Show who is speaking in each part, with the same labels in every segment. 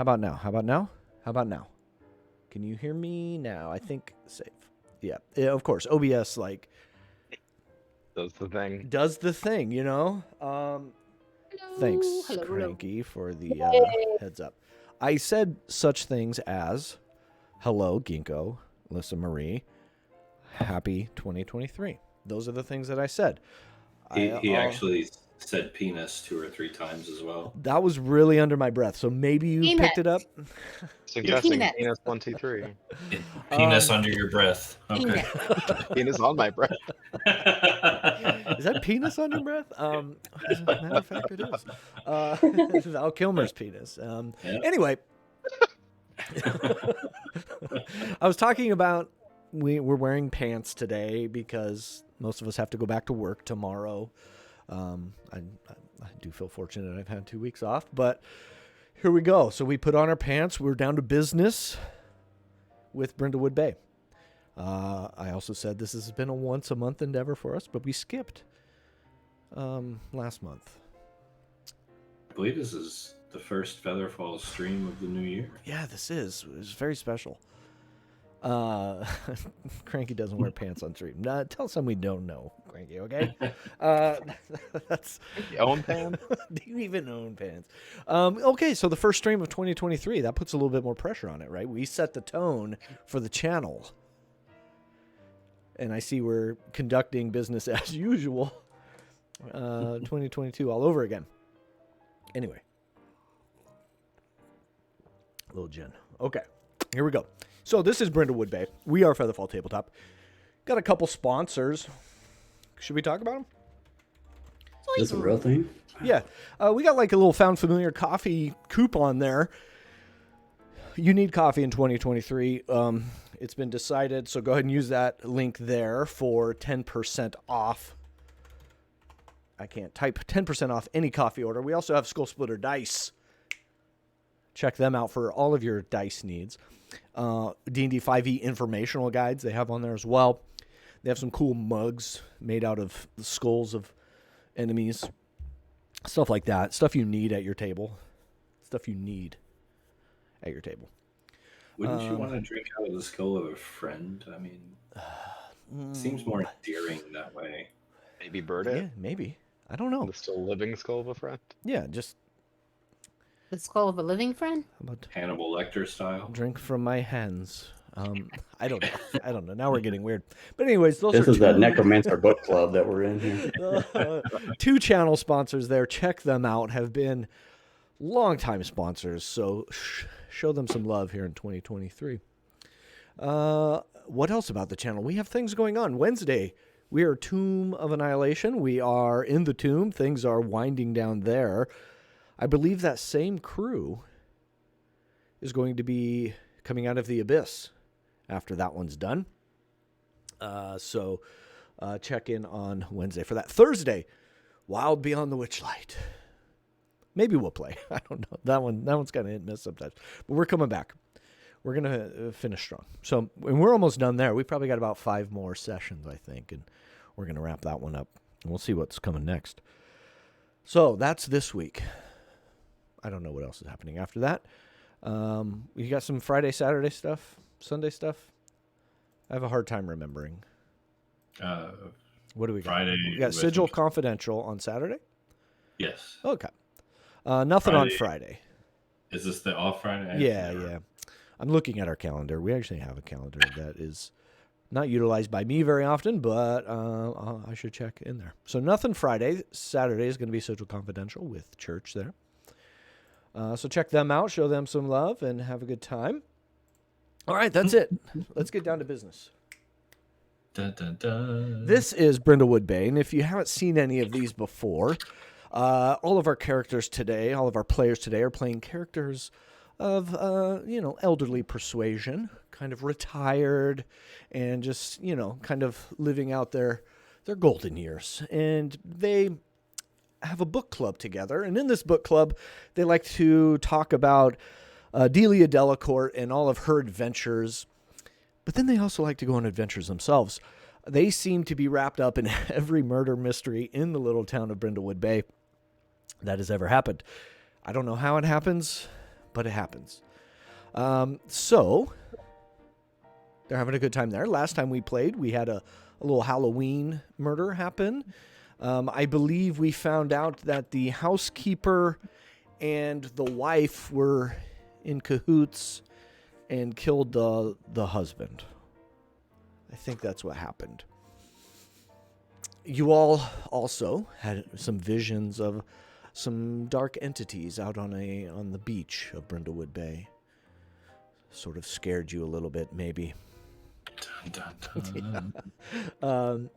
Speaker 1: about now? How about now? How about now? Can you hear me now? I think safe. Yeah, of course. OBS like
Speaker 2: does the thing.
Speaker 1: Does the thing, you know? Thanks,
Speaker 3: Hello.
Speaker 1: Cranky, for the heads up. I said such things as, hello, Ginkgo, Alyssa Marie, happy 2023. Those are the things that I said.
Speaker 4: He actually said penis 2 or 3 times as well.
Speaker 1: That was really under my breath, so maybe you picked it up.
Speaker 2: Suggesting penis 1, 2, 3.
Speaker 4: Penis under your breath. Okay.
Speaker 2: Penis on my breath.
Speaker 1: Is that penis on your breath? As a matter of fact, it is. This is Val Kilmer's penis. Anyway, I was talking about we're wearing pants today because most of us have to go back to work tomorrow. I do feel fortunate I've had 2 weeks off, but here we go. So we put on our pants. We're down to business with Brindlewood Bay. I also said this has been a once-a-month endeavor for us, but we skipped last month.
Speaker 4: I believe this is the first FeatherFall stream of the new year.
Speaker 1: Yeah, this is. It's very special. Cranky doesn't wear pants on stream. Tell some we don't know, Cranky, okay? That's
Speaker 2: you own pants?
Speaker 1: Do you even own pants? Okay, so the first stream of 2023, that puts a little bit more pressure on it, right? We set the tone for the channel. And I see we're conducting business as usual. 2022 all over again. Anyway. A little gin. Okay, here we go. So this is Brindlewood Bay. We are FeatherFall TableTop. Got a couple sponsors. Should we talk about them?
Speaker 5: Is this a real thing?
Speaker 1: Yeah. We got like a little Found Familiar coffee coupon there. You need coffee in 2023. It's been decided, so go ahead and use that link there for 10% off. I can't type 10% off any coffee order. We also have Skull Splitter Dice. Check them out for all of your dice needs. D&D 5e informational guides they have on there as well. They have some cool mugs made out of the skulls of enemies. Stuff like that. Stuff you need at your table. Stuff you need at your table.
Speaker 4: Wouldn't you want to drink out of the skull of a friend? I mean, it seems more endearing that way.
Speaker 2: Maybe bird it?
Speaker 1: Yeah, maybe. I don't know.
Speaker 2: The still living skull of a friend?
Speaker 1: Yeah, just...
Speaker 3: The skull of a living friend?
Speaker 1: How about
Speaker 4: Hannibal Lecter style?
Speaker 1: Drink from my hands. I don't know. Now we're getting weird. But anyways,
Speaker 5: This is the Necromancer book club that we're in here.
Speaker 1: 2 channel sponsors there. Check them out. Have been longtime sponsors. So show them some love here in 2023. What else about the channel? We have things going on. Wednesday, we are Tomb of Annihilation. We are in the tomb. Things are winding down there. I believe that same crew is going to be coming out of the abyss after that one's done. So check in on Wednesday for that. Thursday, Wild Beyond the Witchlight. Maybe we'll play. I don't know. That one's kind of hit and miss sometimes. But we're coming back. We're going to finish strong. So and we're almost done there. We probably got about 5 more sessions, I think. And we're going to wrap that one up. And we'll see what's coming next. So that's this week. I don't know what else is happening after that. You got some Friday, Saturday stuff, Sunday stuff. I have a hard time remembering. What do we got?
Speaker 4: Friday.
Speaker 1: We got Sigil Confidential on Saturday.
Speaker 4: Yes.
Speaker 1: Okay. Nothing
Speaker 4: Friday.
Speaker 1: on Friday.
Speaker 4: Is this the off Friday?
Speaker 1: Yeah. I'm looking at our calendar. We actually have a calendar that is not utilized by me very often, but I should check in there. So nothing Friday. Saturday is going to be Sigil Confidential with church there. So check them out, show them some love, and have a good time. All right, that's it. Let's get down to business.
Speaker 4: Dun, dun, dun.
Speaker 1: This is Brindlewood Bay, and if you haven't seen any of these before, all of our characters today, all of our players today are playing characters of, elderly persuasion, kind of retired, and just, kind of living out their golden years. And they have a book club together, and in this book club, they like to talk about Delia Delacourt and all of her adventures, but then they also like to go on adventures themselves. They seem to be wrapped up in every murder mystery in the little town of Brindlewood Bay that has ever happened. I don't know how it happens, but it happens. So they're having a good time there. Last time we played, we had a little Halloween murder happen. I believe we found out that the housekeeper and the wife were in cahoots and killed the husband. I think that's what happened. You all also had some visions of some dark entities out on the beach of Brindlewood Bay. Sort of scared you a little bit, maybe.
Speaker 4: Dun, dun, dun.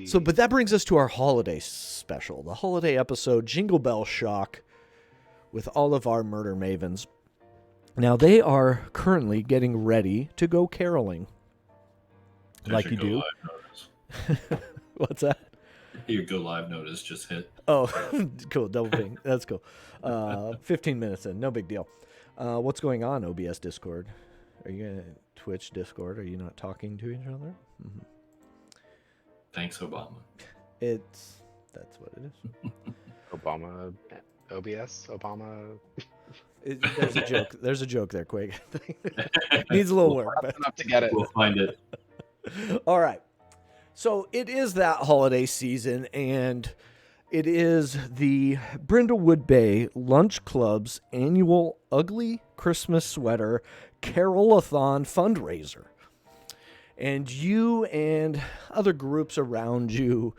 Speaker 1: So, but that brings us to our holiday special, the holiday episode, Jingle Bell Shock, with all of our murder mavens. Now, they are currently getting ready to go caroling. Like you do. What's that?
Speaker 4: Your go live notice just hit.
Speaker 1: Oh, cool. Double ping. That's cool. 15 minutes in. No big deal. What's going on, OBS Discord? Are you going to Twitch Discord? Are you not talking to each other? Mm-hmm.
Speaker 4: Thanks, Obama.
Speaker 1: That's what it is.
Speaker 2: Obama, OBS, Obama.
Speaker 1: There's a joke. There's a joke there, Quake. Needs a little work, but
Speaker 2: Enough to get it.
Speaker 4: We'll find it.
Speaker 1: all right. So it is that holiday season, and it is the Brindlewood Bay Lunch Club's annual Ugly Christmas Sweater Carol-a-thon fundraiser. And you and other groups around you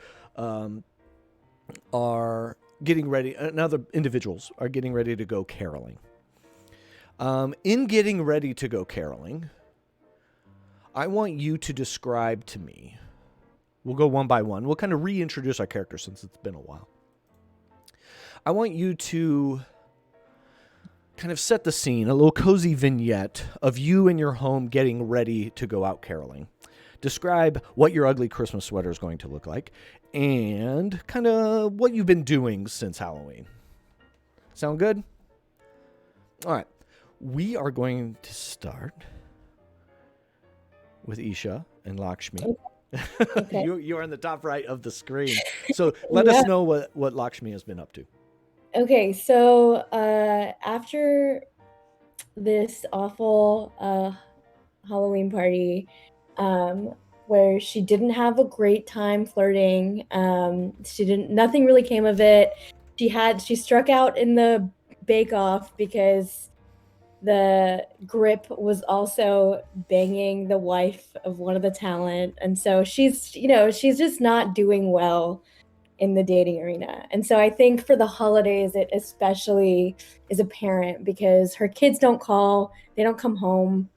Speaker 1: are getting ready, and other individuals are getting ready to go caroling. In getting ready to go caroling, I want you to describe to me, we'll go one by one. We'll kind of reintroduce our characters since it's been a while. I want you to kind of set the scene, a little cozy vignette of you and your home getting ready to go out caroling. Describe what your ugly Christmas sweater is going to look like and kind of what you've been doing since Halloween. Sound good? All right. We are going to start with Isha and Lakshmi.
Speaker 6: Okay.
Speaker 1: You're on the top right of the screen. So let us know what Lakshmi has been up to.
Speaker 6: Okay, so after this awful Halloween party, where she didn't have a great time flirting, nothing really came of it. She struck out in the bake-off because the grip was also banging the wife of one of the talent, and so she's just not doing well in the dating arena. And so I think for the holidays, it especially is apparent because her kids don't call, they don't come home.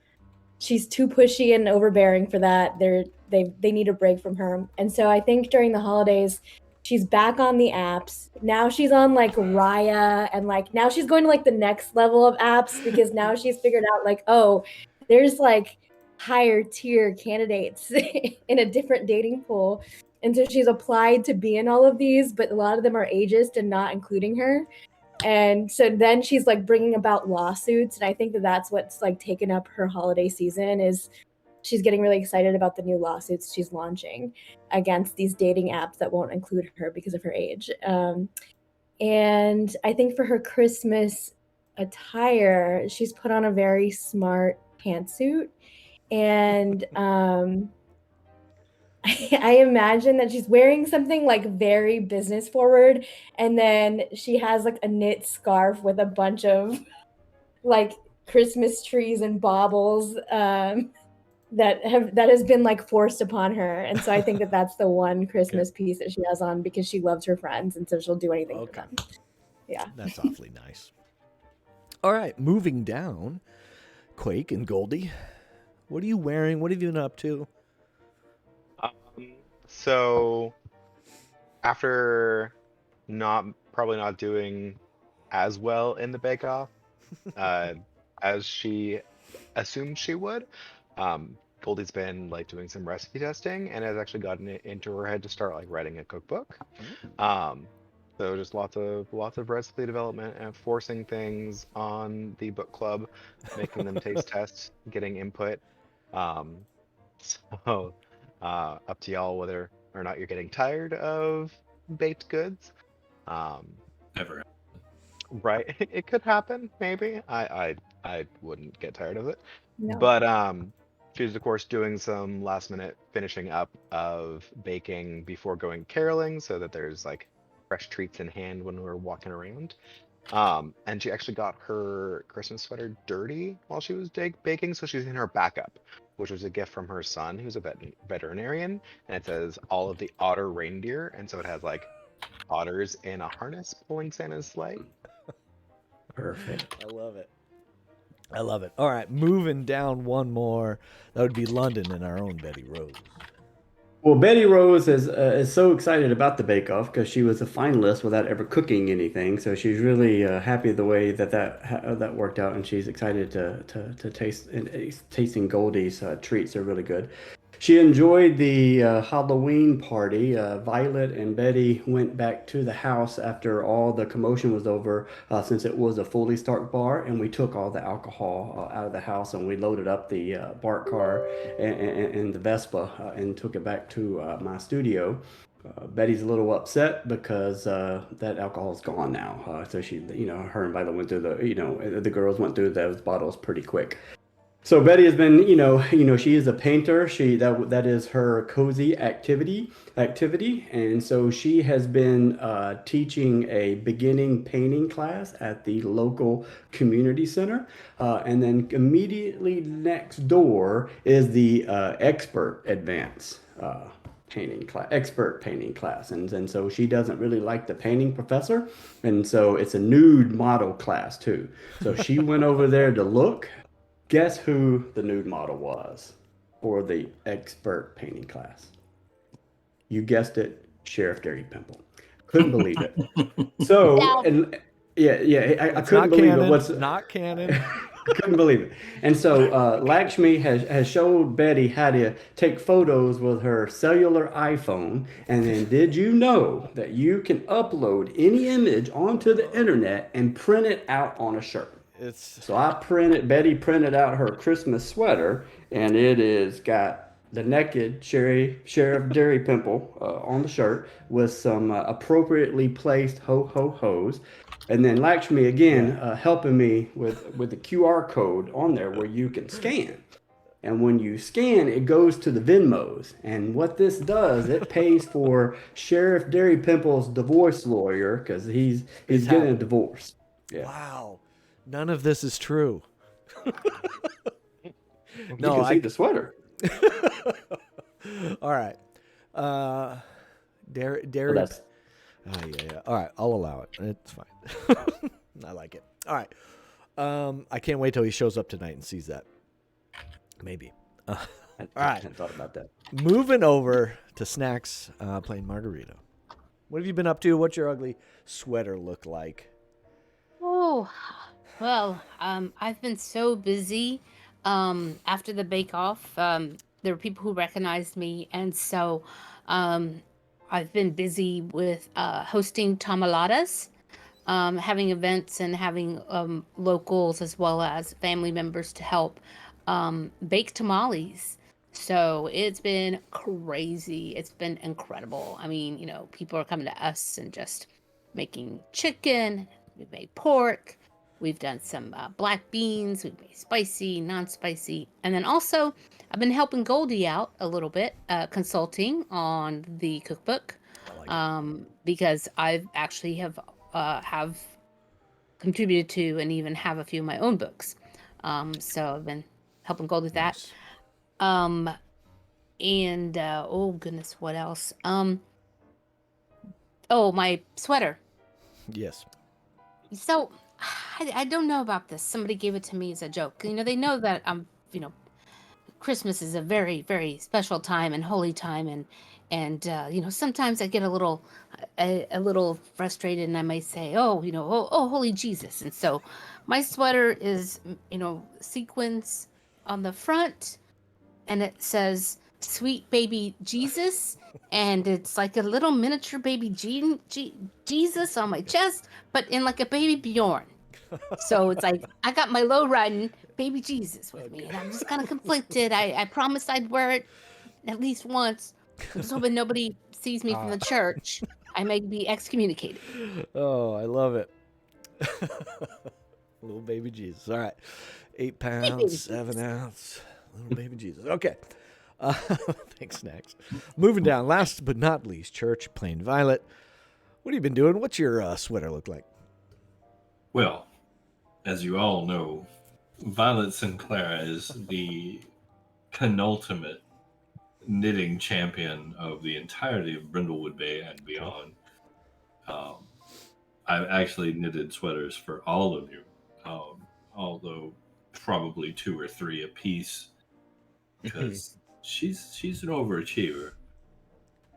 Speaker 6: She's too pushy and overbearing for that. They need a break from her. And so I think during the holidays, she's back on the apps. Now she's on like Raya, and like now she's going to like the next level of apps because now she's figured out like, oh, there's like higher tier candidates in a different dating pool. And so she's applied to be in all of these, but a lot of them are ageist and not including her. And so then she's like bringing about lawsuits. And I think that that's what's like taken up her holiday season is she's getting really excited about the new lawsuits she's launching against these dating apps that won't include her because of her age. And I think for her Christmas attire, she's put on a very smart pantsuit. And I imagine that she's wearing something like very business forward, and then she has like a knit scarf with a bunch of like Christmas trees and baubles that has been like forced upon her. And so I think that that's the one Christmas piece that she has on because she loves her friends, and so she'll do anything for them. Yeah,
Speaker 1: that's awfully nice. All right, moving down, Quake and Goldie, what are you wearing? What have you been up to?
Speaker 2: So after probably not doing as well in the Bake Off as she assumed she would, Goldie's been like doing some recipe testing and has actually gotten it into her head to start like writing a cookbook. So just lots of recipe development and forcing things on the book club, making them taste test, getting input. So up to y'all whether or not you're getting tired of baked goods.
Speaker 4: Never.
Speaker 2: Right. It could happen, maybe. I wouldn't get tired of it.
Speaker 6: No.
Speaker 2: But she's of course doing some last minute finishing up of baking before going caroling so that there's like fresh treats in hand when we're walking around. And she actually got her Christmas sweater dirty while she was baking, so she's in her backup, which was a gift from her son, who's a veterinarian, and it says all of the otter reindeer, and so it has like otters in a harness pulling Santa's sleigh.
Speaker 5: Perfect.
Speaker 1: I love it. I love it. All right, moving down one more. That would be London and our own Betty Rose.
Speaker 5: Well, Betty Rose is so excited about the Bake Off because she was a finalist without ever cooking anything. So she's really happy the way that worked out, and she's excited to taste. And tasting Goldie's treats are really good. She enjoyed the Halloween party. Violet and Betty went back to the house after all the commotion was over, since it was a fully stocked bar, and we took all the alcohol out of the house and we loaded up the BART car and the Vespa and took it back to my studio. Betty's a little upset because that alcohol is gone now. So she, her and Violet went through the girls went through those bottles pretty quick. So Betty has been, she is a painter. That is her cozy activity, and so she has been teaching a beginning painting class at the local community center, and then immediately next door is the expert advance expert painting class, and so she doesn't really like the painting professor, and so it's a nude model class too. So she went over there to look. Guess who the nude model was for the expert painting class? You guessed it, Sheriff Gary Pimple. Couldn't believe it. So, and I couldn't believe
Speaker 1: canon.
Speaker 5: it. What's
Speaker 1: not canon?
Speaker 5: Couldn't believe it. And so Lakshmi has showed Betty how to take photos with her cellular iPhone. And then did you know that you can upload any image onto the internet and print it out on a shirt? So Betty printed out her Christmas sweater, and it is got the naked Sheriff Gary Pimple on the shirt with some appropriately placed ho-ho-hos. And then Lakshmi again helping me with the QR code on there where you can scan. And when you scan, it goes to the Venmos. And what this does, it pays for Sheriff Gary Pimple's divorce lawyer because he's getting a divorce. Yeah.
Speaker 1: Wow. None of this is true.
Speaker 5: No, you can see the sweater.
Speaker 1: All right. Dairy.
Speaker 5: Well,
Speaker 1: yeah. All right, I'll allow it. It's fine. I like it. All right. I can't wait till he shows up tonight and sees that. Maybe. All right.
Speaker 5: I hadn't thought about that.
Speaker 1: Moving over to Snacks, playing Margarita. What have you been up to? What's your ugly sweater look like?
Speaker 3: Oh, well, I've been so busy. After the Bake Off, there were people who recognized me, and so I've been busy with hosting tamaladas, having events and having locals as well as family members to help bake tamales. So it's been crazy. It's been incredible. I mean, people are coming to us and just making chicken. We've made pork. We've done some black beans. We've made spicy, non-spicy. And then also, I've been helping Goldie out a little bit, consulting on the cookbook, because I've actually have contributed to and even have a few of my own books. So I've been helping Goldie with that. And oh goodness, what else? Oh, my sweater.
Speaker 1: Yes.
Speaker 3: So I don't know about this. Somebody gave it to me as a joke. They know that Christmas is a very, very special time and holy time, and sometimes I get a little frustrated, and I might say, oh, holy Jesus. And so my sweater is, sequins on the front, and it says "Sweet Baby Jesus," and it's like a little miniature baby Jesus on my chest, but in like a baby Bjorn. So it's like I got my low riding baby Jesus with me, and I'm just kind of conflicted. I promised I'd wear it at least once. I'm just hoping nobody sees me from the church. I may be excommunicated.
Speaker 1: Oh, I love it. Little baby Jesus. All right. 8 pounds, 7 ounce. Little baby Jesus. Okay. Thanks, Snacks. Moving down. Last but not least, Church, Plain Violet. What have you been doing? What's your sweater look like?
Speaker 4: Well, as you all know, Violet Sinclair is the penultimate knitting champion of the entirety of Brindlewood Bay and beyond. I've actually knitted sweaters for all of you, although probably 2 or 3 a piece, because she's an overachiever.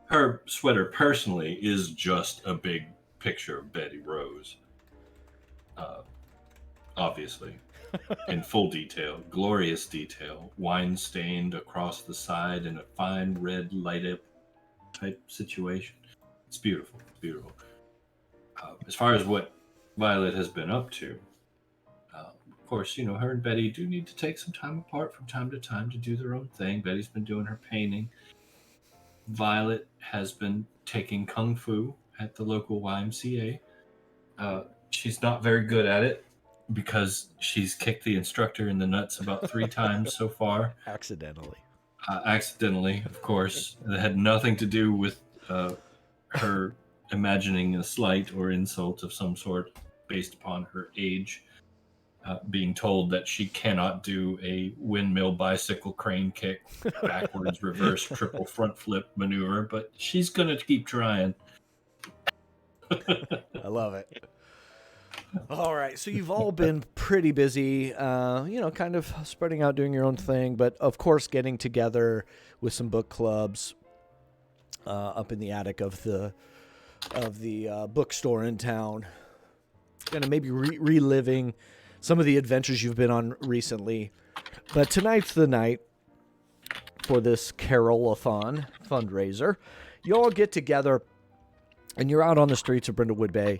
Speaker 4: Her sweater personally is just a big picture of Betty Rose, obviously, in full detail, glorious detail, wine stained across the side in a fine red light up type situation. It's beautiful. It's beautiful. As far as what Violet has been up to, of course, her and Betty do need to take some time apart from time to time to do their own thing. Betty's been doing her painting. Violet has been taking Kung Fu at the local YMCA. She's not very good at it because she's kicked the instructor in the nuts about 3 times so far.
Speaker 1: Accidentally.
Speaker 4: Accidentally, of course. That had nothing to do with her imagining a slight or insult of some sort based upon her age. Being told that she cannot do a windmill bicycle crane kick, backwards, reverse, triple front flip maneuver, but she's going to keep trying.
Speaker 1: I love it. All right, so you've all been pretty busy, kind of spreading out, doing your own thing, but of course getting together with some book clubs up in the attic of the bookstore in town, kind of maybe reliving some of the adventures you've been on recently. But tonight's the night for this Carol-a-thon fundraiser. You all get together, and you're out on the streets of Brindlewood Bay,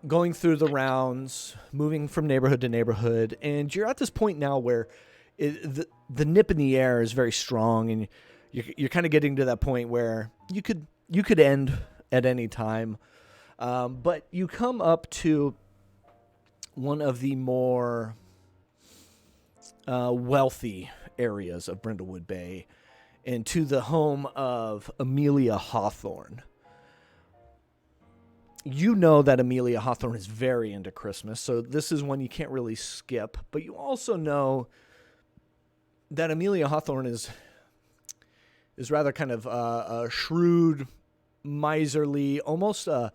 Speaker 1: going through the rounds, moving from neighborhood to neighborhood, and you're at this point now where the nip in the air is very strong, and you're kind of getting to that point where you could end at any time. But you come up to one of the more wealthy areas of Brindlewood Bay, and to the home of Amelia Hawthorne. You know that Amelia Hawthorne is very into Christmas, so this is one you can't really skip. But you also know that Amelia Hawthorne is rather kind of a shrewd, miserly, almost a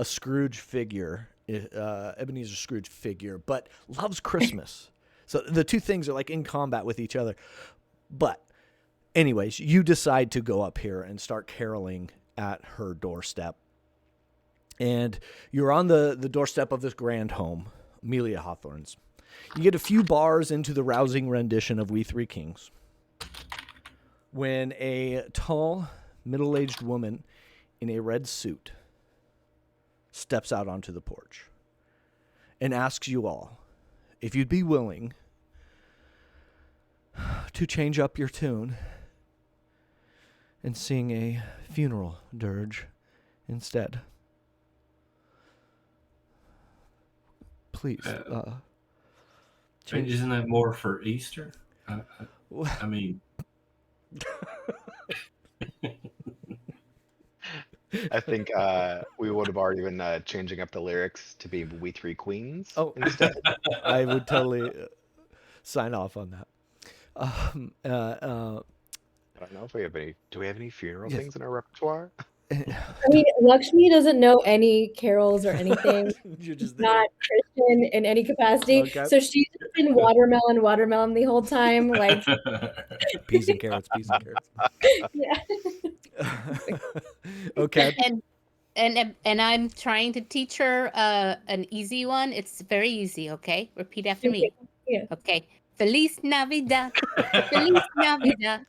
Speaker 1: Scrooge figure, Ebenezer Scrooge figure, but loves Christmas. So the two things are like in combat with each other. But anyways, you decide to go up here and start caroling at her doorstep. And you're on the doorstep of this grand home, Amelia Hawthorne's. You get a few bars into the rousing rendition of We Three Kings when a tall, middle-aged woman in a red suit steps out onto the porch and asks you all if you'd be willing to change up your tune and sing a funeral dirge instead. Please.
Speaker 4: Isn't that more for Easter? I mean...
Speaker 2: I think we would have already been changing up the lyrics to be "We Three Queens"
Speaker 1: Oh,
Speaker 2: instead.
Speaker 1: I would totally sign off on that.
Speaker 2: I don't know if we have any. Do we have any funeral things in our repertoire?
Speaker 6: I mean, Lakshmi doesn't know any carols or anything.
Speaker 1: You're just
Speaker 6: She's not Christian in any capacity.
Speaker 1: Okay.
Speaker 6: So she's just been watermelon the whole time. Like
Speaker 1: peas and carrots.
Speaker 6: yeah.
Speaker 1: Okay.
Speaker 3: And I'm trying to teach her an easy one. It's very easy, okay? Repeat after me.
Speaker 6: Yeah.
Speaker 3: Okay. Feliz Navidad. Feliz Navidad.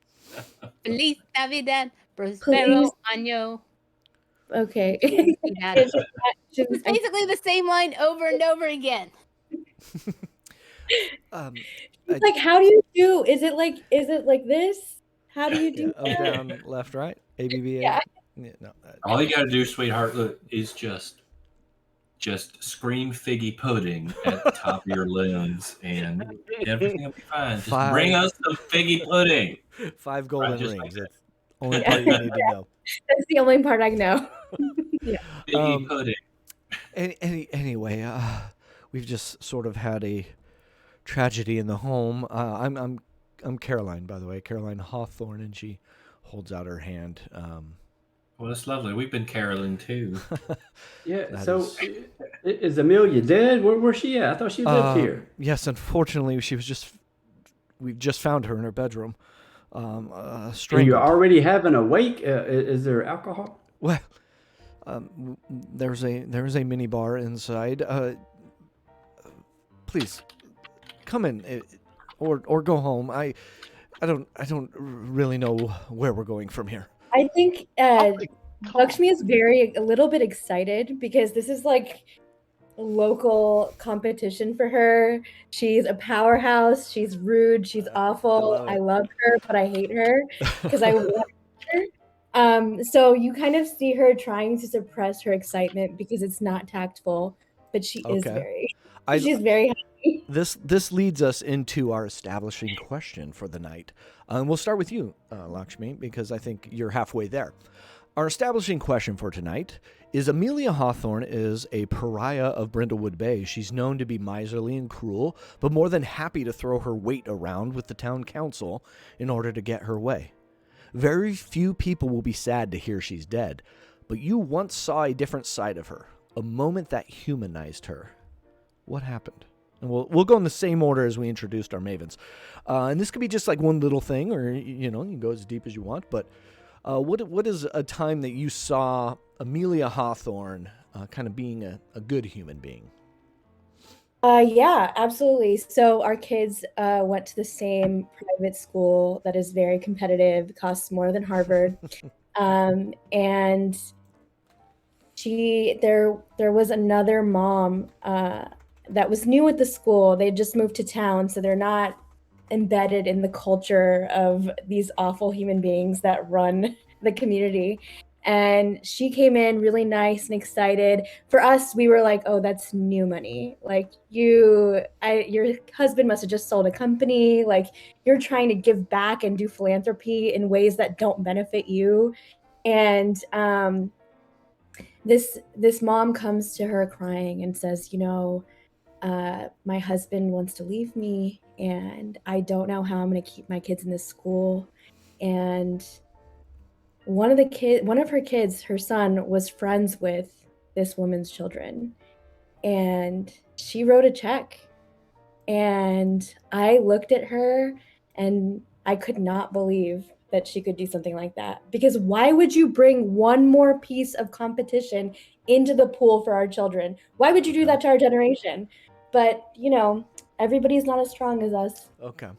Speaker 3: Feliz Navidad. Prospero año.
Speaker 6: Okay.
Speaker 3: It's basically the same line over and over again.
Speaker 6: Like, how do you do? Is it like this? How do you do
Speaker 1: Up,
Speaker 6: that?
Speaker 1: down, left, right. ABBA.
Speaker 6: Yeah.
Speaker 1: No.
Speaker 4: All you gotta do, sweetheart, look, is just just scream figgy pudding at the top of your lungs, and everything will be fine. Just bring us some figgy pudding.
Speaker 1: 5 golden
Speaker 4: just
Speaker 1: rings.
Speaker 4: like
Speaker 1: That's the only part you need to know.
Speaker 6: That's the only part I know.
Speaker 4: Figgy pudding.
Speaker 1: Anyway, we've just sort of had a tragedy in the home. I'm Caroline, by the way, Caroline Hawthorne, and she holds out her hand.
Speaker 4: Well, that's lovely. We've been caroling too.
Speaker 5: Yeah. So, is Amelia dead? Where's she at? I thought she lived here.
Speaker 1: Yes, unfortunately, we've just found her in her bedroom.
Speaker 5: And
Speaker 1: Strangled.
Speaker 5: you're already having a wake. Is there alcohol?
Speaker 1: Well, there's a mini bar inside. Please come in, or go home. I don't really know where we're going from here.
Speaker 6: I think Lakshmi is a little bit excited because this is like local competition for her. She's a powerhouse. She's rude. She's awful. I love her, but I hate her because I want her. So you kind of see her trying to suppress her excitement because it's not tactful, but she is she's very happy.
Speaker 1: This leads us into our establishing question for the night. We'll start with you, Lakshmi, because I think you're halfway there. Our establishing question for tonight is Amelia Hawthorne is a pariah of Brindlewood Bay. She's known to be miserly and cruel, but more than happy to throw her weight around with the town council in order to get her way. Very few people will be sad to hear she's dead, but you once saw a different side of her, a moment that humanized her. What happened? And we'll go in the same order as we introduced our mavens. And this could be just like one little thing, or you can go as deep as you want, but what is a time that you saw Amelia Hawthorne kind of being a good human being?
Speaker 6: Yeah, absolutely. So our kids went to the same private school that is very competitive, costs more than Harvard. And there was another mom that was new at the school. They just moved to town, so they're not embedded in the culture of these awful human beings that run the community. And she came in really nice and excited. For us, we were like, oh, that's new money. Like your husband must have just sold a company. Like you're trying to give back and do philanthropy in ways that don't benefit you. And this mom comes to her crying and says, my husband wants to leave me and I don't know how I'm going to keep my kids in this school. And one of her kids, her son, was friends with this woman's children. And she wrote a check. And I looked at her and I could not believe that she could do something like that. Because why would you bring one more piece of competition into the pool for our children? Why would you do that to our generation? But, everybody's not as strong as us.
Speaker 1: Okay.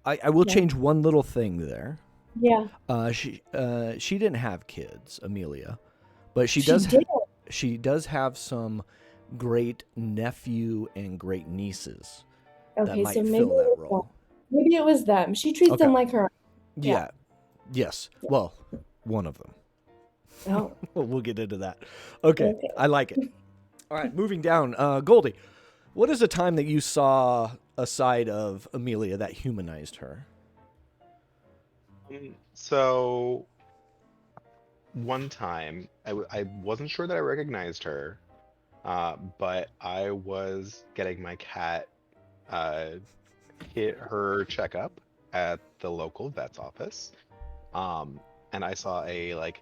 Speaker 1: I will change one little thing there.
Speaker 6: Yeah.
Speaker 1: She didn't have kids, Amelia, but she does have some great nephew and great nieces.
Speaker 6: Okay,
Speaker 1: that might
Speaker 6: so
Speaker 1: fill that role.
Speaker 6: Maybe it was them. She treats them like her.
Speaker 1: Yeah. Yes. Yeah. Well, one of them.
Speaker 6: Oh.
Speaker 1: We'll get into that. Okay. I like it. All right, moving down. Goldie, what is a time that you saw a side of Amelia that humanized her?
Speaker 2: So, one time, I wasn't sure that I recognized her, but I was getting my cat hit her checkup at the local vet's office, and I saw a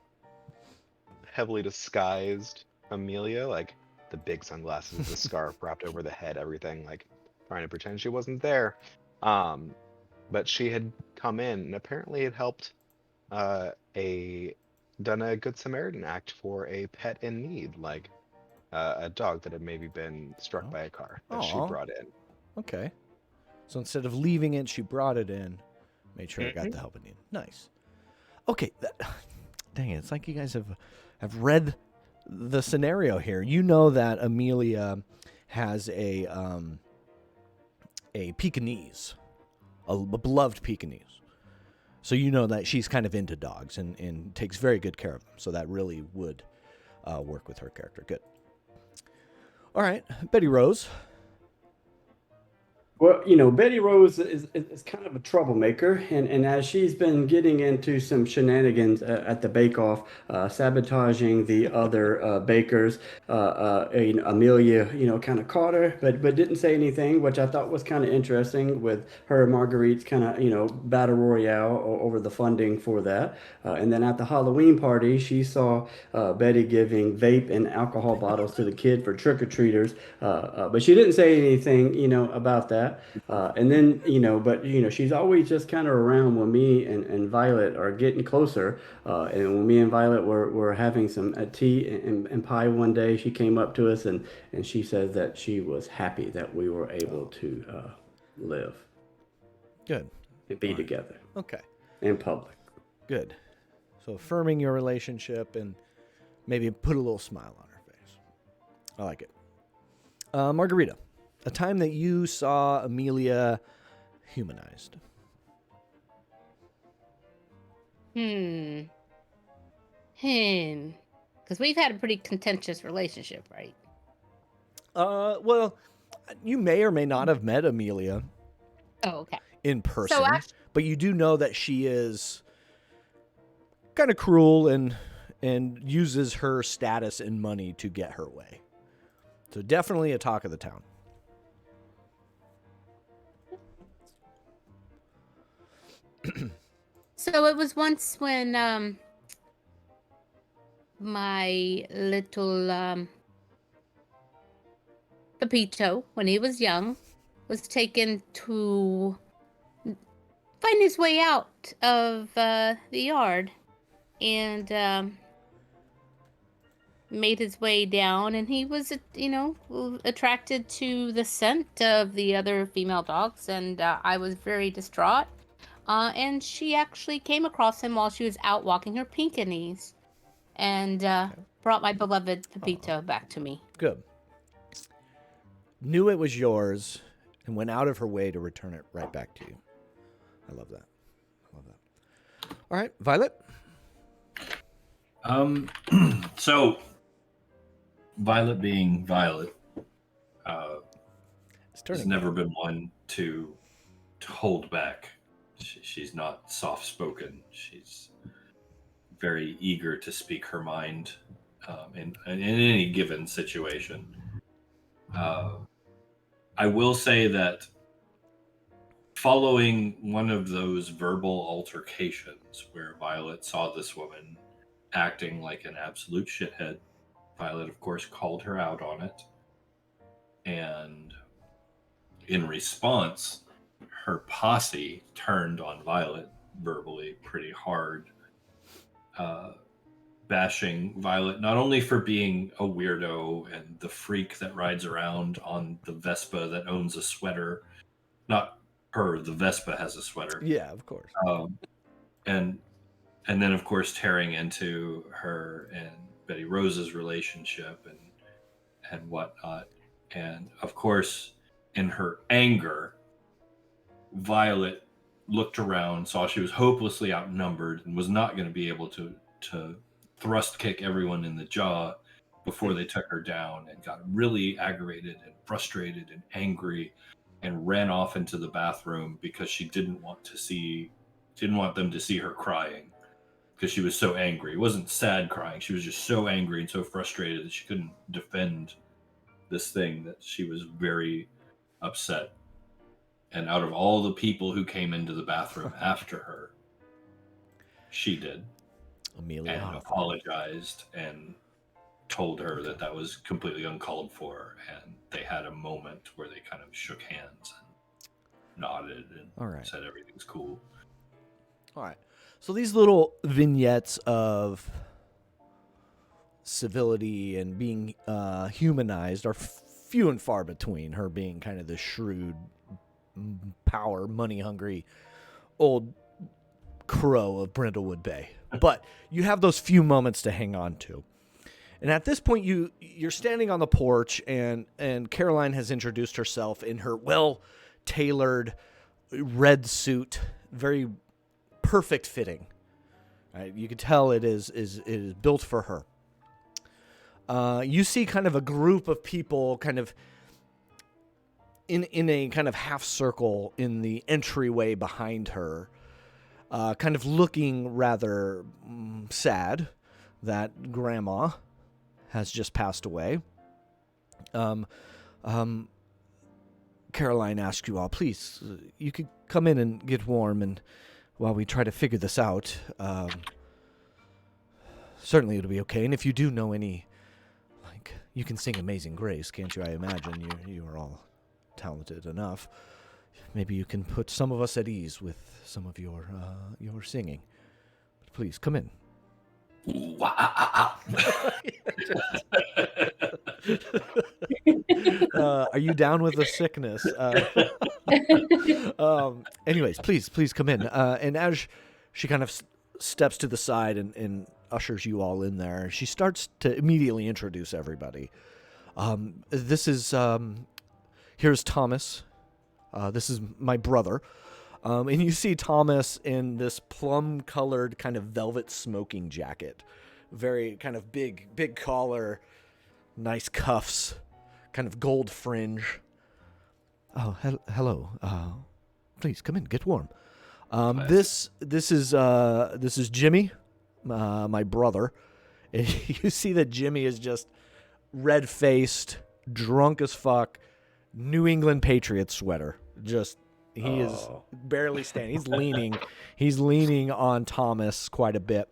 Speaker 2: heavily disguised Amelia, the big sunglasses, the scarf wrapped over the head, everything, trying to pretend she wasn't there. But she had come in and apparently had helped done a Good Samaritan act for a pet in need, a dog that had maybe been struck by a car that she brought in.
Speaker 1: Okay. So instead of leaving it, she brought it in, made sure it got the help it needed. Nice. Okay. Dang it. It's like you guys have read the scenario here. You know that Amelia has a Pekingese, a beloved Pekingese. So you know that she's kind of into dogs and takes very good care of them. So that really would work with her character. Good. All right, Betty Rose.
Speaker 5: Well, Betty Rose is kind of a troublemaker, and as she's been getting into some shenanigans at the Bake Off, sabotaging the other bakers, Amelia, kind of caught her, but didn't say anything, which I thought was kind of interesting with her and Marguerite's kind of, battle royale over the funding for that. And then at the Halloween party, she saw Betty giving vape and alcohol bottles to the kid for trick-or-treaters, but she didn't say anything, about that. And then, but, she's always just kind of around when me and Violet are getting closer. And when me and Violet were having some tea and pie one day, she came up to us and she said that she was happy that we were able to live.
Speaker 1: Good.
Speaker 5: And be together.
Speaker 1: Okay.
Speaker 5: In public.
Speaker 1: Good. So affirming your relationship and maybe put a little smile on her face. I like it. Margarita. A time that you saw Amelia humanized.
Speaker 3: Because we've had a pretty contentious relationship, right?
Speaker 1: Well, you may or may not have met Amelia
Speaker 3: Oh, okay.
Speaker 1: in person,
Speaker 3: So actually,
Speaker 1: but you do know that she is kind of cruel and uses her status and money to get her way. So definitely a talk of the town.
Speaker 3: so it was once when my little Pepito, when he was young, was taken to find his way out of the yard and made his way down, and he was, attracted to the scent of the other female dogs, and I was very distraught. And she actually came across him while she was out walking her Pinkinese and brought my beloved Pepito back to me.
Speaker 1: Good. Knew it was yours and went out of her way to return it right back to you. I love that. All right, Violet?
Speaker 4: So Violet being Violet, has never been one to hold back. She's not soft-spoken. She's very eager to speak her mind in any given situation. I will say that following one of those verbal altercations where Violet saw this woman acting like an absolute shithead, Violet, of course, called her out on it. And in response, her posse turned on Violet verbally pretty hard, bashing Violet not only for being a weirdo and the freak that rides around on the Vespa that owns a sweater. Not her, the Vespa has a sweater.
Speaker 1: Yeah, of course.
Speaker 4: And then, of course, tearing into her and Betty Rose's relationship and whatnot. And, of course, in her anger, Violet looked around, saw she was hopelessly outnumbered and was not going to be able to thrust kick everyone in the jaw before they took her down, and got really aggravated and frustrated and angry and ran off into the bathroom because she didn't want them to see her crying because she was so angry. It wasn't sad crying. She was just so angry and so frustrated that she couldn't defend this thing, that she was very upset. And out of all the people who came into the bathroom after her, she did.
Speaker 1: Amelia
Speaker 4: and
Speaker 1: Hoffman.
Speaker 4: apologized and told her that was completely uncalled for. And they had a moment where they kind of shook hands and nodded and said everything's cool.
Speaker 1: All right. So these little vignettes of civility and being humanized are few and far between. Her being kind of the shrewd, power, money-hungry old crow of Brindlewood Bay. But you have those few moments to hang on to. And at this point, you're standing on the porch, and Caroline has introduced herself in her well-tailored red suit, very perfect fitting. Right? You can tell it is built for her. You see kind of a group of people kind of in a kind of half circle in the entryway behind her, kind of looking rather sad that Grandma has just passed away. Caroline asked you all, please, you could come in and get warm, and while we try to figure this out, certainly it'll be okay. And if you do know any, like, you can sing Amazing Grace, can't you? I imagine you are all talented enough. Maybe you can put some of us at ease with some of your singing. But please, come in. Are you down with the sickness? Anyways, please come in. And as she kind of steps to the side and ushers you all in there, she starts to immediately introduce everybody. Here's Thomas. This is my brother. And you see Thomas in this plum-colored kind of velvet smoking jacket. Very kind of big collar, nice cuffs, kind of gold fringe. Oh, hello. Please come in, get warm. This is Jimmy, my brother. And you see that Jimmy is just red-faced, drunk as fuck, New England Patriots sweater. Just he is barely standing. He's leaning on Thomas quite a bit.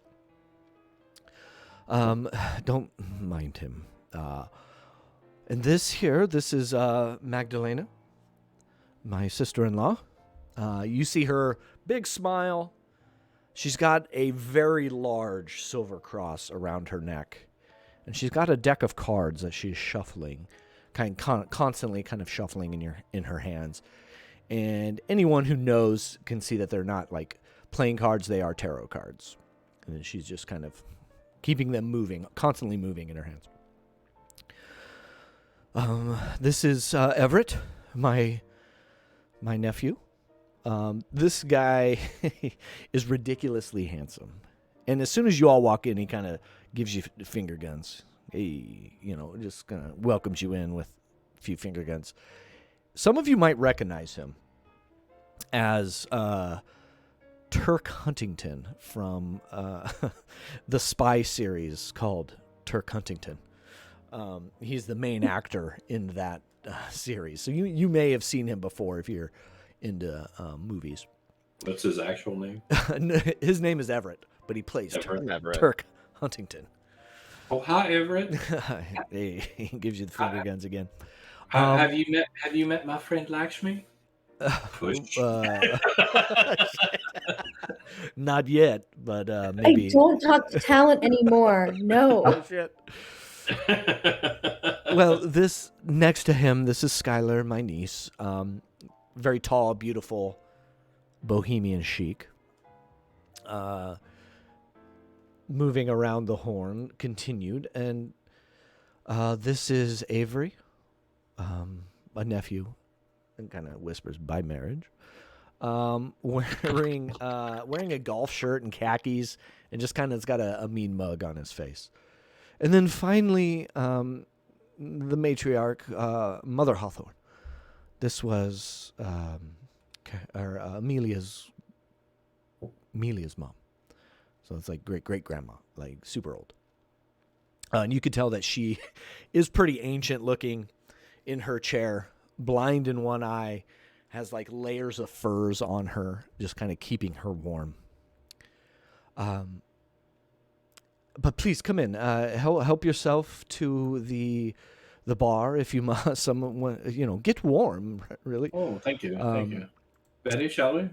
Speaker 1: Don't mind him. And this is Magdalena, my sister-in-law. You see her big smile. She's got a very large silver cross around her neck, and she's got a deck of cards that she's shuffling, constantly kind of shuffling in her hands. And anyone who knows can see that they're not like playing cards; they are tarot cards. And she's just kind of keeping them moving, constantly moving in her hands. This is Everett, my nephew. This guy is ridiculously handsome. And as soon as you all walk in, he kind of gives you finger guns. Hey, just kind of welcomes you in with a few finger guns. Some of you might recognize him as Turk Huntington from the spy series called Turk Huntington. He's the main actor in that series. So you may have seen him before if you're into movies.
Speaker 4: What's his actual name?
Speaker 1: His name is Everett, but he plays
Speaker 2: Everett.
Speaker 1: Turk Huntington.
Speaker 4: Oh, hi, Everett.
Speaker 1: He gives you the finger guns again.
Speaker 4: Have you met my friend Lakshmi? Push.
Speaker 1: Not yet, but maybe.
Speaker 6: I don't talk to talent anymore. No.
Speaker 1: Oh, shit. Well, this next to him, this is Skylar, my niece. Very tall, beautiful, bohemian chic. Moving around the horn, continued, and this is Avery, a nephew, and kind of whispers by marriage. Wearing a golf shirt and khakis, and just kind of has got a mean mug on his face. And then finally, the matriarch, Mother Hawthorne. This was Amelia's mom. So it's like great-grandma, like super old. And you could tell that she is pretty ancient looking in her chair, blind in one eye, has like layers of furs on her, just kind of keeping her warm. But please come in. Help yourself to the bar if you must. Someone, get warm. Really.
Speaker 4: Oh, thank you. Thank you. Betty, shall we?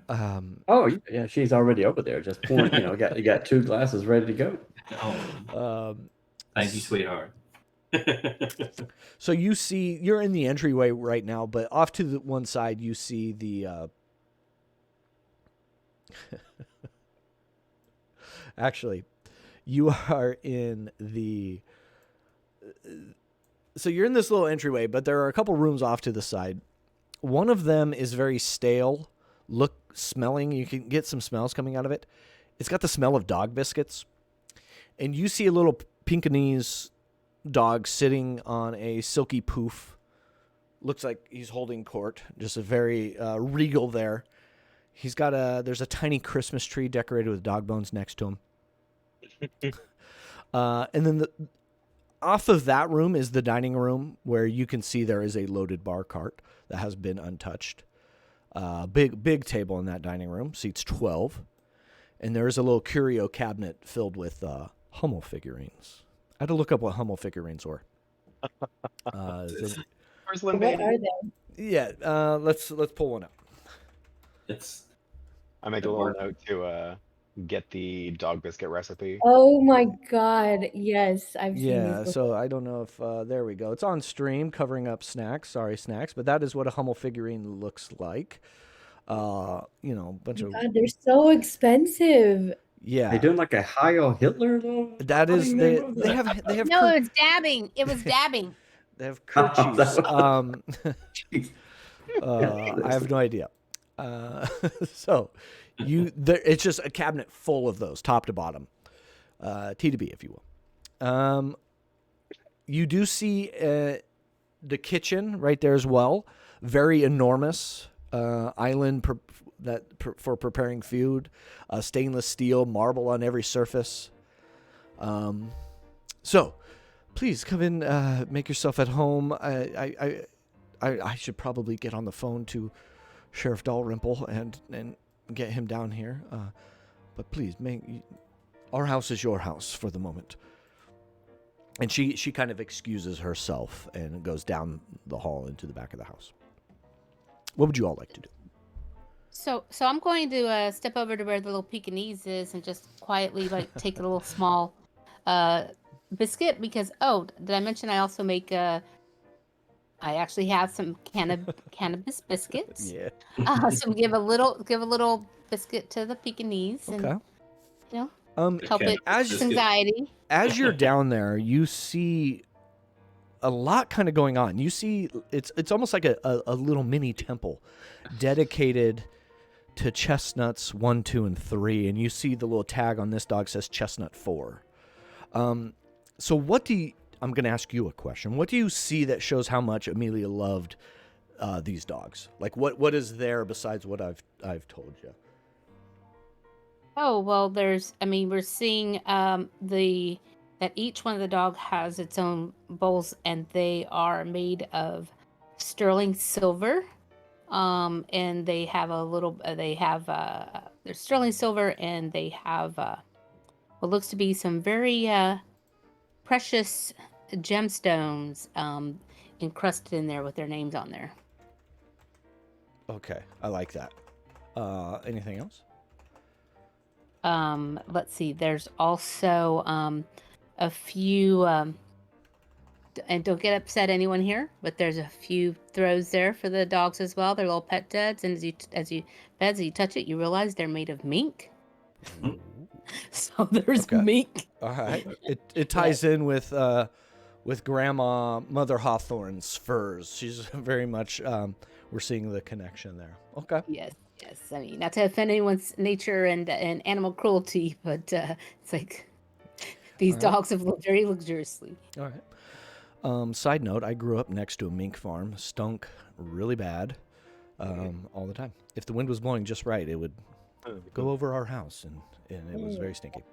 Speaker 5: Oh yeah, she's already over there. Just pouring. You got 2 glasses ready to go.
Speaker 4: Oh. Thank you, sweetheart.
Speaker 1: So you're in the entryway right now, but off to the one side you see the. Actually, you are in the. So you're in this little entryway, but there are a couple rooms off to the side. One of them is very stale, smelling. You can get some smells coming out of it. It's got the smell of dog biscuits. And you see a little Pekingese dog sitting on a silky poof. Looks like he's holding court. Just a very regal there. There's a tiny Christmas tree decorated with dog bones next to him. And then off of that room is the dining room, where you can see there is a loaded bar cart that has been untouched. Big table in that dining room, seats 12. And there is a little curio cabinet filled with Hummel figurines. I had to look up what Hummel figurines were.
Speaker 6: What are they?
Speaker 1: Yeah, let's pull one up.
Speaker 2: I make a little note to get the dog biscuit recipe.
Speaker 6: Oh my god, yes, I've seen
Speaker 1: Yeah,
Speaker 6: these
Speaker 1: so
Speaker 6: before.
Speaker 1: I don't know if there we go. It's on stream covering up snacks. Sorry, snacks, but that is what a Hummel figurine looks like. Bunch of
Speaker 6: God, they're so expensive.
Speaker 1: yeah.
Speaker 5: They doing like a Heil Hitler though?
Speaker 1: That is they have
Speaker 3: No, it was dabbing. It was dabbing.
Speaker 1: they have
Speaker 5: Oh,
Speaker 1: kerchiefs.
Speaker 5: Jeez.
Speaker 1: I have no idea. So it's just a cabinet full of those, top to bottom, T to B, if you will. You do see the kitchen right there as well. Very enormous island for preparing food. Stainless steel, marble on every surface. So, please come in, make yourself at home. I should probably get on the phone to Sheriff Dalrymple and get him down here. But please, our house is your house for the moment. And she kind of excuses herself and goes down the hall into the back of the house. What would you all like to do?
Speaker 3: So I'm going to step over to where the little Pekingese is and just quietly take a little small biscuit because did I mention I also make I actually have some cannabis biscuits.
Speaker 1: Yeah.
Speaker 3: So give a little biscuit to the Pekingese and help it
Speaker 1: as
Speaker 3: anxiety.
Speaker 1: As you're down there, you see a lot kind of going on. You see it's almost like a little mini temple dedicated to chestnuts 1, 2, and 3, and you see the little tag on this dog says chestnut 4. So I'm going to ask you a question. What do you see that shows how much Amelia loved these dogs? Like what is there besides what I've told you?
Speaker 3: Oh, well, we're seeing that each one of the dog has its own bowls, and they are made of sterling silver. And they have they're sterling silver, and they have what looks to be some very precious gemstones encrusted in there with their names on there.
Speaker 1: Okay, I like that. Anything else?
Speaker 3: Let's see. There's also a few, and don't get upset, anyone here, but there's a few throws there for the dogs as well. They're little pet duds, and as you touch it, you realize they're made of mink. So there's mink.
Speaker 1: All right. It ties in with Grandma Mother Hawthorne's furs. She's very much we're seeing the connection there. Okay.
Speaker 3: Yes. I mean, not to offend anyone's nature and animal cruelty, but it's like these dogs have lived very luxuriously.
Speaker 1: All right. Side note, I grew up next to a mink farm. Stunk really bad all the time. If the wind was blowing just right, it would go over our house, and it was very stinky.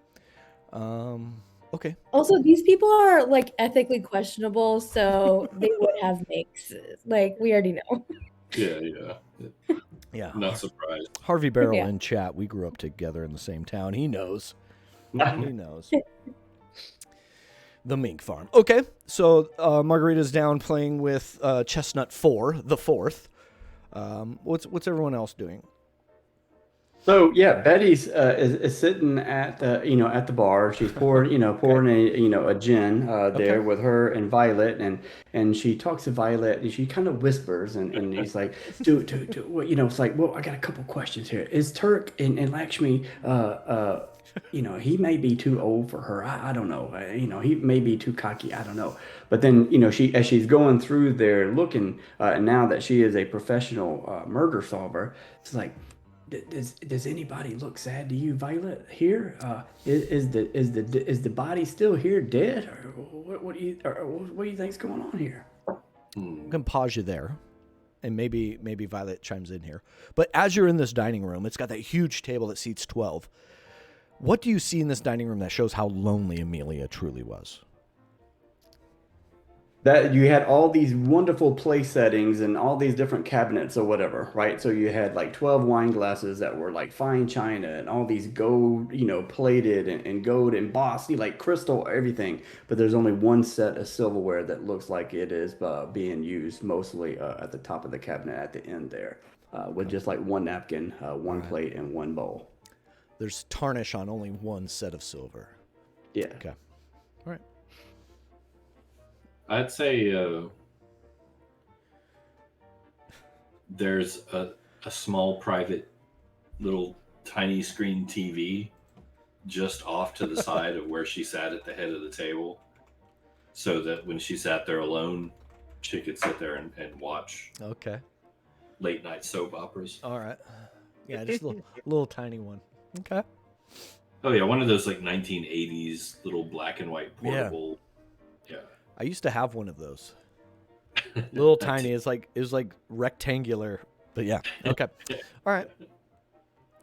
Speaker 1: Okay.
Speaker 6: Also, these people are like ethically questionable, so they would have makes. Like we already know.
Speaker 1: Yeah.
Speaker 4: Not surprised.
Speaker 1: Harvey Barrel in chat. We grew up together in the same town. He knows. He knows. The mink farm. Okay, so Margarita's down playing with Chestnut 4, the 4th. What's everyone else doing?
Speaker 5: So yeah, Betty's is sitting at the bar. She's pouring a gin there with her and Violet, and she talks to Violet and she kind of whispers and he's like, it's like, well, I got a couple questions here. Is Turk and Lakshmi he may be too old for her. I don't know. He may be too cocky. I don't know. But then as she's going through there looking, now that she is a professional murder solver, it's like, does anybody look sad to you, Violet? Here, is the body still here, dead, or what do you think's going on here?
Speaker 1: I'm gonna pause you there, and maybe Violet chimes in here. But as you're in this dining room, it's got that huge table that seats 12. What do you see in this dining room that shows how lonely Amelia truly was?
Speaker 5: That you had all these wonderful place settings and all these different cabinets or whatever, right? So you had like 12 wine glasses that were like fine china and all these gold, plated and gold embossed, like crystal, everything. But there's only one set of silverware that looks like it is being used mostly at the top of the cabinet at the end there, with just like one napkin, one plate, and one bowl.
Speaker 1: There's tarnish on only one set of silver.
Speaker 5: Yeah.
Speaker 1: Okay. All right.
Speaker 4: I'd say there's a small private little tiny screen TV just off to the side of where she sat at the head of the table, so that when she sat there alone, she could sit there and watch late night soap operas.
Speaker 1: All right. Yeah, just a little tiny one. Okay.
Speaker 4: Oh yeah, one of those like 1980s little black and white portable. Yeah.
Speaker 1: I used to have one of those. Little tiny. It was like rectangular. But yeah. Okay. All right.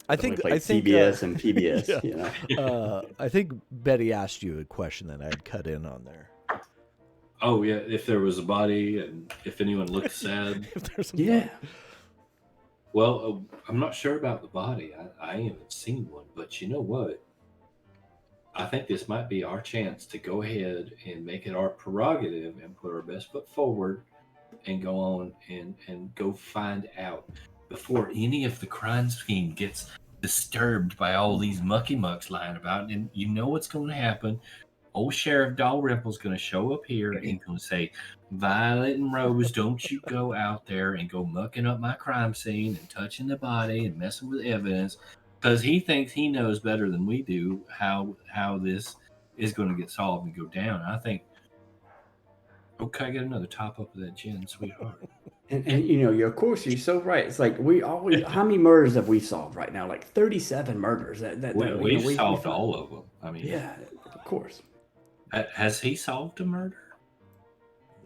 Speaker 1: I think
Speaker 5: CBS and PBS.
Speaker 1: Yeah. I think Betty asked you a question that I'd cut in on there.
Speaker 4: Oh yeah, if there was a body and if anyone looked sad.
Speaker 1: If there's a
Speaker 5: body.
Speaker 4: Well, I'm not sure about the body. I haven't seen one, but you know what? I think this might be our chance to go ahead and make it our prerogative and put our best foot forward and go on and go find out before any of the crime scheme gets disturbed by all these mucky mucks lying about. And you know what's going to happen. Old Sheriff Dalrymple's going to show up here and going to say, Violet and Rose, don't you go out there and go mucking up my crime scene and touching the body and messing with evidence. Because he thinks he knows better than we do how this is going to get solved and go down. I think, okay, get another top up of that gin, sweetheart.
Speaker 5: And of course, you're so right. It's like we always, how many murders have we solved right now? Like 37 murders.
Speaker 4: We've solved all of them. I mean,
Speaker 5: yeah, of course.
Speaker 4: Has he solved a murder?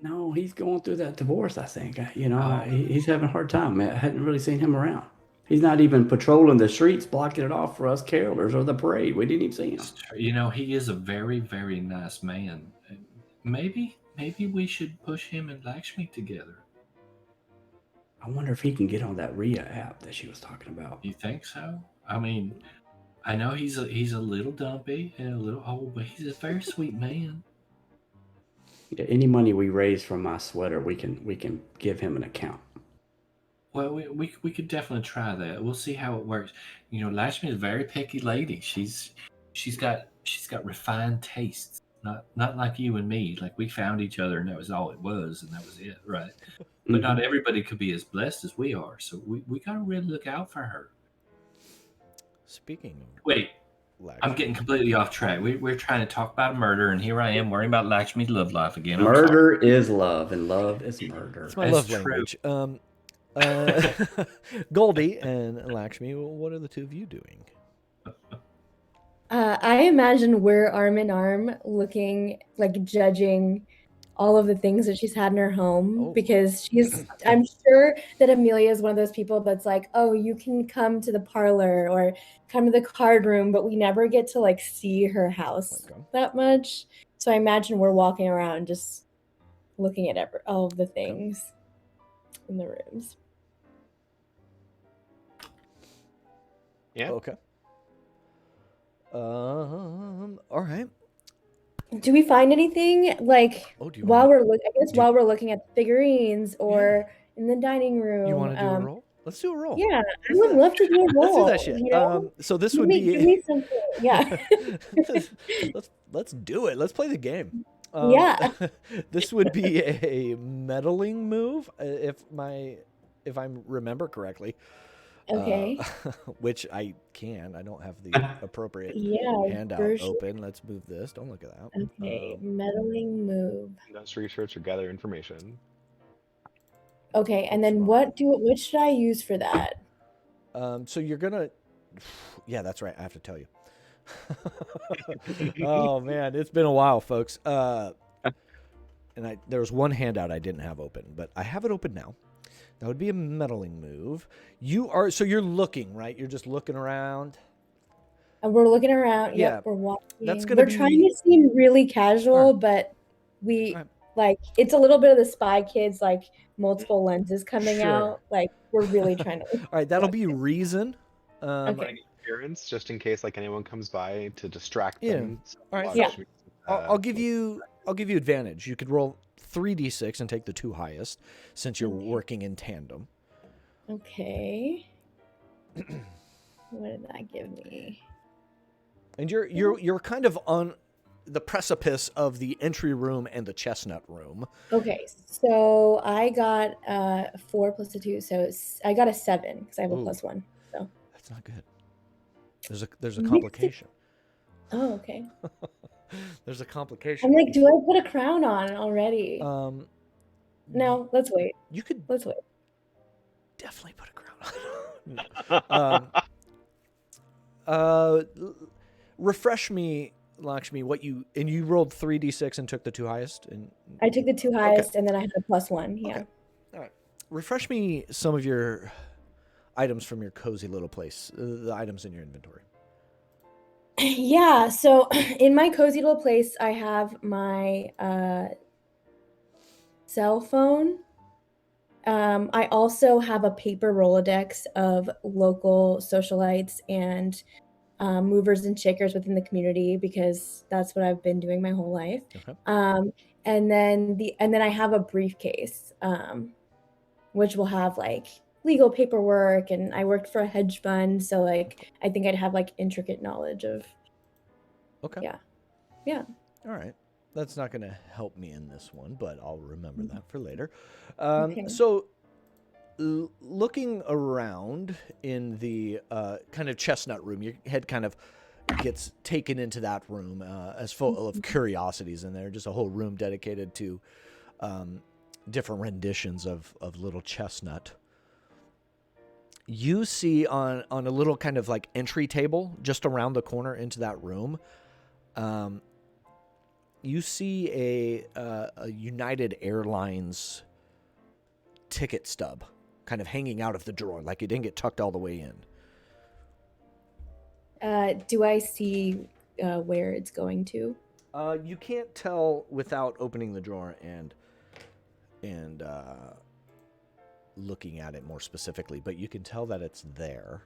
Speaker 5: No, he's going through that divorce, I think. He's having a hard time. I hadn't really seen him around. He's not even patrolling the streets, blocking it off for us carolers or the parade. We didn't even see him.
Speaker 4: He is a very, very nice man. Maybe we should push him and Lakshmi together.
Speaker 5: I wonder if he can get on that Rhea app that she was talking about.
Speaker 4: You think so? I mean, I know he's a little dumpy and a little old, but he's a very sweet man.
Speaker 5: Yeah, any money we raise from my sweater, we can give him an account.
Speaker 4: Well, we could definitely try that. We'll see how it works. Lakshmi is a very picky lady. She's got refined tastes. Not like you and me. Like we found each other and that was all it was and that was it, right? But not everybody could be as blessed as we are. So we gotta really look out for her.
Speaker 1: Speaking of
Speaker 4: Lakshmi. I'm getting completely off track. We're trying to talk about murder, and here I am worrying about Lakshmi's love life again.
Speaker 5: Murder is love, and love is murder.
Speaker 1: It's my love language. Goldie and Lakshmi, what are the two of you doing?
Speaker 6: I imagine we're arm in arm looking, like judging all of the things that she's had in her home, because I'm sure that Amelia is one of those people that's like, oh, you can come to the parlor or come to the card room, but we never get to like see her house that much. So I imagine we're walking around just looking at all of the things in the rooms.
Speaker 2: Yeah.
Speaker 1: Okay. All right.
Speaker 6: Do we find anything like while we're looking at the figurines or in the dining room?
Speaker 1: You want to do a roll? Let's do a roll.
Speaker 6: Yeah, I would love to do a roll.
Speaker 1: Let's do that shit. So this would be.
Speaker 6: Give me something. Yeah.
Speaker 1: let's do it. Let's play the game.
Speaker 6: Yeah.
Speaker 1: This would be a meddling move, if I remember correctly.
Speaker 6: Okay.
Speaker 1: Which I can. I don't have the appropriate
Speaker 6: handout
Speaker 1: handout open. Let's move this. Don't look at that.
Speaker 6: Okay. Meddling move.
Speaker 2: Let's research or gather information.
Speaker 6: Okay, and then what should I use for that?
Speaker 1: So you're gonna, yeah, that's right. I have to tell you. Oh man, it's been a while, folks. And there was one handout I didn't have open, but I have it open now. That would be a meddling move. You're looking, right? You're just looking around.
Speaker 6: And we're looking around.
Speaker 1: Yeah.
Speaker 6: Yep, we're walking.
Speaker 1: That's gonna
Speaker 6: We're
Speaker 1: be-
Speaker 6: trying to seem really casual,
Speaker 1: Alright.
Speaker 6: but we
Speaker 1: Alright.
Speaker 6: like it's a little bit of the Spy Kids, like multiple lenses coming
Speaker 1: Sure.
Speaker 6: out. Like we're really trying to.
Speaker 1: All right, that'll be reason.
Speaker 6: Okay.
Speaker 2: Running appearance, just in case like anyone comes by to distract
Speaker 1: Yeah.
Speaker 2: them. So
Speaker 1: All right,
Speaker 2: watch
Speaker 6: so
Speaker 2: me,
Speaker 1: I'll give you advantage. You could roll 3d6 and take the two highest, since you're
Speaker 6: Okay.
Speaker 1: working in tandem.
Speaker 6: Okay. What did that give me?
Speaker 1: And you're kind of on the precipice of the entry room and the chestnut room.
Speaker 6: Okay, so I got 4 plus a 2, so I got a 7 because I have a
Speaker 1: Ooh.
Speaker 6: +1. So
Speaker 1: That's not good. There's a
Speaker 6: Mixed it-
Speaker 1: complication.
Speaker 6: oh, okay.
Speaker 1: There's a complication.
Speaker 6: I'm like, do I put a crown on already? No, let's wait.
Speaker 1: You could
Speaker 6: Let's wait.
Speaker 1: definitely put a crown on. Refresh me, Lakshmi, what you rolled 3d6 and took the two highest. And
Speaker 6: I took the 2 highest, and then I had a +1. Yeah.
Speaker 1: Okay. All right. Refresh me some of your items from your cozy little place. The items in your inventory.
Speaker 6: Yeah. So in my cozy little place, I have my cell phone. I also have a paper Rolodex of local socialites and movers and shakers within the community because that's what I've been doing my whole life.
Speaker 1: Okay.
Speaker 6: And then I have a briefcase, which will have like legal paperwork, and I worked for a hedge fund, so like I think I'd have like intricate knowledge of.
Speaker 1: Okay.
Speaker 6: Yeah.
Speaker 1: All right. That's not going to help me in this one, but I'll remember that for later.
Speaker 6: Okay.
Speaker 1: So, looking around in the kind of chestnut room, your head kind of gets taken into that room as full of curiosities in there. Just a whole room dedicated to different renditions of Little Chestnut. You see on a little kind of like entry table just around the corner into that room, you see a United Airlines ticket stub kind of hanging out of the drawer, like it didn't get tucked all the way in.
Speaker 6: Do I see where it's going to?
Speaker 1: You can't tell without opening the drawer and looking at it more specifically, but you can tell that it's there.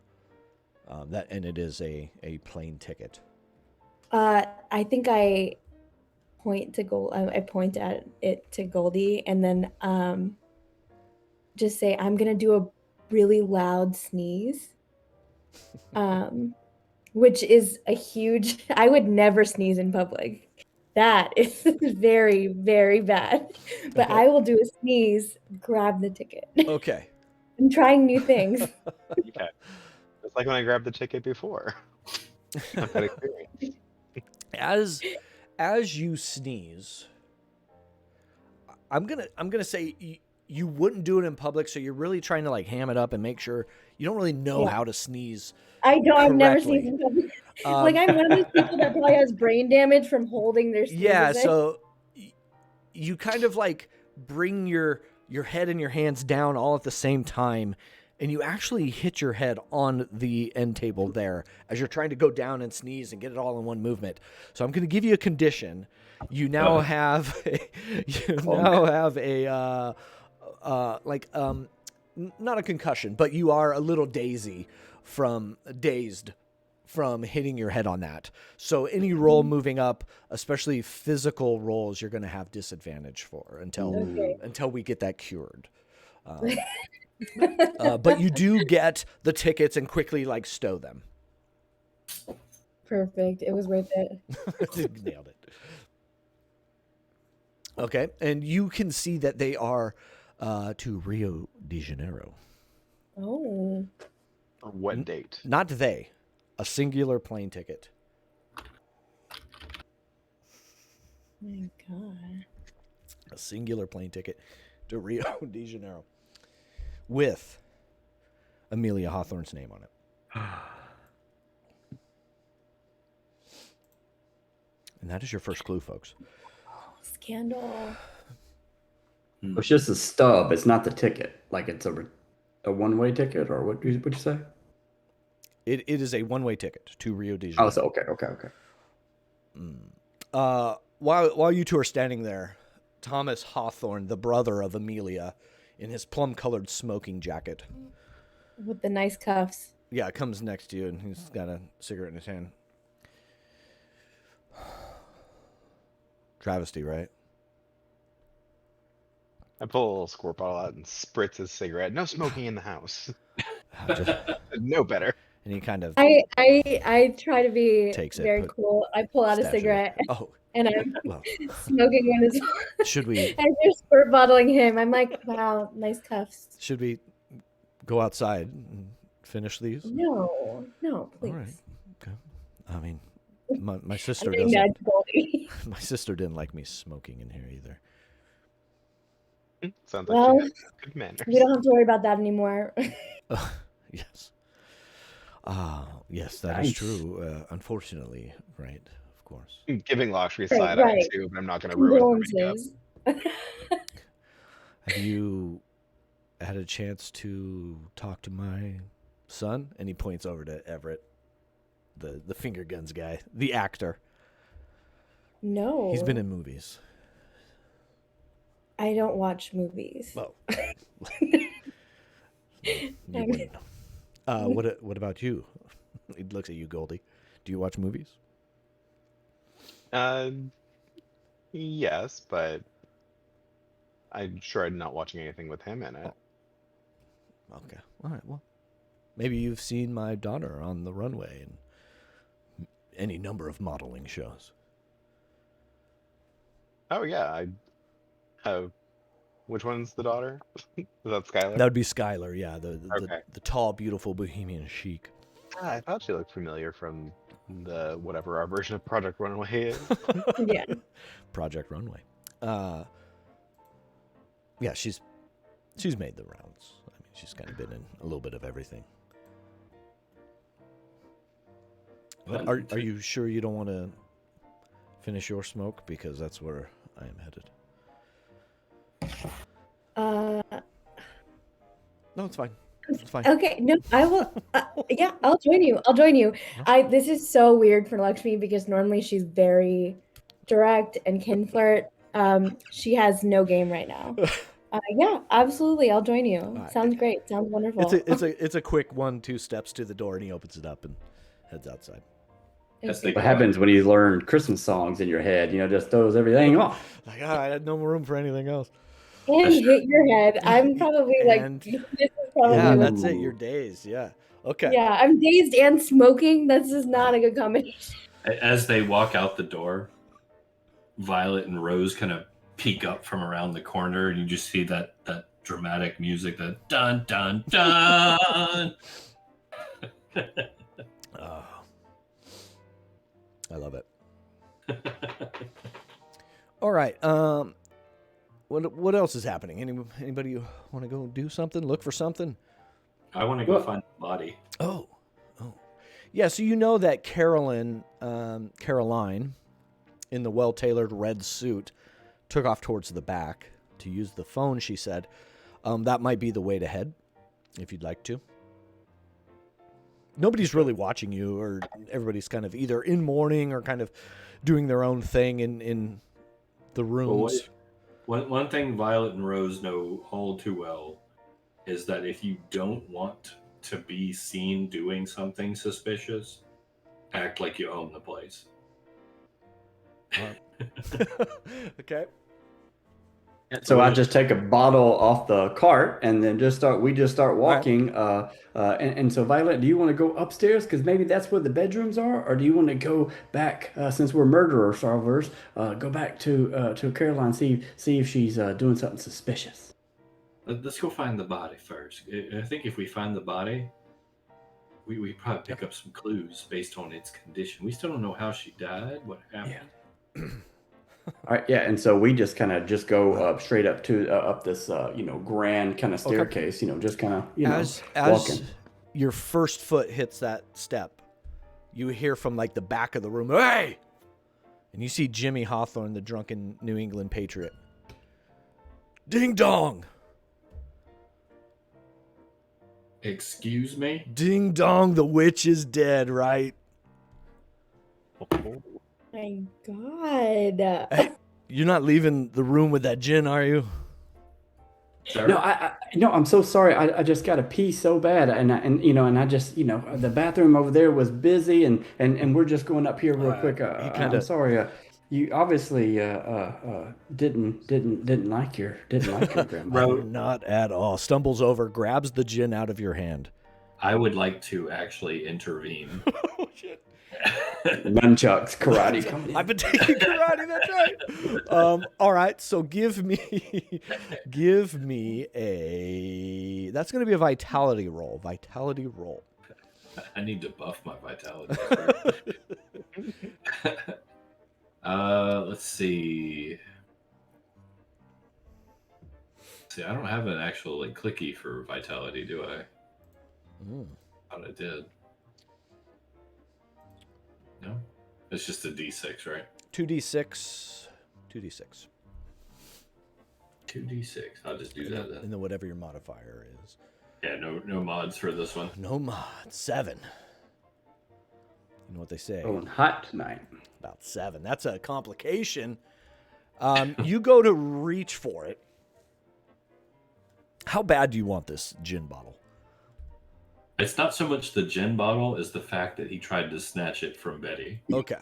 Speaker 1: And it is a plane ticket.
Speaker 6: I think I point at it to Goldie, and then just say, I'm gonna do a really loud sneeze, which is a huge. I would never sneeze in public. That is very, very bad. But
Speaker 1: Okay.
Speaker 6: I will do a sneeze, grab the ticket.
Speaker 1: Okay.
Speaker 6: I'm trying new things.
Speaker 2: Okay. It's like when I grabbed the ticket before. I've had experience.
Speaker 1: As you sneeze, I'm gonna say you wouldn't do it in public, so you're really trying to like ham it up and make sure you don't really know
Speaker 6: Yeah.
Speaker 1: how to sneeze.
Speaker 6: I don't. I've never
Speaker 1: Correctly.
Speaker 6: sneezed in public.
Speaker 1: Um,
Speaker 6: Like I'm one of those people that probably has brain damage from holding their sneezes
Speaker 1: Yeah,
Speaker 6: in.
Speaker 1: so you kind of like bring your head and your hands down all at the same time, and you actually hit your head on the end table there as you're trying to go down and sneeze and get it all in one movement. So I'm going to give you a condition. You now have not a concussion, but you are a little dazed from hitting your head on that. So any roll moving up, especially physical rolls, you're going to have disadvantage for until we get that cured. But you do get the tickets and quickly like stow them.
Speaker 6: Perfect. It was worth it.
Speaker 1: Nailed it. Okay, and you can see that they are to Rio de Janeiro.
Speaker 6: Oh.
Speaker 2: For what date?
Speaker 1: Not they. A singular plane ticket.
Speaker 6: My God.
Speaker 1: A singular plane ticket to Rio de Janeiro with Amelia Hawthorne's name on it. And that is your first clue, folks.
Speaker 6: Scandal.
Speaker 5: It's just a stub. It's not the ticket. Like it's a one-way ticket, or what you say?
Speaker 1: It is a one-way ticket to Rio de Janeiro.
Speaker 5: Oh, so okay.
Speaker 1: While you two are standing there, Thomas Hawthorne, the brother of Amelia, in his plum-colored smoking jacket,
Speaker 6: With the nice cuffs.
Speaker 1: yeah, comes next to you, and he's got a cigarette in his hand. Travesty, right?
Speaker 2: I pull a little squirt bottle out and spritz his cigarette. No smoking in the house.
Speaker 1: Just,
Speaker 2: No better.
Speaker 1: and he kind of
Speaker 6: I try to be
Speaker 1: Takes it,
Speaker 6: very
Speaker 1: put-
Speaker 6: cool. I pull out a
Speaker 1: stabs it.
Speaker 6: cigarette
Speaker 1: Oh,
Speaker 6: and I'm
Speaker 1: well,
Speaker 6: smoking one as well.
Speaker 1: should we
Speaker 6: And you're squirt bottling him. I'm like, wow, nice cuffs.
Speaker 1: go outside and finish these?
Speaker 6: No, please.
Speaker 1: All right. Okay. I mean, my sister
Speaker 6: I'm getting
Speaker 1: doesn't.
Speaker 6: mad, Goldie.
Speaker 1: My sister didn't like me smoking in here either.
Speaker 2: Sounds like
Speaker 6: Well,
Speaker 2: she has good manners.
Speaker 6: We don't have to worry about that anymore.
Speaker 1: Yes. Yes, that is
Speaker 5: Nice.
Speaker 1: true. Unfortunately, right? Of course.
Speaker 2: Giving Lashri
Speaker 6: Right,
Speaker 2: side eye
Speaker 6: right.
Speaker 2: too, but I'm not going to ruin her makeup.
Speaker 6: Condolences.
Speaker 1: Have you had a chance to talk to my son? And he points over to Everett, the finger guns guy, the actor.
Speaker 6: No.
Speaker 1: He's been in movies.
Speaker 6: I don't watch movies.
Speaker 1: Well, you wouldn't know. What about you? He looks at you, Goldie. Do you watch movies?
Speaker 2: Yes, but I'm sure I'm not watching anything with him in it.
Speaker 1: Okay. All right. Well, maybe you've seen my daughter on the runway and any number of modeling shows.
Speaker 2: Oh yeah, I have. Which one's the daughter? Is that Skylar?
Speaker 1: That would be Skylar. Yeah,
Speaker 2: Okay.
Speaker 1: the tall, beautiful bohemian chic.
Speaker 2: I thought she looked familiar from the whatever our version of Project Runway is.
Speaker 6: Yeah.
Speaker 1: Project Runway. Yeah, she's made the rounds. I mean, she's kind of been in a little bit of everything. But are you sure you don't want to finish your smoke, because that's where I am headed? No, it's fine. It's fine.
Speaker 6: Okay, no, I will. Yeah, I'll join you. This is so weird for Lakshmi because normally she's very direct and can flirt. She has no game right now. Yeah, absolutely. I'll join you.
Speaker 1: right.
Speaker 6: Sounds great. Sounds wonderful.
Speaker 1: It's a quick 1-2 steps to the door, and he opens it up and heads outside.
Speaker 4: As
Speaker 6: Okay.
Speaker 4: they
Speaker 5: What happens when you learn Christmas songs in your head? Just throws everything off.
Speaker 1: Like, I had no room for anything else.
Speaker 6: And hit your head. I'm probably
Speaker 1: And-
Speaker 6: this is probably
Speaker 1: Yeah,
Speaker 6: what-
Speaker 1: that's it. You're dazed. Yeah. Okay.
Speaker 6: yeah, I'm dazed and smoking. This is not a good combination.
Speaker 4: As they walk out the door, Violet and Rose kind of peek up from around the corner, and you just see that dramatic music, that dun dun dun.
Speaker 1: Oh, I love it. All right. What else is happening? Anybody want to go do something? Look for something?
Speaker 4: I want to go find the body.
Speaker 1: Oh. Yeah, so you know that Caroline, in the well-tailored red suit, took off towards the back to use the phone, she said. That might be the way to head, if you'd like to. Nobody's really watching you, or everybody's kind of either in mourning or kind of doing their own thing in the rooms.
Speaker 4: One thing Violet and Rose know all too well is that if you don't want to be seen doing something suspicious, act like you own the place.
Speaker 1: Okay.
Speaker 5: So I just take a bottle off the cart and then we just start walking. And so Violet, do you want to go upstairs? Because maybe that's where the bedrooms are, or do you want to go back, since we're murderer solvers, go back to Caroline, see if she's doing something suspicious?
Speaker 4: Let's go find the body first. I think if we find the body, we probably pick up some clues based on its condition. We still don't know how she died, what happened.
Speaker 5: All right, yeah, and so we just kind of just go up straight up to up this grand kind of staircase, just kind of
Speaker 1: As
Speaker 5: walking.
Speaker 1: your first foot hits that step, you hear from like the back of the room, "Hey!" And you see Jimmy Hawthorne, the drunken New England patriot. "Ding dong!
Speaker 4: Excuse me?
Speaker 1: Ding dong, the witch is dead, right?"
Speaker 6: My God.
Speaker 1: Hey, you're not leaving the room with that gin, are you?
Speaker 4: Sir?
Speaker 5: No, I'm so sorry. I just got to pee so bad, and I just the bathroom over there was busy, and we're just going up here real quick. I'm sorry. You obviously didn't like your grandma.
Speaker 1: Not at all. Stumbles over, grabs the gin out of your hand.
Speaker 4: I would like to actually intervene.
Speaker 1: Oh shit!
Speaker 5: Nunchucks, karate coming in.
Speaker 1: I've been taking karate. That's right. All right. So give me a. That's going to be a vitality roll. Vitality roll.
Speaker 4: I need to buff my vitality. Let's see. I don't have an actual clicky for vitality, do I? Thought I did. No, it's just a D6, right?
Speaker 1: 2d6. 2d6.
Speaker 4: 2d6. I'll just do that then.
Speaker 1: And then whatever your modifier is.
Speaker 4: Yeah, no mods for this one.
Speaker 1: No mods. 7. You know what they say?
Speaker 5: Oh, hot tonight.
Speaker 1: About 7. That's a complication. You go to reach for it. How bad do you want this gin bottle?
Speaker 4: It's not so much the gin bottle as the fact that he tried to snatch it from Betty.
Speaker 1: Okay.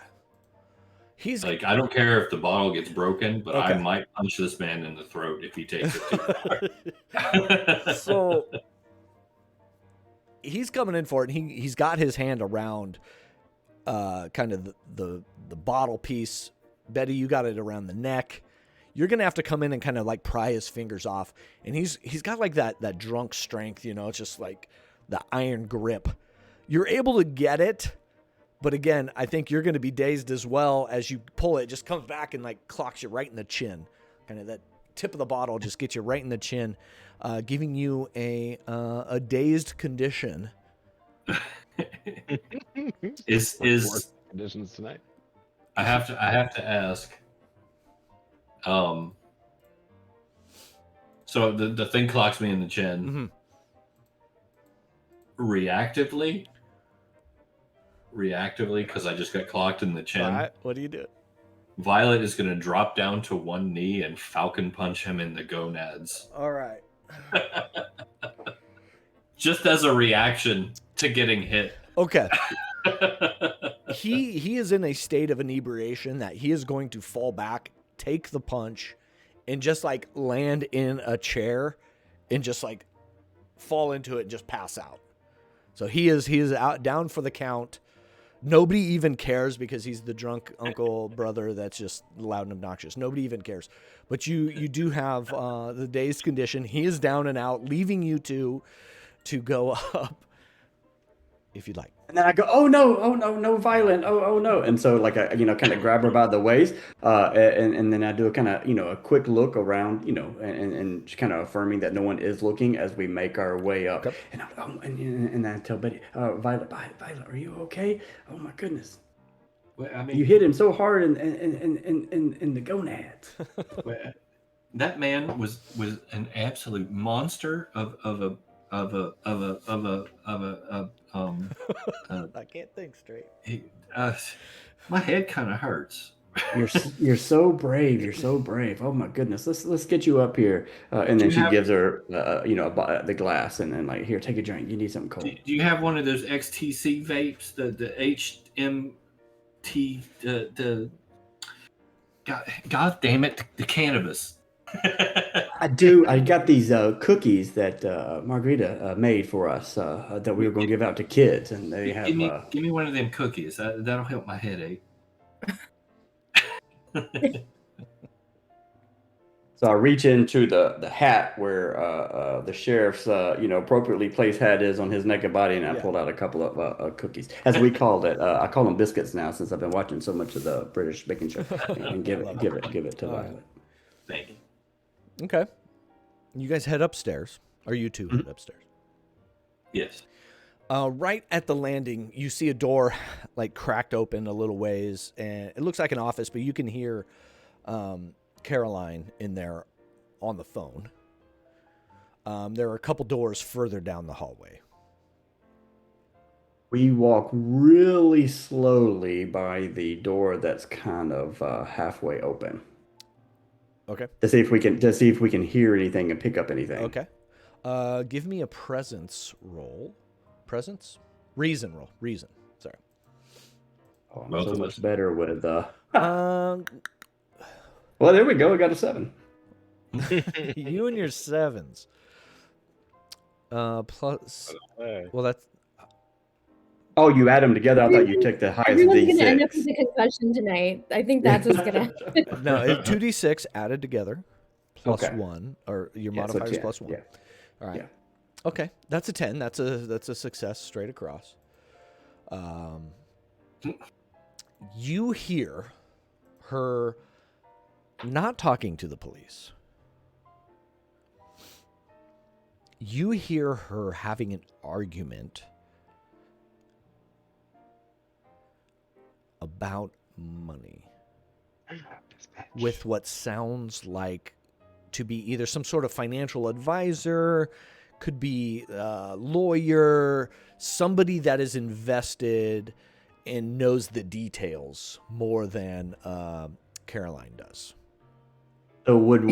Speaker 1: He's
Speaker 4: like, I don't care if the bottle gets broken, but
Speaker 1: Okay.
Speaker 4: I might punch this man in the throat if he takes it too far.
Speaker 1: So he's coming in for it, and he's got his hand around kind of the bottle piece. Betty, you got it around the neck. You're gonna have to come in and kind of like pry his fingers off, and he's got like that drunk strength, it's just like the iron grip. You're able to get it, but again, I think you're going to be dazed as well. As you pull it, just comes back and like clocks you right in the chin. Kind of that tip of the bottle just gets you right in the chin, giving you a dazed condition.
Speaker 2: Is conditions tonight?
Speaker 4: I have to ask. So the thing clocks me in the chin.
Speaker 1: Mm-hmm.
Speaker 4: Reactively, because I just got clocked in the chin.
Speaker 1: All right, what do you do?
Speaker 4: Violet is going to drop down to one knee and falcon punch him in the gonads.
Speaker 1: All right.
Speaker 4: Just as a reaction to getting hit.
Speaker 1: Okay. He is in a state of inebriation that he is going to fall back, take the punch, and just like land in a chair and just like fall into it and just pass out. So he is out down for the count. Nobody even cares because he's the drunk uncle brother that's just loud and obnoxious. Nobody even cares. But you do have the dazed condition. He is down and out, leaving you to go up if you'd like.
Speaker 5: And then I go, oh no, Violent, oh no, and so like I kind of grab her by the waist, and then I do a kind of a quick look around, and just kind of affirming that no one is looking as we make our way up,
Speaker 1: okay.
Speaker 5: And I tell Betty, Violet, are you okay? Oh my goodness,
Speaker 4: Well, I mean,
Speaker 5: you hit him so hard in the gonads.
Speaker 4: well, that man was an absolute monster of a
Speaker 1: I can't think straight.
Speaker 4: My head kind of hurts.
Speaker 5: You're so brave. You're so brave. Oh my goodness. Let's get you up here. And then she gives her the glass and then like, here, take a drink. You need something cold.
Speaker 4: Do you have one of those XTC vapes? The HMT God damn it, the cannabis.
Speaker 5: I do. I got these cookies that Margarita made for us that we were going to give out to kids, and they have.
Speaker 4: Give me one of them cookies. That'll help my headache.
Speaker 5: So I reach into the hat where the sheriff's appropriately placed hat is on his naked body, and I pulled out a couple of cookies, as we called it. I call them biscuits now since I've been watching so much of the British baking show, and give it to Violet.
Speaker 4: Thank you.
Speaker 1: Okay. You guys head upstairs. Or you two head upstairs.
Speaker 4: Yes.
Speaker 1: Right at the landing, you see a door like cracked open a little ways, and it looks like an office, but you can hear Caroline in there on the phone. There are a couple doors further down the hallway.
Speaker 5: We walk really slowly by the door that's kind of halfway open.
Speaker 1: Okay.
Speaker 5: To see if we can hear anything and pick up anything.
Speaker 1: Okay. Give me a presence roll. Presence? Reason roll. Reason. Sorry.
Speaker 5: Oh, I'm
Speaker 4: Both
Speaker 5: so
Speaker 4: of
Speaker 5: much
Speaker 4: us.
Speaker 5: better with.
Speaker 1: Um,
Speaker 5: Well, there we go. We got a 7.
Speaker 1: you and your 7s. Plus. Well, that's.
Speaker 5: Oh, you add them together. I thought you took the highest
Speaker 6: Everyone's gonna end up
Speaker 5: D6.
Speaker 6: with a concussion tonight. I think that's what's gonna happen.
Speaker 1: No, 2d6 added together. Plus
Speaker 5: Okay.
Speaker 1: 1. Or your
Speaker 5: Yeah, so
Speaker 1: modifier's
Speaker 5: 10,
Speaker 1: plus 1.
Speaker 5: yeah.
Speaker 1: All right.
Speaker 5: Yeah.
Speaker 1: Okay. That's a 10. That's a success straight across. You hear her not talking to the police. You hear her having an argument about money with what sounds like to be either some sort of financial advisor, could be a lawyer, somebody that is invested and knows the details more than Caroline does.
Speaker 5: So would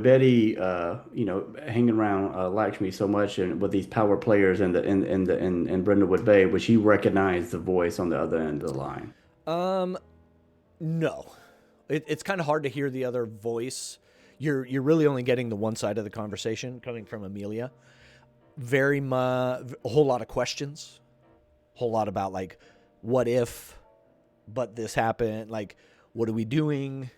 Speaker 5: Betty, hanging around Lakshmi so much and with these power players in Brindlewood Bay, would she recognize the voice on the other end of the line?
Speaker 1: No. It's kind of hard to hear the other voice. You're really only getting the one side of the conversation coming from Amelia. A whole lot of questions. A whole lot about like, what if, but this happened? Like, what are we doing?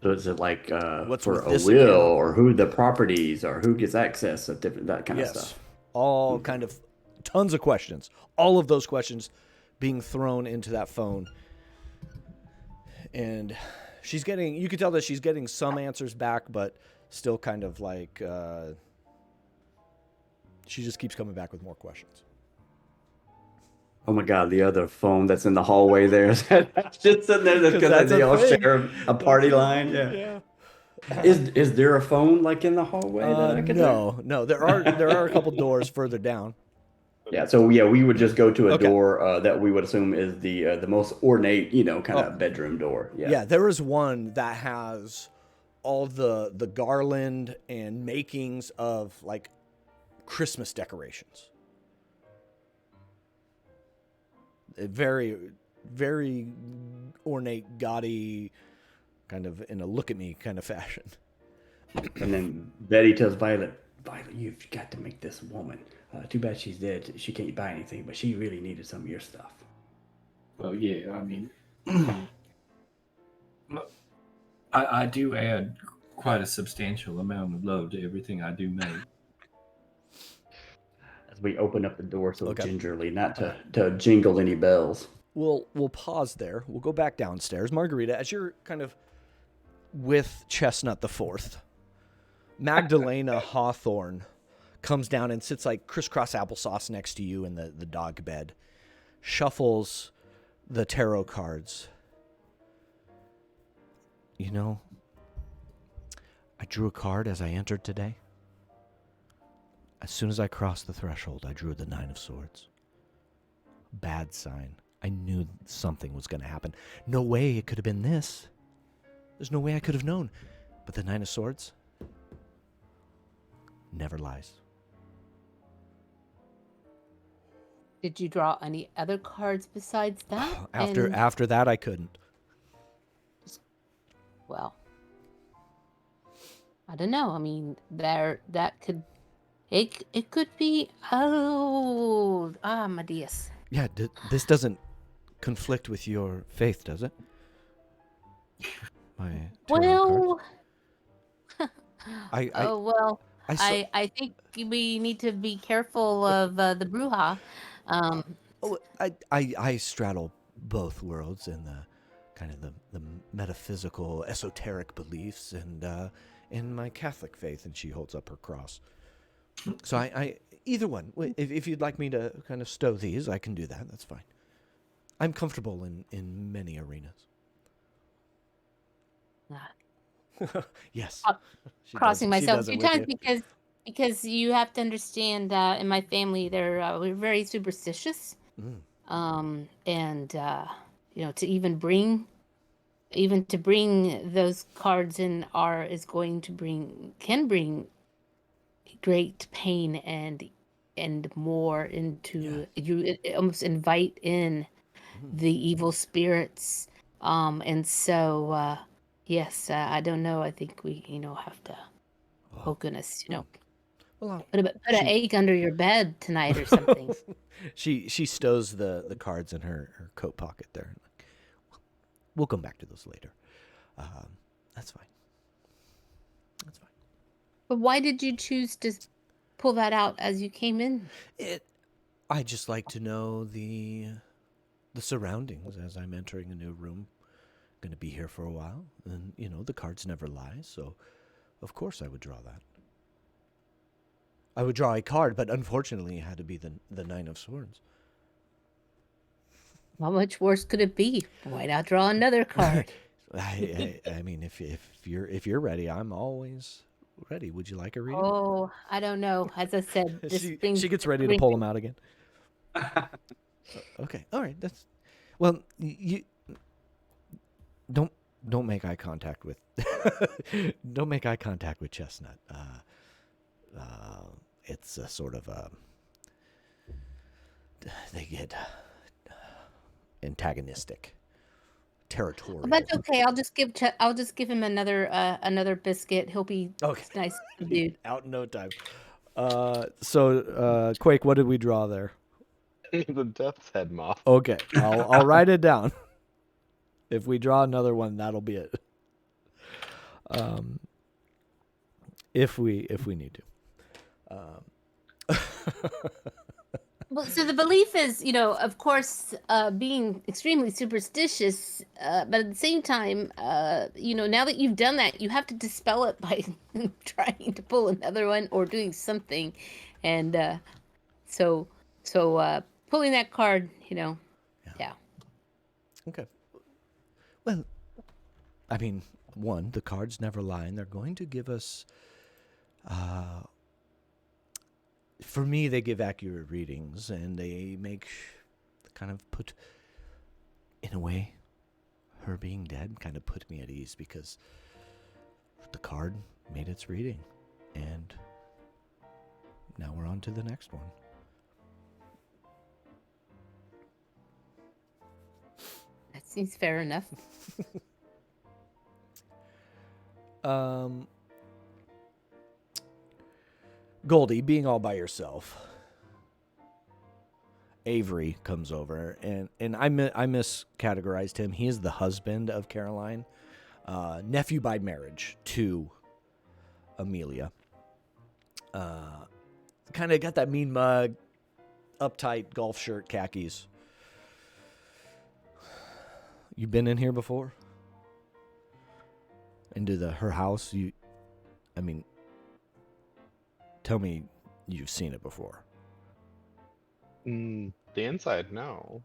Speaker 5: So is it like
Speaker 1: What's
Speaker 5: for
Speaker 1: with
Speaker 5: a
Speaker 1: this
Speaker 5: will
Speaker 1: again?
Speaker 5: or who the properties or who gets access of different that kind of stuff?
Speaker 1: All kind of tons of questions. All of those questions being thrown into that phone. And you can tell that she's getting some answers back, but still kind of like, she just keeps coming back with more questions.
Speaker 5: Oh my God, the other phone that's in the hallway there. That's just sitting there because they all share a party line. Yeah. Is there a phone like in the hallway that I could
Speaker 1: No. There are a couple doors further down.
Speaker 5: Yeah, so we would just go to a
Speaker 1: Okay.
Speaker 5: door that we would assume is the most ornate, kind of bedroom door.
Speaker 1: Yeah, there is one that has all the garland and makings of like Christmas decorations. Very, very ornate, gaudy, kind of in a look at me kind of fashion.
Speaker 5: And then Betty tells Violet, you've got to make this woman. Too bad she's dead. She can't buy anything, but she really needed some of your stuff.
Speaker 4: Well, yeah, I mean, I do add quite a substantial amount of love to everything I do make.
Speaker 5: As we open up the door so
Speaker 1: Okay.
Speaker 5: gingerly, not to jingle any bells.
Speaker 1: We'll pause there. We'll go back downstairs. Margarita, as you're kind of with Chestnut the Fourth, Magdalena Hawthorne comes down and sits like crisscross applesauce next to you in the dog bed, shuffles the tarot cards. You know, I drew a card as I entered today. As soon as I crossed the threshold, I drew the 9 of Swords. Bad sign. I knew something was going to happen. No way it could have been this. There's no way I could have known. But the 9 of Swords never lies.
Speaker 3: Did you draw any other cards besides that?
Speaker 1: After that, I couldn't.
Speaker 3: Well, I don't know. I mean, that could, it could be. Oh, Amadeus.
Speaker 1: Yeah, this doesn't conflict with your faith, does it? my tarot cards?
Speaker 3: Well,
Speaker 1: I
Speaker 3: oh well,
Speaker 1: I saw.
Speaker 3: I think we need to be careful of the bruja. Um,
Speaker 1: Oh, I straddle both worlds in the kind of the metaphysical, esoteric beliefs, and in my Catholic faith. And she holds up her cross. So I either one. If you'd like me to kind of stow these, I can do that. That's fine. I'm comfortable in many arenas. Yes,
Speaker 3: uh, crossing
Speaker 1: she
Speaker 3: myself a
Speaker 1: does it
Speaker 3: few
Speaker 1: with
Speaker 3: times
Speaker 1: you.
Speaker 3: because you have to understand in my family we're very superstitious.
Speaker 1: Mm.
Speaker 3: And to even to bring those cards in can bring great pain and more into you. It almost invite in
Speaker 1: Mm.
Speaker 3: the evil spirits. And so yes, I don't know. I think we have to. Oh
Speaker 1: Well,
Speaker 3: goodness,
Speaker 1: well,
Speaker 3: put an egg under your bed tonight or something.
Speaker 1: she stows the cards in her coat pocket there. We'll come back to those later. That's fine. That's fine.
Speaker 3: But why did you choose to pull that out as you came in?
Speaker 1: I just like to know the surroundings as I'm entering a new room. Going to be here for a while, and the cards never lie, so of course I would draw that. I would draw a card, but unfortunately it had to be the Nine of Swords.
Speaker 3: How much worse could it be? Why not draw another card?
Speaker 1: I mean, if you're ready, I'm always ready. Would you like a reading?
Speaker 3: Oh, I don't know. As I said,
Speaker 1: She gets ready to pull them out again. Okay, all right. That's well. You don't make eye contact with don't make eye contact with Chestnut. It's a sort of they get antagonistic, territorial.
Speaker 3: That's okay. I'll just give him another biscuit. He'll be nice dude.
Speaker 1: Out in no time. So Quake, what did we draw there?
Speaker 2: The Death's Head moth.
Speaker 1: Okay, I'll write it down. If we draw another one, that'll be it. If we need to.
Speaker 3: Well, so the belief is, of course, being extremely superstitious, but at the same time, now that you've done that, you have to dispel it by trying to pull another one or doing something, and so pulling that card, yeah.
Speaker 1: Okay. Well, I mean, one, the cards never lie, and they're going to give us. For me, they give accurate readings, and they kind of put, in a way, her being dead kind of put me at ease because the card made its reading, and now we're on to the next one.
Speaker 3: That seems fair enough.
Speaker 1: Goldie, being all by yourself, Avery comes over, and I miscategorized him. He is the husband of Caroline, nephew by marriage to Amelia. Kind of got that mean mug, uptight golf shirt, khakis. You been in here before? Into her house? Tell me you've seen it before.
Speaker 2: The inside, no.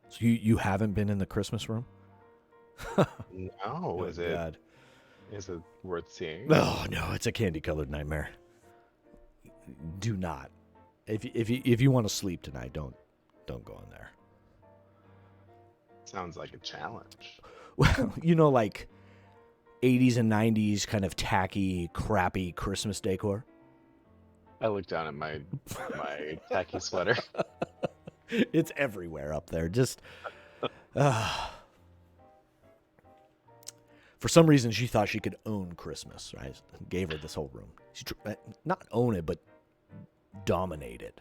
Speaker 1: So you haven't been in the Christmas room?
Speaker 2: No,
Speaker 1: Oh,
Speaker 2: is it?
Speaker 1: God.
Speaker 2: Is it worth seeing?
Speaker 1: Oh no, it's a candy-colored nightmare. Do not. If you want to sleep tonight, don't go in there.
Speaker 2: Sounds like a challenge.
Speaker 1: Well, like 80s and 90s kind of tacky, crappy Christmas decor.
Speaker 2: I look down at my tacky sweater.
Speaker 1: It's everywhere up there. Just for some reason, she thought she could own Christmas. Right? Gave her this whole room. She not own it, but dominate it.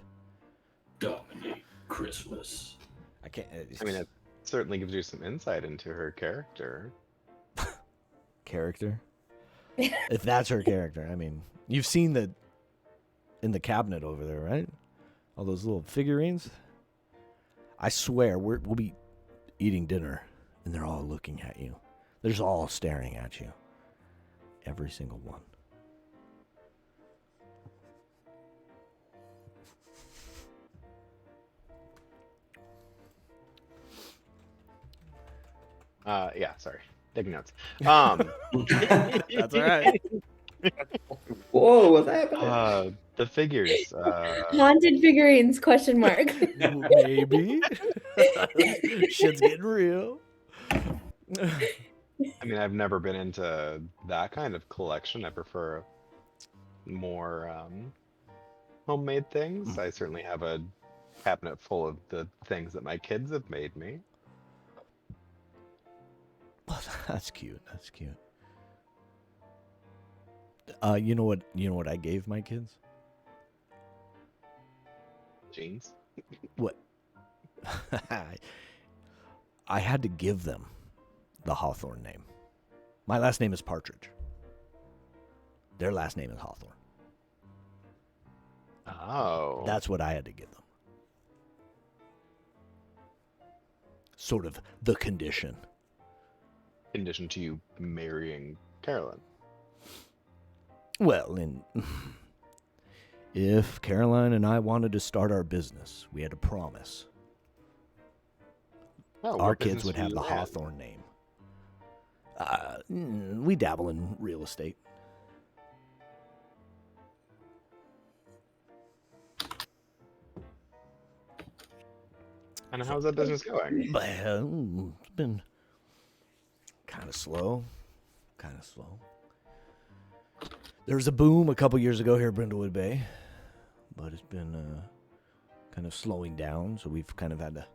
Speaker 4: Dominate Christmas.
Speaker 1: I can't.
Speaker 2: I mean, it certainly gives you some insight into her character.
Speaker 1: character. If that's her character. I mean, you've seen the in the cabinet over there, right? All those little figurines. I swear, we'll be eating dinner, and they're all looking at you. They're just all staring at you. Every single one.
Speaker 2: Yeah, sorry. Taking notes.
Speaker 1: That's all right.
Speaker 5: Whoa, what's happening?
Speaker 2: The figures.
Speaker 6: Haunted figurines? Question mark.
Speaker 1: Maybe. Shit's getting real.
Speaker 2: I mean, I've never been into that kind of collection. I prefer more homemade things. I certainly have a cabinet full of the things that my kids have made me.
Speaker 1: Well, that's cute. That's cute. You know what I gave my kids?
Speaker 2: Jeans.
Speaker 1: What? I had to give them the Hawthorne name. My last name is Partridge. Their last name is Hawthorne.
Speaker 2: Oh.
Speaker 1: That's what I had to give them. Sort of the condition.
Speaker 2: Condition to you marrying Carolyn.
Speaker 1: Well, if Caroline and I wanted to start our business, we had to promise
Speaker 2: Oh,
Speaker 1: our
Speaker 2: what
Speaker 1: kids
Speaker 2: business
Speaker 1: would
Speaker 2: were
Speaker 1: have
Speaker 2: you
Speaker 1: the
Speaker 2: in?
Speaker 1: Hawthorne name. We dabble in real estate.
Speaker 2: And how's that business going?
Speaker 1: But it's been kind of slow. There was a boom a couple years ago here at Brindlewood Bay, but it's been kind of slowing down, so we've kind of had to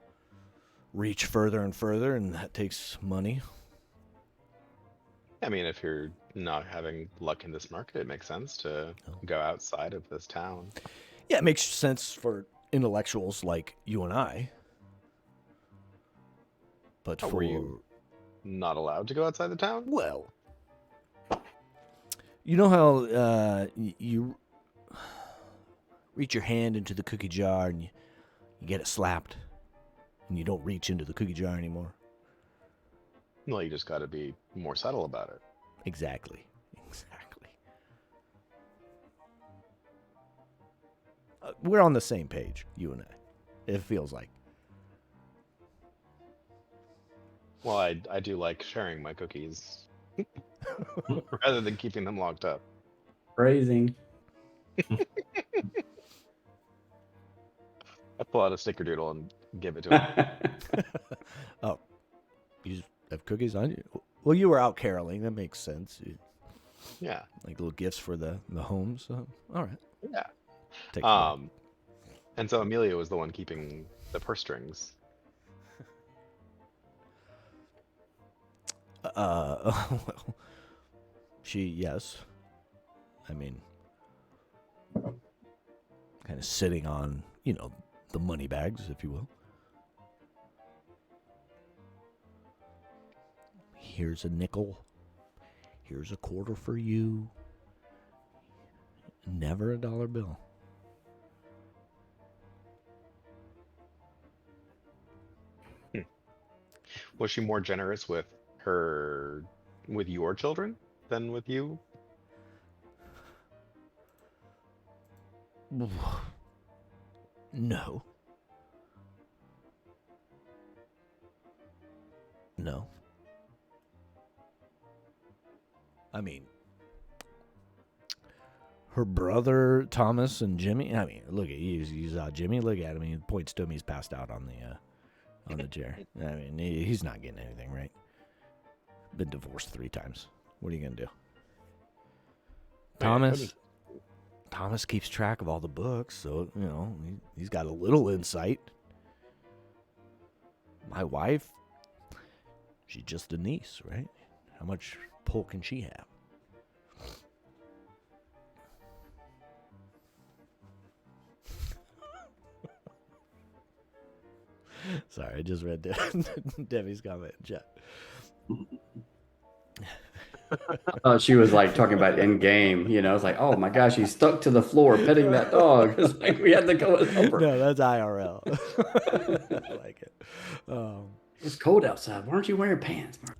Speaker 1: reach further and further, and that takes money.
Speaker 2: I mean, if you're not having luck in this market, it makes sense to go outside of this town.
Speaker 1: Yeah, it makes sense for intellectuals like you and I. But
Speaker 2: Oh,
Speaker 1: for
Speaker 2: were you not allowed to go outside the town?
Speaker 1: well, you know how you reach your hand into the cookie jar and you get it slapped, and you don't reach into the cookie jar anymore.
Speaker 2: Well, you just got to be more subtle about it.
Speaker 1: Exactly. We're on the same page, you and I. It feels like.
Speaker 2: Well, I do like sharing my cookies rather than keeping them locked up.
Speaker 5: Phrasing.
Speaker 2: I pull out a snickerdoodle and give it to him.
Speaker 1: Oh, you just have cookies on you? Well, you were out caroling. That makes sense.
Speaker 2: Yeah.
Speaker 1: Like little gifts for the homes. All right.
Speaker 2: Yeah.
Speaker 1: Take it back.
Speaker 2: And so Amelia was the one keeping the purse strings.
Speaker 1: Well, yes. I mean, kind of sitting on, the money bags, if you will. Here's a nickel. Here's a quarter for you. Never a dollar bill.
Speaker 2: Was she more generous with your children than with you?
Speaker 1: No. No. I mean, her brother Thomas and Jimmy. I mean, look at he's Jimmy. Look at him. He points to him. He's passed out on the chair. I mean, he's not getting anything, right? Been divorced 3 times. What are you gonna do? Thomas keeps track of all the books, so he's got a little insight. My wife, she's just a niece, right? How much pull can she have? Sorry, I just read Debbie's comment in chat.
Speaker 5: She was like talking about in game, it's like, oh my gosh, he's stuck to the floor petting that dog. It's like we had to go and help her.
Speaker 1: No, that's IRL. I like it.
Speaker 5: It's cold outside. Why aren't you wearing pants, Mark?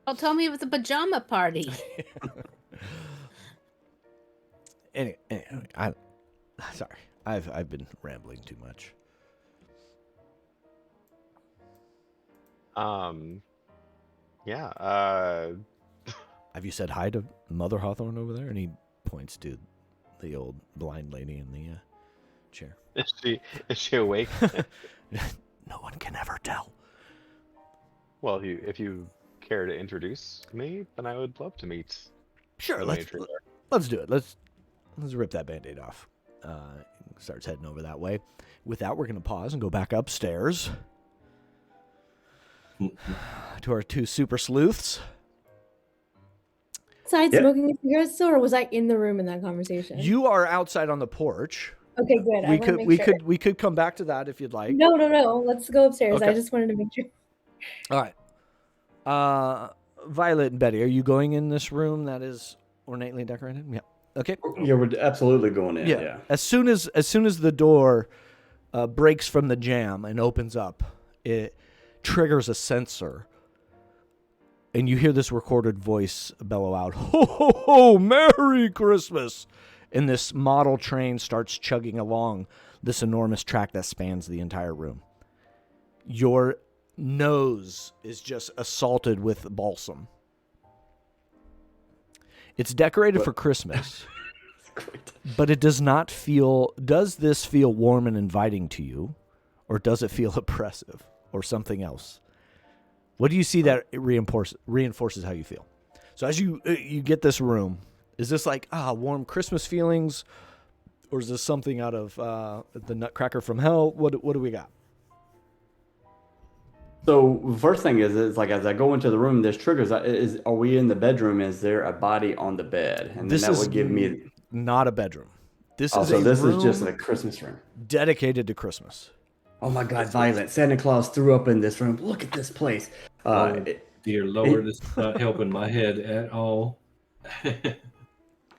Speaker 3: Well, tell me it was a pajama party.
Speaker 1: Anyway, sorry, I've been rambling too much.
Speaker 2: Yeah.
Speaker 1: Have you said hi to Mother Hawthorne over there? And he points to the old blind lady in the chair.
Speaker 2: Is she awake?
Speaker 1: No one can ever tell.
Speaker 2: Well, if you care to introduce me, then I would love to meet.
Speaker 1: Sure,
Speaker 2: the
Speaker 1: let's
Speaker 2: matron there.
Speaker 1: let's do it. Let's rip that Band-Aid off. Starts heading over that way. With that, we're going to pause and go back upstairs to our two super sleuths.
Speaker 6: Outside
Speaker 5: Yep.
Speaker 6: smoking a cigarette still, or was I in the room in that conversation?
Speaker 1: You are outside on the porch.
Speaker 6: Okay, good. I want to make sure.
Speaker 1: We could come back to that if you'd like.
Speaker 6: No. Let's go upstairs.
Speaker 1: Okay.
Speaker 6: I just wanted to make sure.
Speaker 1: All right. Violet and Betty, are you going in this room that is ornately decorated? Yeah. Okay.
Speaker 5: Yeah, we're absolutely going in. Yeah.
Speaker 1: As soon as the door breaks from the jam and opens up, it triggers a sensor, and you hear this recorded voice bellow out, "Ho ho ho! Merry Christmas!" And this model train starts chugging along this enormous track that spans the entire room. Your nose is just assaulted with balsam. It's decorated for Christmas.
Speaker 5: Great.
Speaker 1: But it does not feel... Does this feel warm and inviting to you? Or does it feel oppressive? Or something else? What do you see that it reinforces how you feel? So as you get this room, is this like, warm Christmas feelings? Or is this something out of the Nutcracker from Hell? What do we got?
Speaker 5: So first thing is like as I go into the room, this triggers. Are we in the bedroom? Is there a body on the bed? And then that would give me
Speaker 1: not a bedroom. This is
Speaker 5: this is just a Christmas room
Speaker 1: dedicated to Christmas.
Speaker 5: Oh my God, Violet! Santa Claus threw up in this room. Look at this place.
Speaker 4: Dear Lord, this is not helping my head at all.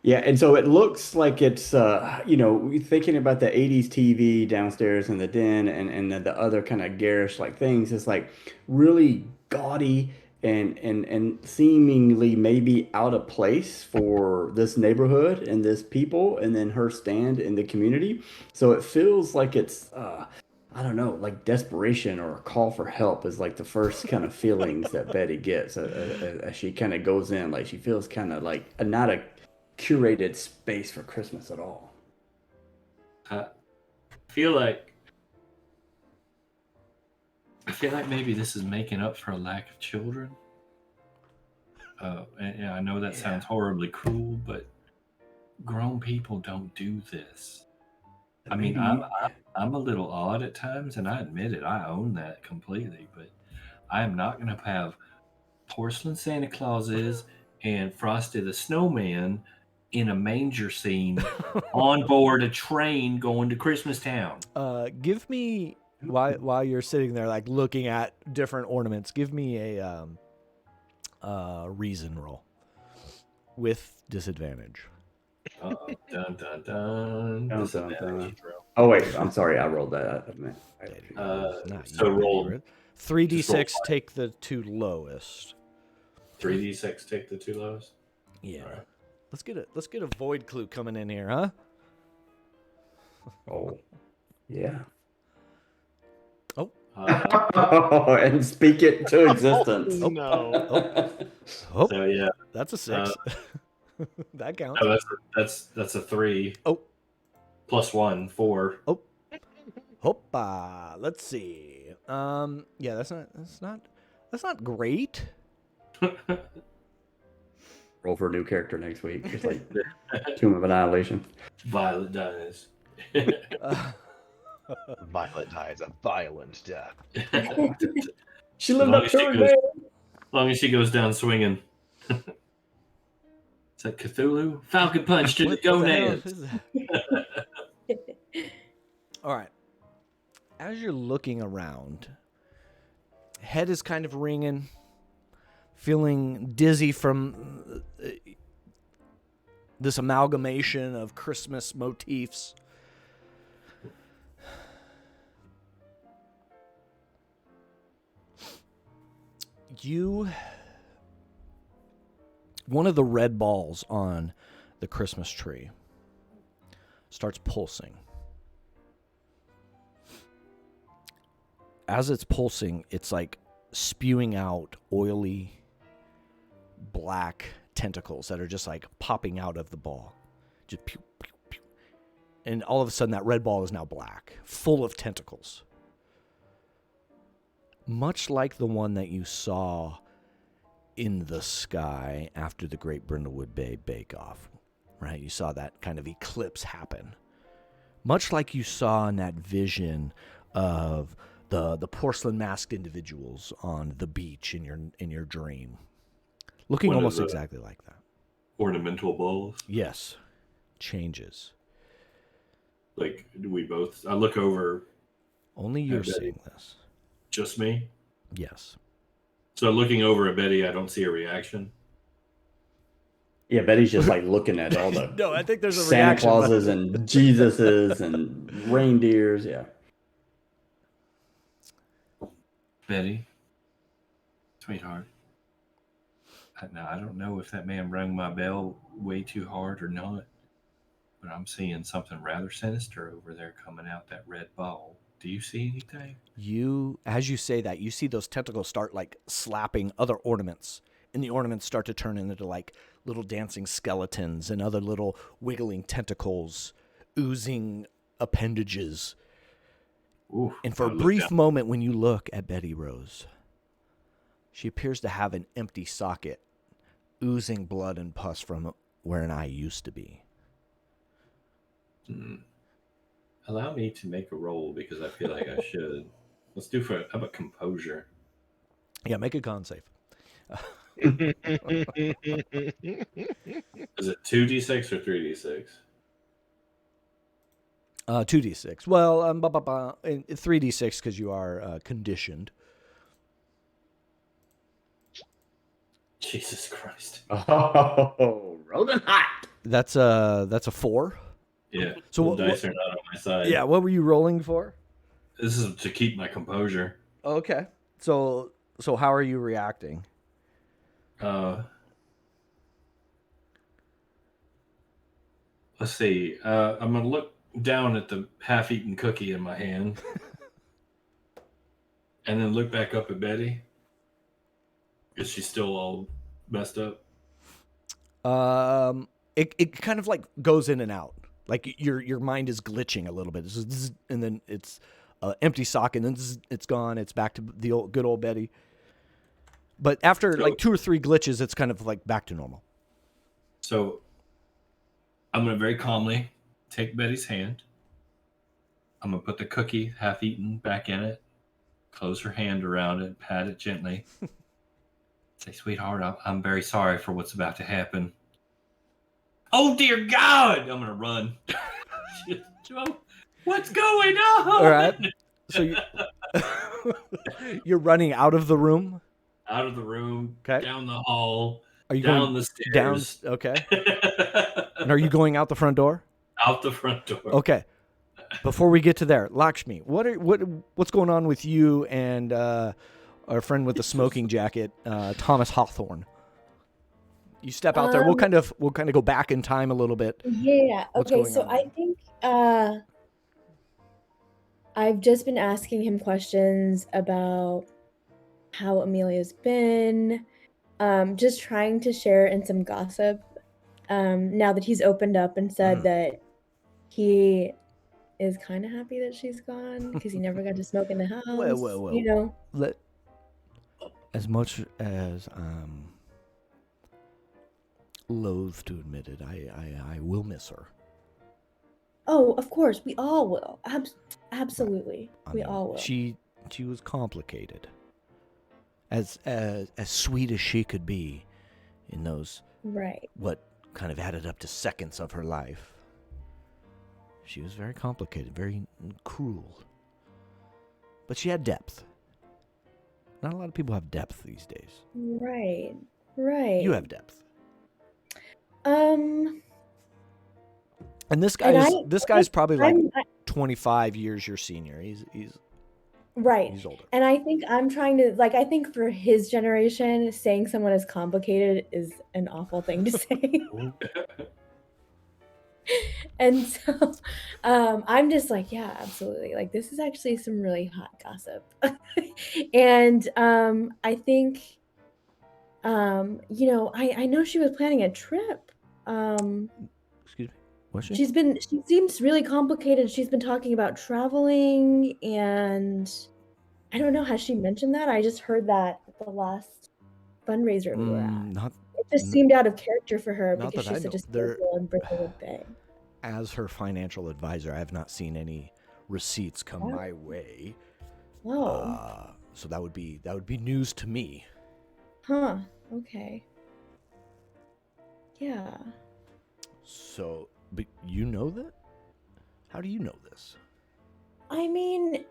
Speaker 5: Yeah, and so it looks like it's, thinking about the 80s TV downstairs in the den and the other kind of garish like things. It's like really gaudy and seemingly maybe out of place for this neighborhood and this people and then her stand in the community. So it feels like it's, I don't know, like desperation or a call for help is like the first kind of feelings that Betty gets as she kind of goes in. Like she feels kind of like not a curated space for Christmas at all.
Speaker 4: I feel like maybe this is making up for a lack of children. And I know that sounds horribly cruel, but grown people don't do this. I mean, I'm a little odd at times, and I admit it. I own that completely, but I am not going to have porcelain Santa Clauses and Frosty the Snowman in a manger scene on board a train going to Christmas Town.
Speaker 1: Give me, while you're sitting there like looking at different ornaments, give me a reason roll with disadvantage.
Speaker 4: Dun dun dun. Disadvantage roll.
Speaker 5: Oh wait, I'm sorry, I rolled that.
Speaker 4: So roll
Speaker 1: 3d6. Take the two lowest.
Speaker 4: 3d6. Take the two lowest.
Speaker 1: Yeah.
Speaker 4: Right.
Speaker 1: Let's get a void clue coming in here, huh?
Speaker 5: Oh, yeah.
Speaker 1: Oh.
Speaker 5: And speak it to existence.
Speaker 2: Oh, no.
Speaker 1: Oh.
Speaker 4: So yeah,
Speaker 1: That's a 6. That counts.
Speaker 4: no, that's a 3.
Speaker 1: Oh.
Speaker 4: Plus 1, 4.
Speaker 1: Oh. Hoppa. Let's see. Yeah, that's not great.
Speaker 5: Roll for a new character next week. It's like Tomb of Annihilation.
Speaker 4: Violet dies.
Speaker 2: Violet dies a violent death.
Speaker 5: She lived
Speaker 4: Long
Speaker 5: up
Speaker 4: as
Speaker 5: to
Speaker 4: she
Speaker 5: her
Speaker 4: goes-
Speaker 5: name.
Speaker 4: As long as she goes down swinging. Is that Cthulhu? Falcon punch to the
Speaker 1: What the hell
Speaker 4: gonads.
Speaker 1: is that? All right. As you're looking around, head is kind of ringing. feeling dizzy from this amalgamation of Christmas motifs. One of the red balls on the Christmas tree starts pulsing. As it's pulsing, it's like spewing out oily, black tentacles that are just like popping out of the ball. Just pew, pew, pew. And all of a sudden, that red ball is now black, full of tentacles. Much like the one that you saw in the sky after the Great Brindlewood Bay Bake-Off, right? You saw that kind of eclipse happen. Much like you saw in that vision of the porcelain masked individuals on the beach in your dream. Looking
Speaker 4: One of
Speaker 1: almost
Speaker 4: the
Speaker 1: exactly like that.
Speaker 4: Ornamental balls.
Speaker 1: Yes. Changes.
Speaker 4: Like, do we both? I look over.
Speaker 1: Only you're
Speaker 4: Betty.
Speaker 1: seeing this.
Speaker 4: Just me?
Speaker 1: Yes.
Speaker 4: So looking over at Betty, I don't see a reaction.
Speaker 5: Yeah, Betty's just like looking at all the
Speaker 1: No, I think there's a
Speaker 5: Santa
Speaker 1: reaction.
Speaker 5: Clauses and Jesuses and reindeers. Yeah.
Speaker 4: Betty, sweetheart. Now, I don't know if that man rang my bell way too hard or not, but I'm seeing something rather sinister over there coming out that red ball. Do you see anything?
Speaker 1: As you say that, you see those tentacles start like slapping other ornaments, and the ornaments start to turn into like little dancing skeletons and other little wiggling tentacles, oozing appendages.
Speaker 4: Ooh,
Speaker 1: And for a brief moment, when you look at Betty Rose, she appears to have an empty socket, oozing blood and pus from where an eye used to be.
Speaker 4: Allow me to make a roll because I feel like I should. Let's do how about composure?
Speaker 1: Yeah, make a con save.
Speaker 4: Is it 2d6 or 3d6?
Speaker 1: 2d6. Well, 3d6 because you are conditioned.
Speaker 4: Jesus Christ.
Speaker 5: Oh, rolling hot.
Speaker 1: That's a 4.
Speaker 4: Yeah.
Speaker 1: So
Speaker 4: the dice are not on my side.
Speaker 1: Yeah, what were you rolling for?
Speaker 4: This is to keep my composure.
Speaker 1: Okay. So how are you reacting?
Speaker 4: Let's see. I'm gonna look down at the half-eaten cookie in my hand, and then look back up at Betty. Is she still all messed up?
Speaker 1: It kind of like goes in and out. Like your mind is glitching a little bit, and then it's empty socket, and then it's gone. It's back to the good old Betty. But after like 2 or 3 glitches, it's kind of like back to normal.
Speaker 4: So I'm going to very calmly take Betty's hand. I'm going to put the cookie half-eaten back in it, close her hand around it, pat it gently. Say, sweetheart, I'm very sorry for what's about to happen. Oh, dear God! I'm going to run. What's going on?
Speaker 1: All right. So you're running out of the room?
Speaker 4: Out of the room,
Speaker 1: okay.
Speaker 4: Down the hall,
Speaker 1: are you
Speaker 4: down
Speaker 1: going
Speaker 4: the stairs.
Speaker 1: Down, okay. And are you going out the front door?
Speaker 4: Out the front door.
Speaker 1: Okay. Before we get to there, Lakshmi, what's going on with you and our friend with the smoking jacket, Thomas Hawthorne? You step out there. We'll kind of go back in time a little bit.
Speaker 6: Yeah. Okay. So I think I've just been asking him questions about how Amelia's been, just trying to share in some gossip. Now that he's opened up and said that he is kind of happy that she's gone because he never got to smoke in the house.
Speaker 1: Well.
Speaker 6: You know,
Speaker 1: as much as loath to admit it, I will miss her.
Speaker 6: Oh, of course, we all will. Absolutely, we all will.
Speaker 1: She was complicated. As sweet as she could be, in those what kind of added up to seconds of her life, she was very complicated, very cruel. But she had depth. Not a lot of people have depth these days.
Speaker 6: Right. Right.
Speaker 1: You have depth.
Speaker 6: Um.
Speaker 1: And this
Speaker 6: And
Speaker 1: guy's probably like
Speaker 6: I'm
Speaker 1: 25 years your senior. He's
Speaker 6: right.
Speaker 1: he's older.
Speaker 6: And I think I'm trying to I think for his generation, saying someone is complicated is an awful thing to say. And so I'm just like, yeah, absolutely. Like this is actually some really hot gossip. And I think I know she was planning a trip.
Speaker 1: Excuse me. Was she?
Speaker 6: She seems really complicated. She's been talking about traveling, and I don't know, has she mentioned that? I just heard that at the last fundraiser we were at. It just seemed out of character for her
Speaker 1: not
Speaker 6: because
Speaker 1: that I
Speaker 6: she's such a
Speaker 1: know.
Speaker 6: staple in Brindlewood Bay.
Speaker 1: As her financial advisor, I have not seen any receipts come my way.
Speaker 6: Oh.
Speaker 1: So that would be news to me.
Speaker 6: Huh. Okay. Yeah.
Speaker 1: So, but you know that? How do you know this?
Speaker 6: I mean,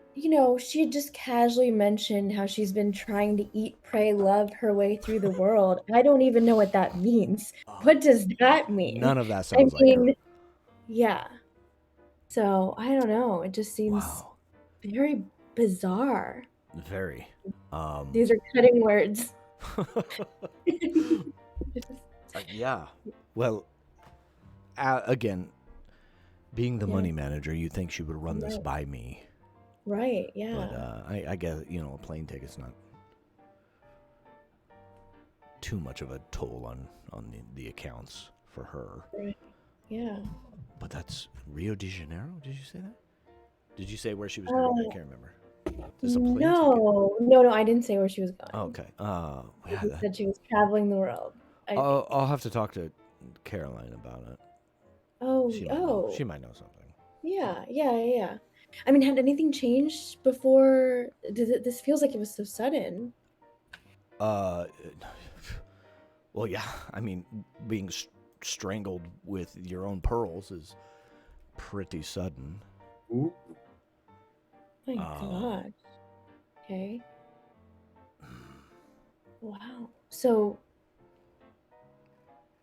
Speaker 6: she had just casually mentioned how she's been trying to eat, pray, love her way through the world. I don't even know what that means. What does that mean?
Speaker 1: None of that sounds like her.
Speaker 6: Yeah. So, I don't know. It just seems very bizarre.
Speaker 1: Very.
Speaker 6: These are cutting words.
Speaker 1: Yeah. Well, again, being the money manager, you'd think she would run this by me.
Speaker 6: Right, yeah.
Speaker 1: But I guess, a plane ticket's not too much of a toll on the accounts for her.
Speaker 6: Right. Yeah.
Speaker 1: But that's Rio de Janeiro? Did you say that? Did you say where she was going? I can't remember.
Speaker 6: No, I didn't say where she was going.
Speaker 1: Oh, okay.
Speaker 6: She said she was traveling the world.
Speaker 1: I'll have to talk to Caroline about it. She might know something.
Speaker 6: Yeah. I mean, had anything changed before? This feels like it was so sudden.
Speaker 1: Well, yeah. I mean, being strangled with your own pearls is pretty sudden.
Speaker 5: Ooh.
Speaker 6: My gosh. Okay. Wow. So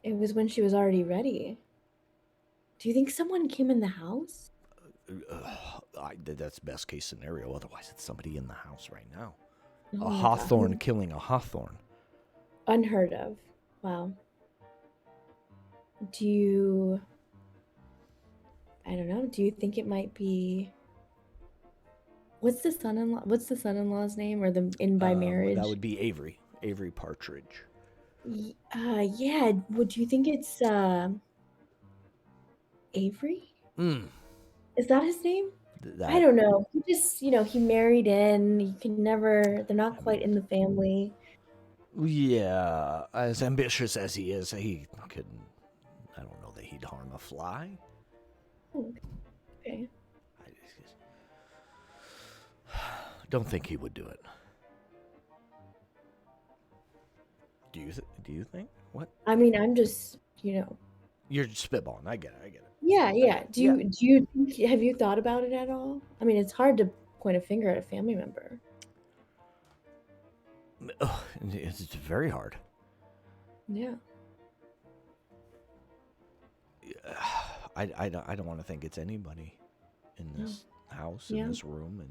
Speaker 6: it was when she was already ready. Do you think someone came in the house?
Speaker 1: That's best case scenario. Otherwise, it's somebody in the house right now.
Speaker 6: Oh
Speaker 1: A
Speaker 6: my
Speaker 1: hawthorn
Speaker 6: God.
Speaker 1: killing a hawthorn.
Speaker 6: Unheard of. Wow. I don't know. Do you think it might be? What's the son-in-law's name, or the in by marriage?
Speaker 1: That would be Avery Partridge.
Speaker 6: Yeah. Would you think it's Avery? Is that his name? I don't know. He just, he married in. You can never. They're not quite in the family.
Speaker 1: Yeah, as ambitious as he is, he couldn't. I don't know that he'd harm a fly.
Speaker 6: Oh, okay.
Speaker 1: Don't think he would do it. Do you think? What?
Speaker 6: I mean, I'm just,
Speaker 1: You're spitballing. I get it.
Speaker 6: Yeah. Do you think, have you thought about it at all? I mean, it's hard to point a finger at a family member.
Speaker 1: It's very hard.
Speaker 6: Yeah.
Speaker 1: I don't want to think it's anybody in this house, in this room, and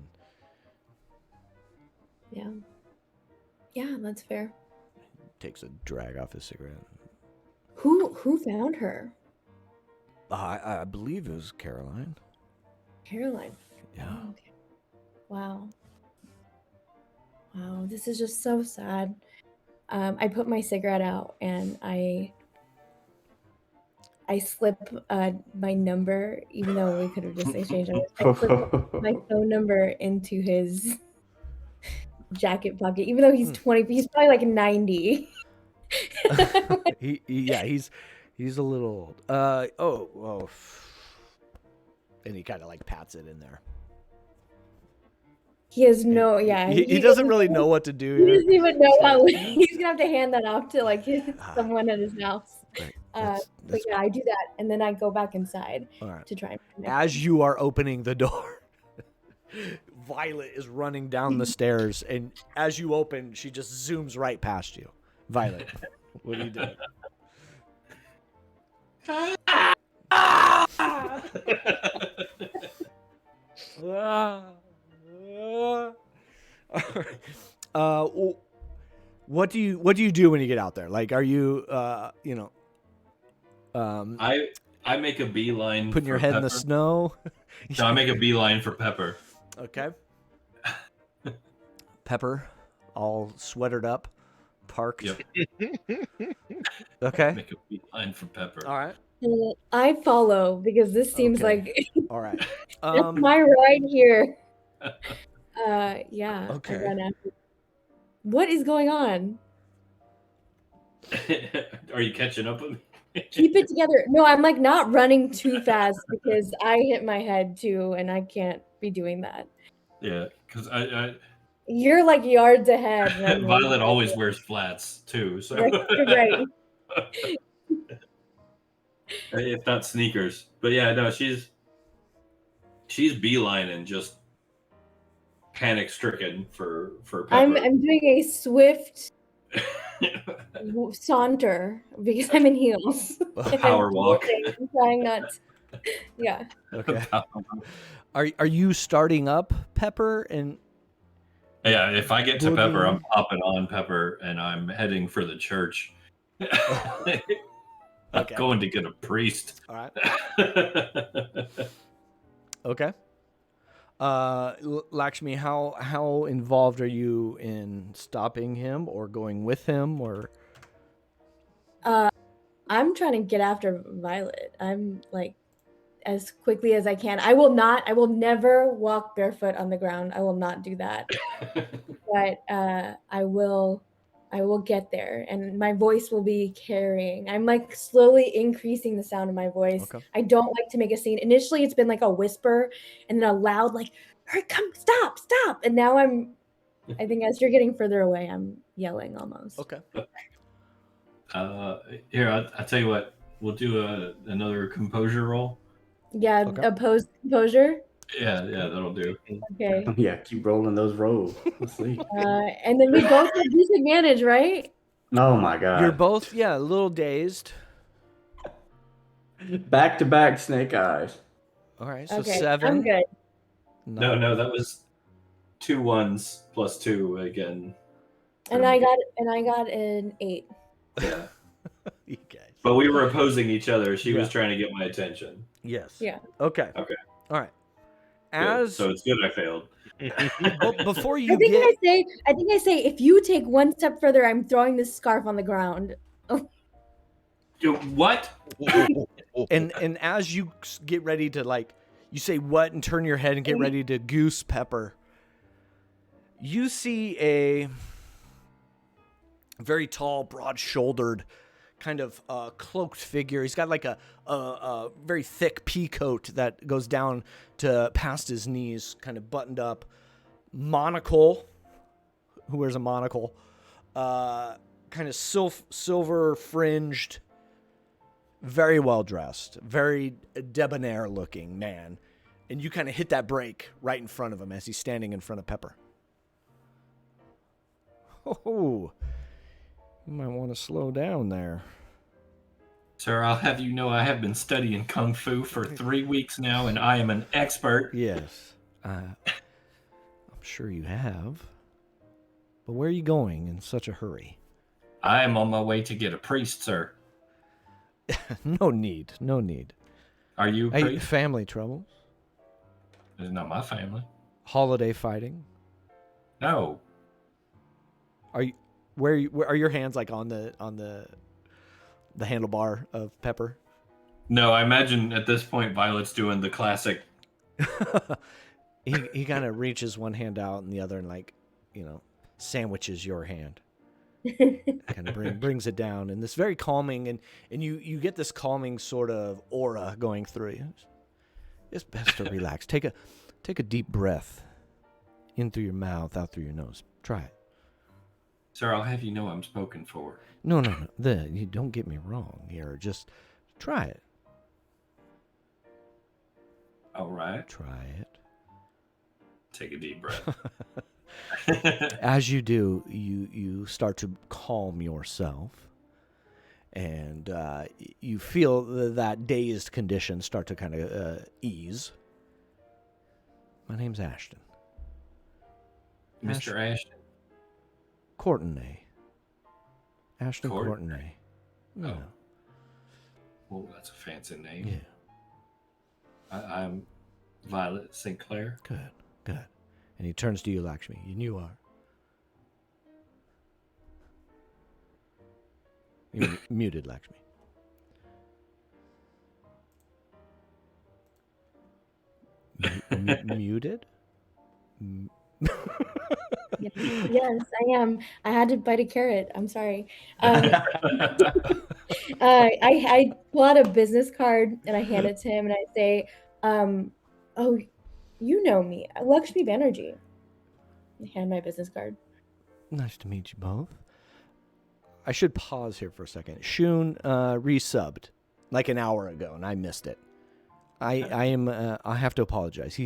Speaker 6: yeah, that's fair.
Speaker 1: takes a drag off his cigarette.
Speaker 6: Who found her?
Speaker 1: I believe it was Caroline.
Speaker 6: Caroline.
Speaker 1: Yeah.
Speaker 6: Oh, okay. Wow, this is just so sad. I put my cigarette out and I slip my number, even though we could have just exchanged numbers. I slip my phone number into his jacket pocket, even though he's 20. He's probably like 90.
Speaker 1: He's a little old. And he kind of like pats it in there.
Speaker 6: He has no,
Speaker 1: he doesn't really know what to do.
Speaker 6: He doesn't even know how. He's gonna have to hand that off to like someone at his house.
Speaker 1: Right.
Speaker 6: But yeah, I do that, and then I go back inside
Speaker 1: All right.
Speaker 6: to try and.
Speaker 1: As you are opening the door, Violet is running down the stairs, and as you open, she just zooms right past you. Violet, what are you doing? What do you do when you get out there? Like, are you
Speaker 4: I make a beeline
Speaker 1: putting your
Speaker 4: for
Speaker 1: head
Speaker 4: Pepper.
Speaker 1: in the snow?
Speaker 4: No, I make a beeline for Pepper.
Speaker 1: Okay. Pepper, all sweatered up, parked.
Speaker 4: Yep.
Speaker 1: Okay.
Speaker 4: Make a beeline for Pepper.
Speaker 1: All right.
Speaker 6: I follow because this seems
Speaker 1: Okay.
Speaker 6: like
Speaker 1: All right.
Speaker 6: that's my ride here. Yeah.
Speaker 1: Okay.
Speaker 6: I run after. What is going on?
Speaker 4: Are you catching up with me?
Speaker 6: Keep it together. No, I'm like not running too fast because I hit my head too, and I can't be doing that.
Speaker 4: Yeah, because I
Speaker 6: You're like yards ahead. And I'm like,
Speaker 4: Violet always wears flats too, so
Speaker 6: right.
Speaker 4: if not sneakers. But yeah, no, she's beelining, just panic stricken for Pepper.
Speaker 6: I'm doing a swift saunter because I'm in heels.
Speaker 4: Power walk.
Speaker 6: I'm trying not. Yeah.
Speaker 1: Okay. Are you starting up Pepper and?
Speaker 4: Yeah, if I get to Pepper, I'm
Speaker 1: Boogieing?
Speaker 4: popping on Pepper, and I'm heading for the church. I'm
Speaker 1: Okay.
Speaker 4: going to get a priest.
Speaker 1: All right. Okay. Lakshmi, how involved are you in stopping him or going with him or?
Speaker 6: I'm trying to get after Violet. I'm like as quickly as I can. I will never walk barefoot on the ground. I will not do that. But I will get there, and my voice will be carrying. I'm like slowly increasing the sound of my voice.
Speaker 1: Okay.
Speaker 6: I don't like to make a scene. Initially it's been like a whisper and then a loud like, hurry, come, stop. And now I think as you're getting further away, I'm yelling almost.
Speaker 1: Okay.
Speaker 4: Here, I'll tell you what. We'll do another composure roll.
Speaker 6: Yeah,
Speaker 1: Okay.
Speaker 6: opposed composure.
Speaker 4: Yeah, that'll do.
Speaker 6: Okay.
Speaker 5: Yeah, keep rolling those rolls. Let's see.
Speaker 6: And then we both have disadvantage, right?
Speaker 5: Oh my god.
Speaker 1: You're both a little dazed.
Speaker 5: Back to back snake eyes.
Speaker 1: All right, so
Speaker 6: Okay,
Speaker 1: 7.
Speaker 6: I'm good.
Speaker 4: No, that was 2 1s plus 2 again.
Speaker 6: And I got an 8.
Speaker 4: Yeah.
Speaker 1: You guys.
Speaker 4: But we were opposing each other. She was
Speaker 1: Yeah.
Speaker 4: trying to get my attention.
Speaker 1: Yes.
Speaker 6: Yeah.
Speaker 1: Okay.
Speaker 4: Okay.
Speaker 1: All right.
Speaker 4: Good. So it's good I failed.
Speaker 1: Before
Speaker 6: I
Speaker 1: you
Speaker 6: think
Speaker 1: get
Speaker 6: I say if you take one step further, I'm throwing this scarf on the ground.
Speaker 4: What?
Speaker 1: and as you get ready to you say what and turn your head and get ready to goose Pepper, you see a very tall, broad-shouldered, kind of cloaked figure. He's got like a very thick pea coat that goes down to past his knees, kind of buttoned up, monocle. Who wears a monocle? Kind of silver fringed, very well dressed, very debonair looking man. And you kind of hit that break right in front of him as he's standing in front of Pepper. Oh, you might want to slow down there.
Speaker 4: Sir, I'll have you know I have been studying Kung Fu for 3 weeks now, and I am an expert.
Speaker 1: Yes, I'm sure you have. But where are you going in such a hurry?
Speaker 4: I am on my way to get a priest, sir.
Speaker 1: No need.
Speaker 4: Are you a
Speaker 1: Hey,
Speaker 4: priest?
Speaker 1: family troubles?
Speaker 4: It's not my family.
Speaker 1: Holiday fighting?
Speaker 4: No.
Speaker 1: Where are your hands like on the handlebar of Pepper?
Speaker 4: No, I imagine at this point Violet's doing the classic.
Speaker 1: he kind of reaches one hand out and the other and sandwiches your hand. Kind of brings it down, and this very calming and you get this calming sort of aura going through you. It's best to relax. Take a deep breath in through your mouth, out through your nose. Try it.
Speaker 4: Sir, I'll have you know I'm spoken for.
Speaker 1: No. You don't get me wrong here. Just try it.
Speaker 4: All right.
Speaker 1: Try it.
Speaker 4: take a deep breath.
Speaker 1: As you do, you start to calm yourself, and you feel that dazed condition start to kind of ease. My name's Ashton.
Speaker 4: Mr. Ashton.
Speaker 1: Courtenay. Ashton
Speaker 4: Courtenay.
Speaker 1: Courtenay.
Speaker 4: Oh.
Speaker 1: Yeah.
Speaker 4: Oh, that's a fancy name.
Speaker 1: Yeah.
Speaker 4: I'm Violet Sinclair.
Speaker 1: Good. Good. And he turns to you, Lakshmi. And you are. You're muted, Lakshmi. Muted?
Speaker 6: Yes, I am. I had to bite a carrot. I'm sorry. I pull out a business card and I hand it to him and I say, "Oh, you know me, Lakshmi Banerjee." I hand my business card.
Speaker 1: Nice to meet you both. I should pause here for a second. Shun resubbed like an hour ago, and I missed it. I have to apologize.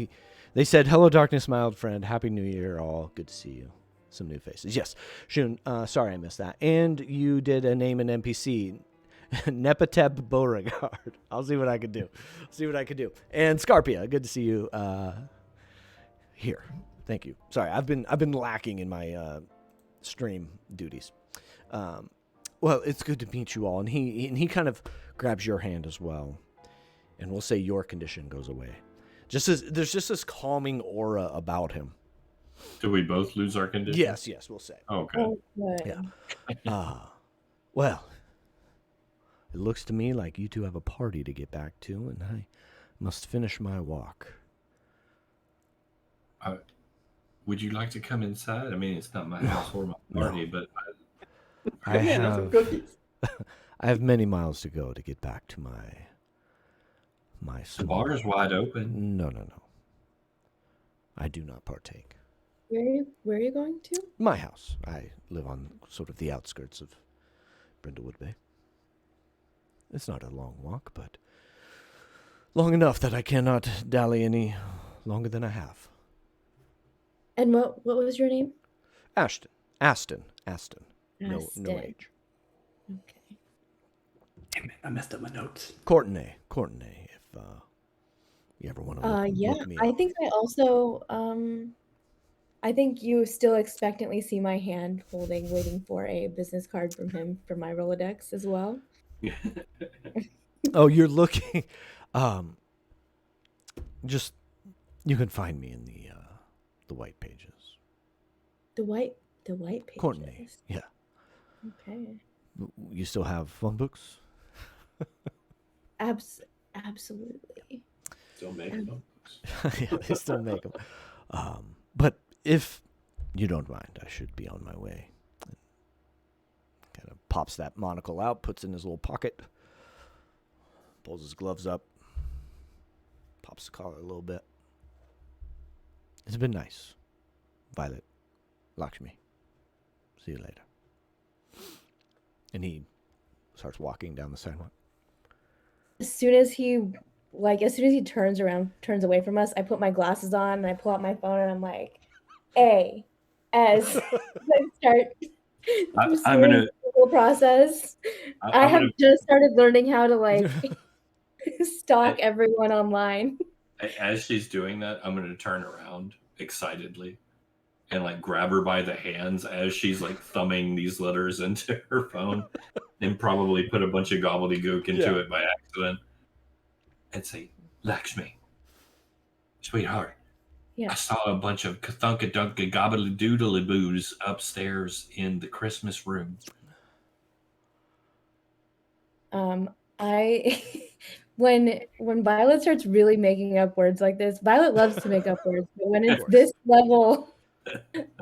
Speaker 1: They said, "Hello, darkness, my old friend. Happy New Year, all. Good to see you." Some new faces. Yes, Shun. Sorry, I missed that. And you did a name an NPC, Nepotep Beauregard. I'll see what I can do. And Scarpia, good to see you here. Thank you. Sorry, I've been lacking in my stream duties. Well, it's good to meet you all. And he kind of grabs your hand as well, and we'll say your condition goes away. There's just this calming aura about him.
Speaker 4: Do we both lose our condition?
Speaker 1: Yes, we'll say.
Speaker 4: Oh, good.
Speaker 6: Oh, good.
Speaker 1: Yeah. Well, it looks to me like you two have a party to get back to, and I must finish my walk.
Speaker 4: Would you like to come inside? I mean, it's not my house or my party, but
Speaker 1: I
Speaker 5: have some cookies.
Speaker 1: I have many miles to go to get back to my
Speaker 4: the bar is wide open.
Speaker 1: No. I do not partake.
Speaker 6: Where are you going to?
Speaker 1: My house. I live on sort of the outskirts of Brindlewood Bay. It's not a long walk, but long enough that I cannot dally any longer than I have.
Speaker 6: And what was your name?
Speaker 1: Aston. No age.
Speaker 6: Okay.
Speaker 5: Damn it, I messed up my notes.
Speaker 1: Courtenay, if you ever want to look me
Speaker 6: I
Speaker 1: up.
Speaker 6: think I also I think you still expectantly see my hand waiting for a business card from him for my Rolodex as well.
Speaker 1: Oh, you're looking. Just you can find me in the white pages.
Speaker 6: The white pages.
Speaker 1: Courtenay, yeah.
Speaker 6: Okay.
Speaker 1: You still have phone books?
Speaker 6: Absolutely.
Speaker 4: Still making them.
Speaker 1: Yeah, they still make them. But if you don't mind, I should be on my way. Kind of pops that monocle out, puts it in his little pocket, pulls his gloves up, pops the collar a little bit. It's been nice. Violet, Lakshmi, see you later. And he starts walking down the sidewalk.
Speaker 6: As soon as he turns away from us, I put my glasses on and I pull out my phone and I'm like, "A," as I start
Speaker 4: I'm gonna
Speaker 6: the whole process. I have just started learning how to stalk everyone online.
Speaker 4: As she's doing that, I'm gonna turn around excitedly and grab her by the hands as she's thumbing these letters into her phone and probably put a bunch of gobbledygook into it by accident and say, "Lakshmi, sweetheart, I saw a bunch of kathunka-dunka gobbledydoodly-boos upstairs in the Christmas room."
Speaker 6: When Violet starts really making up words like this, Violet loves to make up words, but when it's this level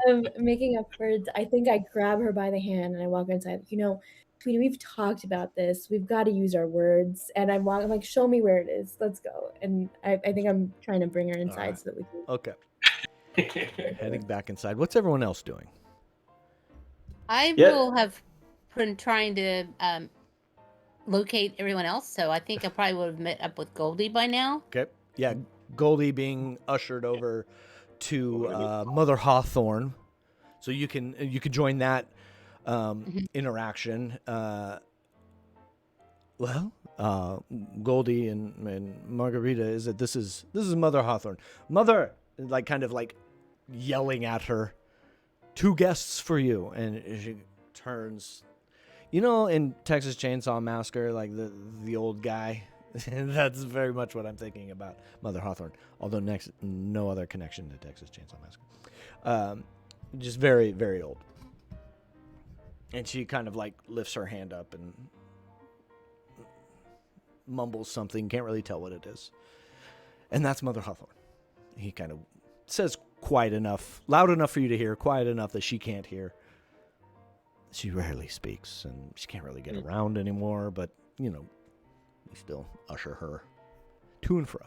Speaker 6: of making up words, I think I grab her by the hand and I walk her inside. Sweetie, we've talked about this. We've got to use our words. And I'm like, "Show me where it is. Let's go." And I think I'm trying to bring her inside so that we can.
Speaker 1: Okay. Heading back inside. What's everyone else doing?
Speaker 3: I will have been trying to locate everyone else, so I think I probably would have met up with Goldie by now.
Speaker 1: Okay. Yeah, Goldie being ushered over to Mother Hawthorne, so you can join that interaction. Goldie and Margarita, is that this is Mother Hawthorne. Mother, like kind of like yelling at her, 2 guests for you, and she turns. In Texas Chainsaw Massacre, like the old guy. That's very much what I'm thinking about Mother Hawthorne. Although no other connection to Texas Chainsaw Massacre. Just very, very old. And she kind of like lifts her hand up and mumbles something. Can't really tell what it is. And that's Mother Hawthorne. He kind of says quiet enough, loud enough for you to hear, quiet enough that she can't hear. She rarely speaks, and she can't really get around anymore, but, we still usher her to and fro.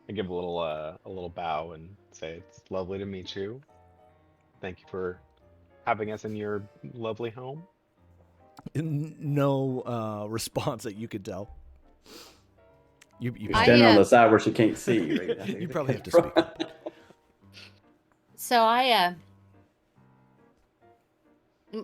Speaker 2: I give a little bow and say it's lovely to meet you. Thank you for having us in your lovely home.
Speaker 1: No response that you could tell.
Speaker 5: You're standing on the side where she can't see. Right?
Speaker 1: You probably have to speak.
Speaker 3: So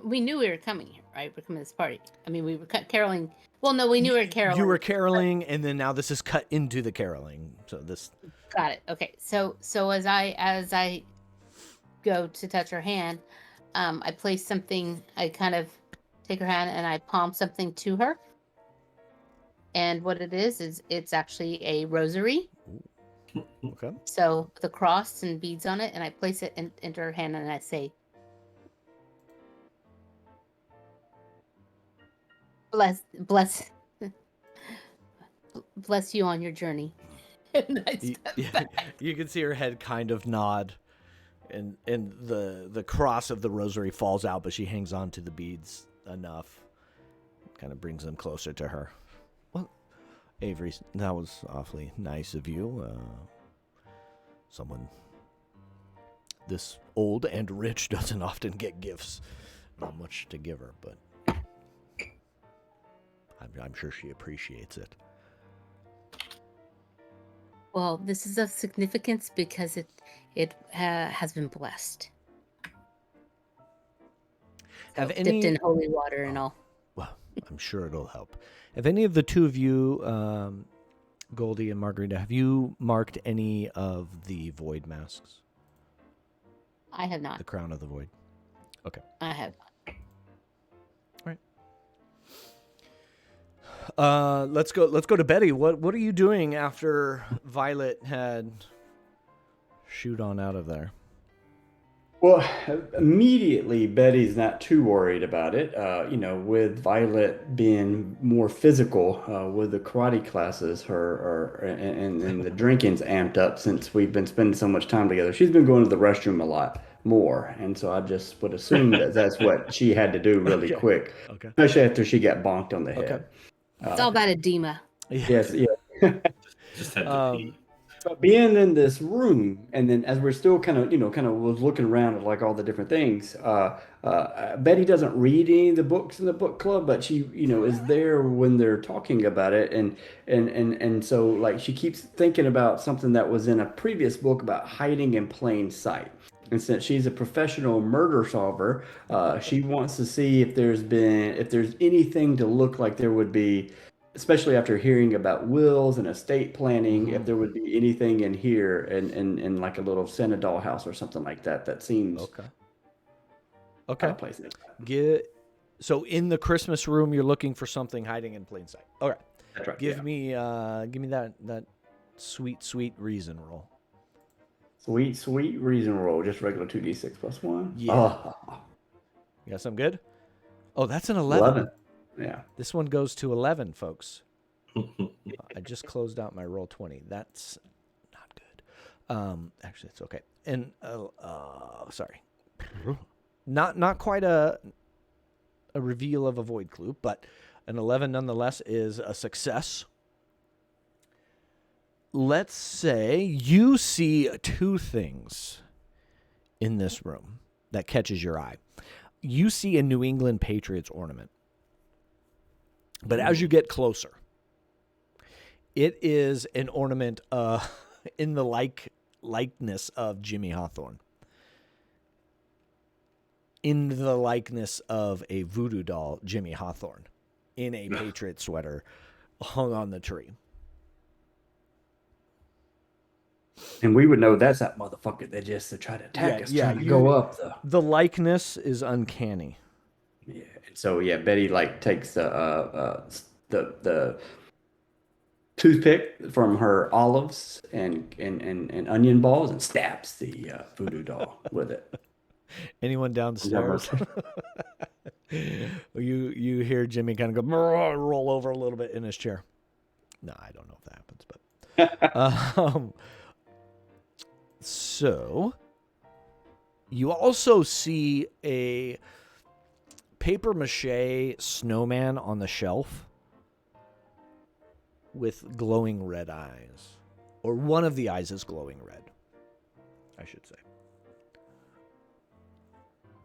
Speaker 3: we knew we were coming here, right? We're coming to this party. I mean, we were caroling. Well, no, we knew we were caroling.
Speaker 1: You were caroling, and then now this is cut into the caroling. So this.
Speaker 3: Got it. Okay. So as I go to touch her hand, I place something. I kind of take her hand and I palm something to her. And what it is it's actually a rosary.
Speaker 1: Okay.
Speaker 3: So the cross and beads on it, and I place it into her hand, and I say, bless you on your journey. And I step back.
Speaker 1: You can see her head kind of nod, and the cross of the rosary falls out, but she hangs on to the beads enough. Kind of brings them closer to her. Well, Avery, that was awfully nice of you. Someone this old and rich doesn't often get gifts. Not much to give her, but I'm sure she appreciates it.
Speaker 3: Well, this is of significance because it has been blessed.
Speaker 1: Have
Speaker 3: dipped in holy water and all.
Speaker 1: Well, I'm sure it'll help. Have any of the two of you, Goldie and Margarita, have you marked any of the void masks?
Speaker 3: I have not.
Speaker 1: The crown of the void. Okay.
Speaker 3: I have not.
Speaker 1: Let's go to Betty. What are you doing after Violet had shoot on out of there?
Speaker 5: Well, immediately Betty's not too worried about it. With Violet being more physical, with the karate classes, and the drinking's amped up since we've been spending so much time together. She's been going to the restroom a lot more, and so I just would assume that that's what she had to do really quick, especially after she got bonked on the head.
Speaker 1: Okay.
Speaker 3: It's all about edema.
Speaker 5: Yes, yeah.
Speaker 4: Just had to pee.
Speaker 5: But being in this room, and then as we're still kind of was looking around at like all the different things, Betty doesn't read any of the books in the book club, but she, is there when they're talking about it, and so like she keeps thinking about something that was in a previous book about hiding in plain sight. And since she's a professional murder solver, she wants to see if there's anything to look like there would be, especially after hearing about wills and estate planning, if there would be anything in here in like a little Santa dollhouse or something like that. That seems
Speaker 1: okay.
Speaker 5: Place it.
Speaker 1: So in the Christmas room, you're looking for something hiding in plain sight. All right.
Speaker 5: That's right.
Speaker 1: Give me that sweet reason roll.
Speaker 5: Sweet reason roll. Just regular 2d6 plus 1.
Speaker 1: Yeah.
Speaker 5: Oh.
Speaker 1: You got something good? Oh, that's an 11.
Speaker 5: Yeah.
Speaker 1: This one goes to 11, folks. I just closed out my roll 20. That's not good. Actually, it's okay. And sorry, not quite a reveal of a void clue, but an 11 nonetheless is a success. Let's say you see two things in this room that catches your eye. You see a New England Patriots ornament. But as you get closer, it is an ornament in the likeness of Jimmy Hawthorne. In the likeness of a voodoo doll, Jimmy Hawthorne, in a Patriot sweater, hung on the tree.
Speaker 5: And we would know that's that motherfucker that just to try to attack us, trying to go up
Speaker 1: the likeness is uncanny.
Speaker 5: Yeah. And so Betty like takes the toothpick from her olives and onion balls and stabs the voodoo doll with it.
Speaker 1: Anyone downstairs? you hear Jimmy kind of go roll over a little bit in his chair. No, I don't know if that happens, but so you also see a paper mache snowman on the shelf with glowing red eyes, or one of the eyes is glowing red, I should say.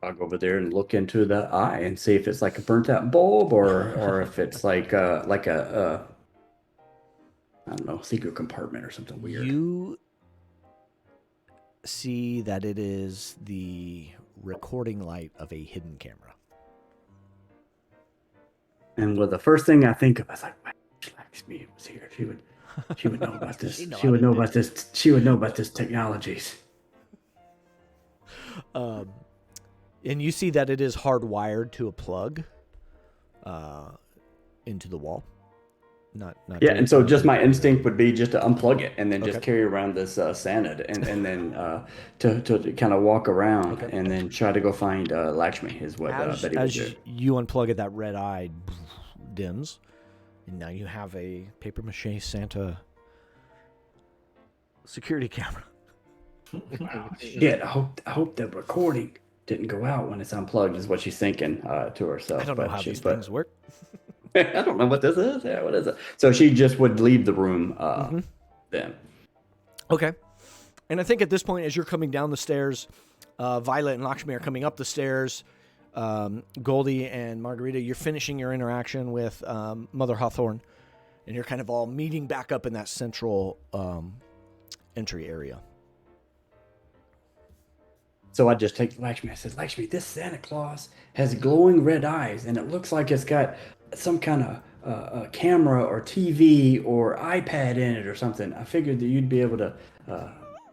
Speaker 5: I'll go over there and look into the eye and see if it's like a burnt out bulb or if it's like a I don't know, secret compartment or something weird.
Speaker 1: You see that it is the recording light of a hidden camera.
Speaker 5: And well, the first thing I think of is like, wow, Lakshmi was here. She would know about this. She would know about this. She would know about this technologies.
Speaker 1: And you see that it is hardwired to a plug into the wall. Not
Speaker 5: yeah, and so just my instinct would be just to unplug it and then just carry around this Sanad and then to kind of walk around and then try to go find Lakshmi is what Betty would do.
Speaker 1: As you unplug it, that red eye dims, and now you have a paper mache Santa security camera.
Speaker 5: Wow, shit! I hope the recording didn't go out when it's unplugged. Is what she's thinking to herself.
Speaker 1: I don't know how these things work.
Speaker 5: I don't know what this is. Yeah, what is it? So she just would leave the room then.
Speaker 1: Okay. And I think at this point, as you're coming down the stairs, Violet and Lakshmi are coming up the stairs. Goldie and Margarita, you're finishing your interaction with Mother Hawthorne, and you're kind of all meeting back up in that central entry area.
Speaker 5: So I just take Lakshmi. I said, Lakshmi, this Santa Claus has glowing red eyes, and it looks like it's got some kind of a camera or TV or iPad in it or something. I figured that you'd be able to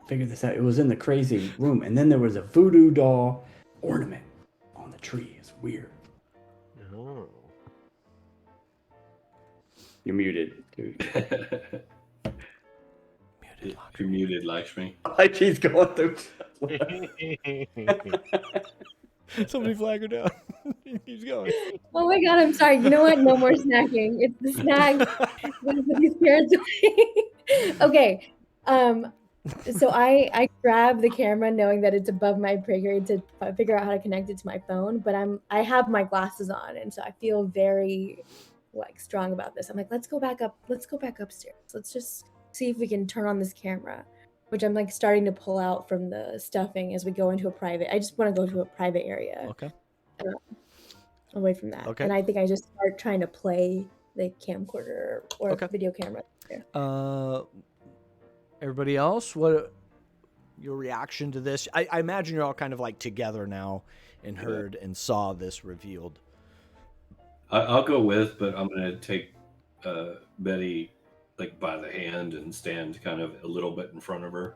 Speaker 5: figure this out. It was in the crazy room, and then there was a voodoo doll ornament on the tree. It's weird.
Speaker 2: Oh.
Speaker 5: You're muted, dude.
Speaker 4: You're muted, Lakshmi.
Speaker 5: Like she's going through.
Speaker 1: Somebody flag her down. He keeps going.
Speaker 6: Oh my god, I'm sorry. You know what? No more snacking. It's the snack. Put these carrots away. Okay. So I grab the camera knowing that it's above my pay grade to figure out how to connect it to my phone, but I have my glasses on, and so I feel very strong about this. I'm like, let's go back upstairs. Let's just see if we can turn on this camera, which I'm starting to pull out from the stuffing as we go into I just want to go to a private area.
Speaker 1: Okay.
Speaker 6: Away from that.
Speaker 1: Okay.
Speaker 6: And I think I just start trying to play the camcorder or video camera there.
Speaker 1: Everybody else, what your reaction to this? I imagine you're all kind of together now and heard and saw this revealed.
Speaker 4: I'll go with, but I'm going to take Betty by the hand and stand kind of a little bit in front of her.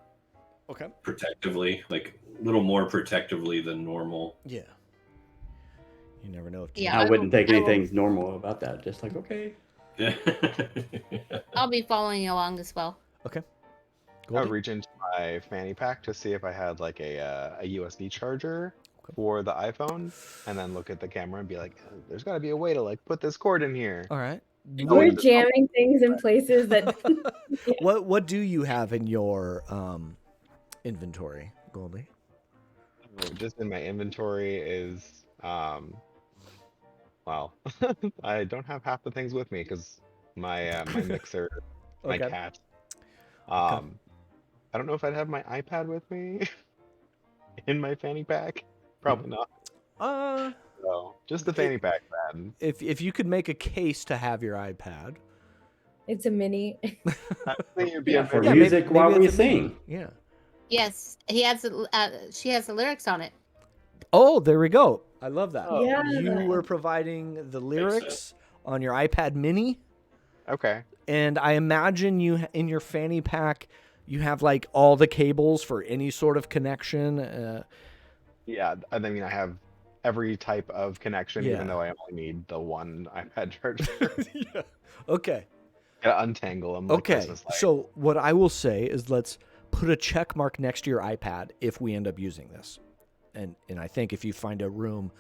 Speaker 1: Okay.
Speaker 4: Protectively, a little more protectively than normal.
Speaker 1: Yeah. You never know if
Speaker 5: I wouldn't think anything's normal about that. Just okay.
Speaker 4: Yeah.
Speaker 3: I'll be following along as well.
Speaker 1: Okay.
Speaker 2: I would reach into my fanny pack to see if I had a USB charger for the iPhone, and then look at the camera and be like, "There's got to be a way to put this cord in here."
Speaker 1: All right.
Speaker 6: We're jamming things in places that.
Speaker 1: What do you have in your inventory, Goldie?
Speaker 2: Just in my inventory is well, I don't have half the things with me because my mixer, my cat. I don't know if I'd have my iPad with me in my fanny pack. Probably not. So just the fanny pack, man.
Speaker 1: If you could make a case to have your iPad,
Speaker 6: It's a mini.
Speaker 2: I think it'd be
Speaker 5: Yeah,
Speaker 2: a
Speaker 5: for
Speaker 2: bit-
Speaker 5: music while
Speaker 1: it's
Speaker 5: we
Speaker 1: a mini.
Speaker 5: sing.
Speaker 1: Yeah.
Speaker 3: Yes, she has the lyrics on it.
Speaker 1: Oh, there we go. I love that.
Speaker 2: Oh.
Speaker 6: Yeah.
Speaker 1: You were providing the
Speaker 4: sense.
Speaker 1: lyrics on your iPad mini,
Speaker 2: Okay.
Speaker 1: and I imagine you in your fanny pack you have like all the cables for any sort of connection.
Speaker 2: Yeah, I mean, I have every type of connection,
Speaker 1: Yeah.
Speaker 2: even though I only need the one iPad charger.
Speaker 1: Yeah. Okay.
Speaker 2: Gotta untangle them like
Speaker 1: Okay.
Speaker 2: Christmas lights.
Speaker 1: So what I will say is let's put a check mark next to your iPad if we end up using this. And I think if you find a room,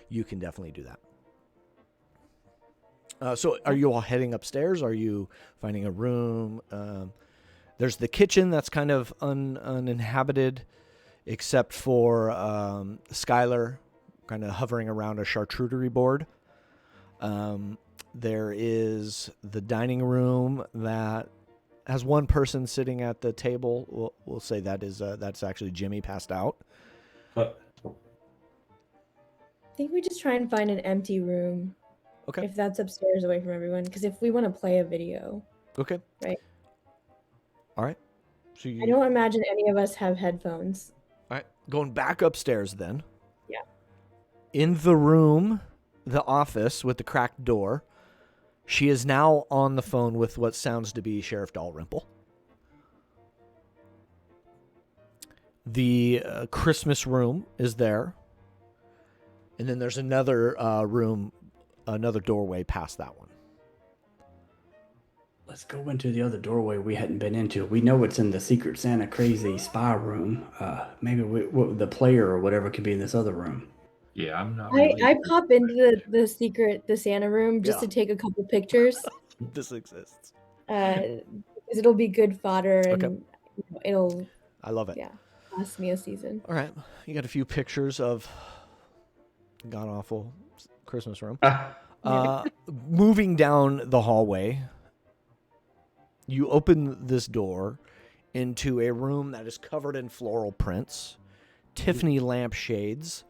Speaker 1: you can definitely do that. So are you all heading upstairs? Are you finding a room? There's the kitchen that's kind of uninhabited, except for Skylar kind of hovering around a charcuterie board. There is the dining room that has one person sitting at the table. We'll say that is that's actually Jimmy passed out.
Speaker 5: Uh,
Speaker 6: I think we just try and find an empty room.
Speaker 1: Okay.
Speaker 6: If that's upstairs away from everyone. Because if we want to play a video,
Speaker 1: Okay.
Speaker 6: Right.
Speaker 1: All right. So
Speaker 6: I don't imagine any of us have headphones.
Speaker 1: All right. Going back upstairs then.
Speaker 6: Yeah.
Speaker 1: In the room, the office with the cracked door, she is now on the phone with what sounds to be Sheriff Dalrymple. The Christmas room is there. And then there's another room, another doorway past that one.
Speaker 5: Let's go into the other doorway we hadn't been into. We know it's in the Secret Santa crazy spy room. Maybe the player or whatever could be in this other room.
Speaker 4: Yeah, I'm not.
Speaker 6: I pop into the Santa room just
Speaker 1: Yeah.
Speaker 6: to take a couple pictures.
Speaker 1: This exists.
Speaker 6: Because it'll be good fodder and
Speaker 1: Okay.
Speaker 6: it'll
Speaker 1: I love it.
Speaker 6: yeah last me a season.
Speaker 1: All right. You got a few pictures of god-awful Christmas room. Moving down the hallway, you open this door into a room that is covered in floral prints, Tiffany lampshades,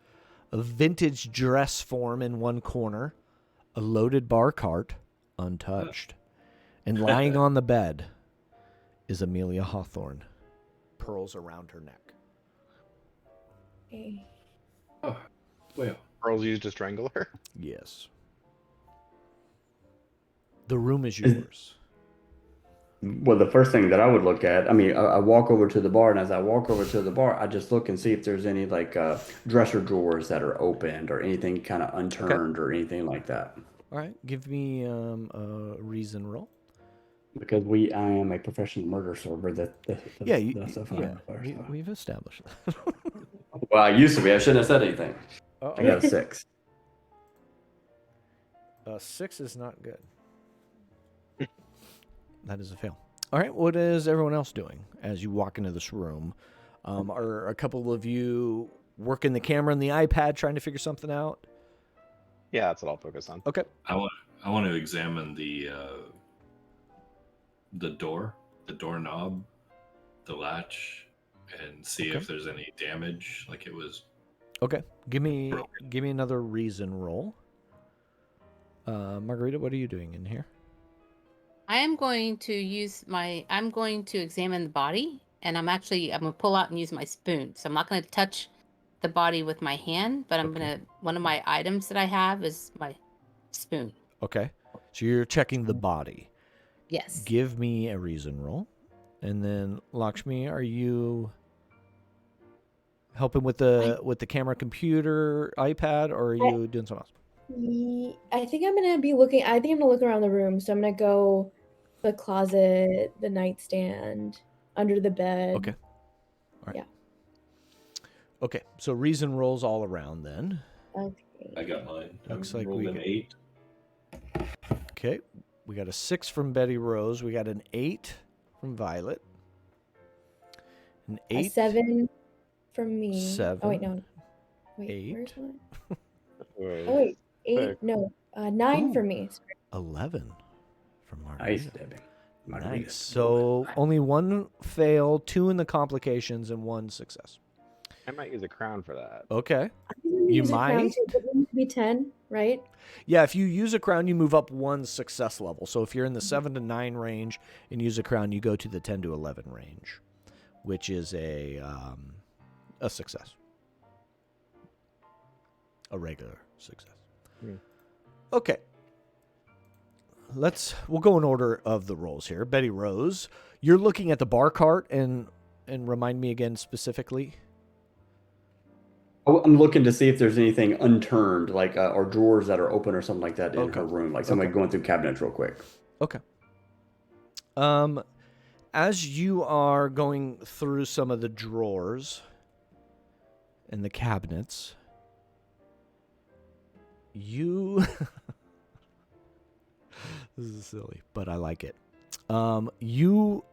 Speaker 1: a vintage dress form in one corner, a loaded bar cart, untouched, and lying on the bed is Amelia Hawthorne, pearls around her neck.
Speaker 6: Okay.
Speaker 4: Oh, well,
Speaker 2: Pearls used to strangle her.
Speaker 1: Yes. The room is yours.
Speaker 5: Well, the first thing that I would look at, I mean, I walk over to the bar, and as I walk over to the bar, I just look and see if there's any like dresser drawers that are opened or anything kind of unturned or anything like that.
Speaker 1: All right. Give me a reason roll.
Speaker 5: Because I am a professional murder solver. That's stuff I require, so.
Speaker 1: We've established that.
Speaker 5: Well, I used to be. I shouldn't have said anything.
Speaker 1: Uh-oh.
Speaker 5: I got a 6.
Speaker 1: 6 is not good. That is a fail. All right. What is everyone else doing as you walk into this room? Are a couple of you working the camera and the iPad trying to figure something out?
Speaker 2: Yeah, that's what I'll focus on.
Speaker 1: Okay.
Speaker 4: I want to examine the doorknob, the latch, and see
Speaker 1: Okay.
Speaker 4: if there's any damage, like it was.
Speaker 1: Okay. Give me
Speaker 4: Broken.
Speaker 1: another reason roll. Margarita, what are you doing in here?
Speaker 3: I'm going to examine the body, and I'm going to pull out and use my spoon. So I'm not going to touch the body with my hand, but one of my items that I have is my spoon.
Speaker 1: Okay. So you're checking the body.
Speaker 3: Yes.
Speaker 1: Give me a reason roll. And then Lakshmi, are you helping with the camera, computer, iPad, or are you doing something else?
Speaker 6: I think I'm gonna be looking. I think I'm gonna look around the room. So I'm gonna go the closet, the nightstand, under the bed.
Speaker 1: Okay. All right.
Speaker 6: Yeah.
Speaker 1: Okay. So reason rolls all around then.
Speaker 6: Okay.
Speaker 4: I got mine.
Speaker 1: Looks
Speaker 4: I
Speaker 1: like
Speaker 4: rolled
Speaker 1: we
Speaker 4: an
Speaker 1: got-
Speaker 4: 8.
Speaker 1: Okay. We got a 6 from Betty Rose. We got an 8 from Violet. An 8.
Speaker 6: A 7 from me.
Speaker 1: 7.
Speaker 6: Oh wait, no. Wait,
Speaker 1: 8.
Speaker 6: where's mine?
Speaker 2: Wait.
Speaker 6: Oh wait, 8.
Speaker 2: Six.
Speaker 6: No, 9 for me.
Speaker 1: 11 from Margarita.
Speaker 5: Nice, Debbie. Margarita.
Speaker 1: Nice. So only 1 fail, 2 in the complications, and 1 success.
Speaker 2: I might use a crown for that.
Speaker 1: Okay.
Speaker 6: I'm gonna
Speaker 1: You
Speaker 6: use a crown
Speaker 1: might?
Speaker 6: too, but it needs to be 10, right?
Speaker 1: Yeah, if you use a crown, you move up one success level. So if you're in the 7 to 9 range and use a crown, you go to the 10 to 11 range, which is a success. A regular success. Okay. We'll go in order of the rolls here. Betty Rose, you're looking at the bar cart and remind me again specifically.
Speaker 5: Oh, I'm looking to see if there's anything unturned, like or drawers that are open or something like that in
Speaker 1: Okay.
Speaker 5: her room, like somebody going through cabinets real quick.
Speaker 1: Okay. As you are going through some of the drawers and the cabinets, you this is silly, but I like it. You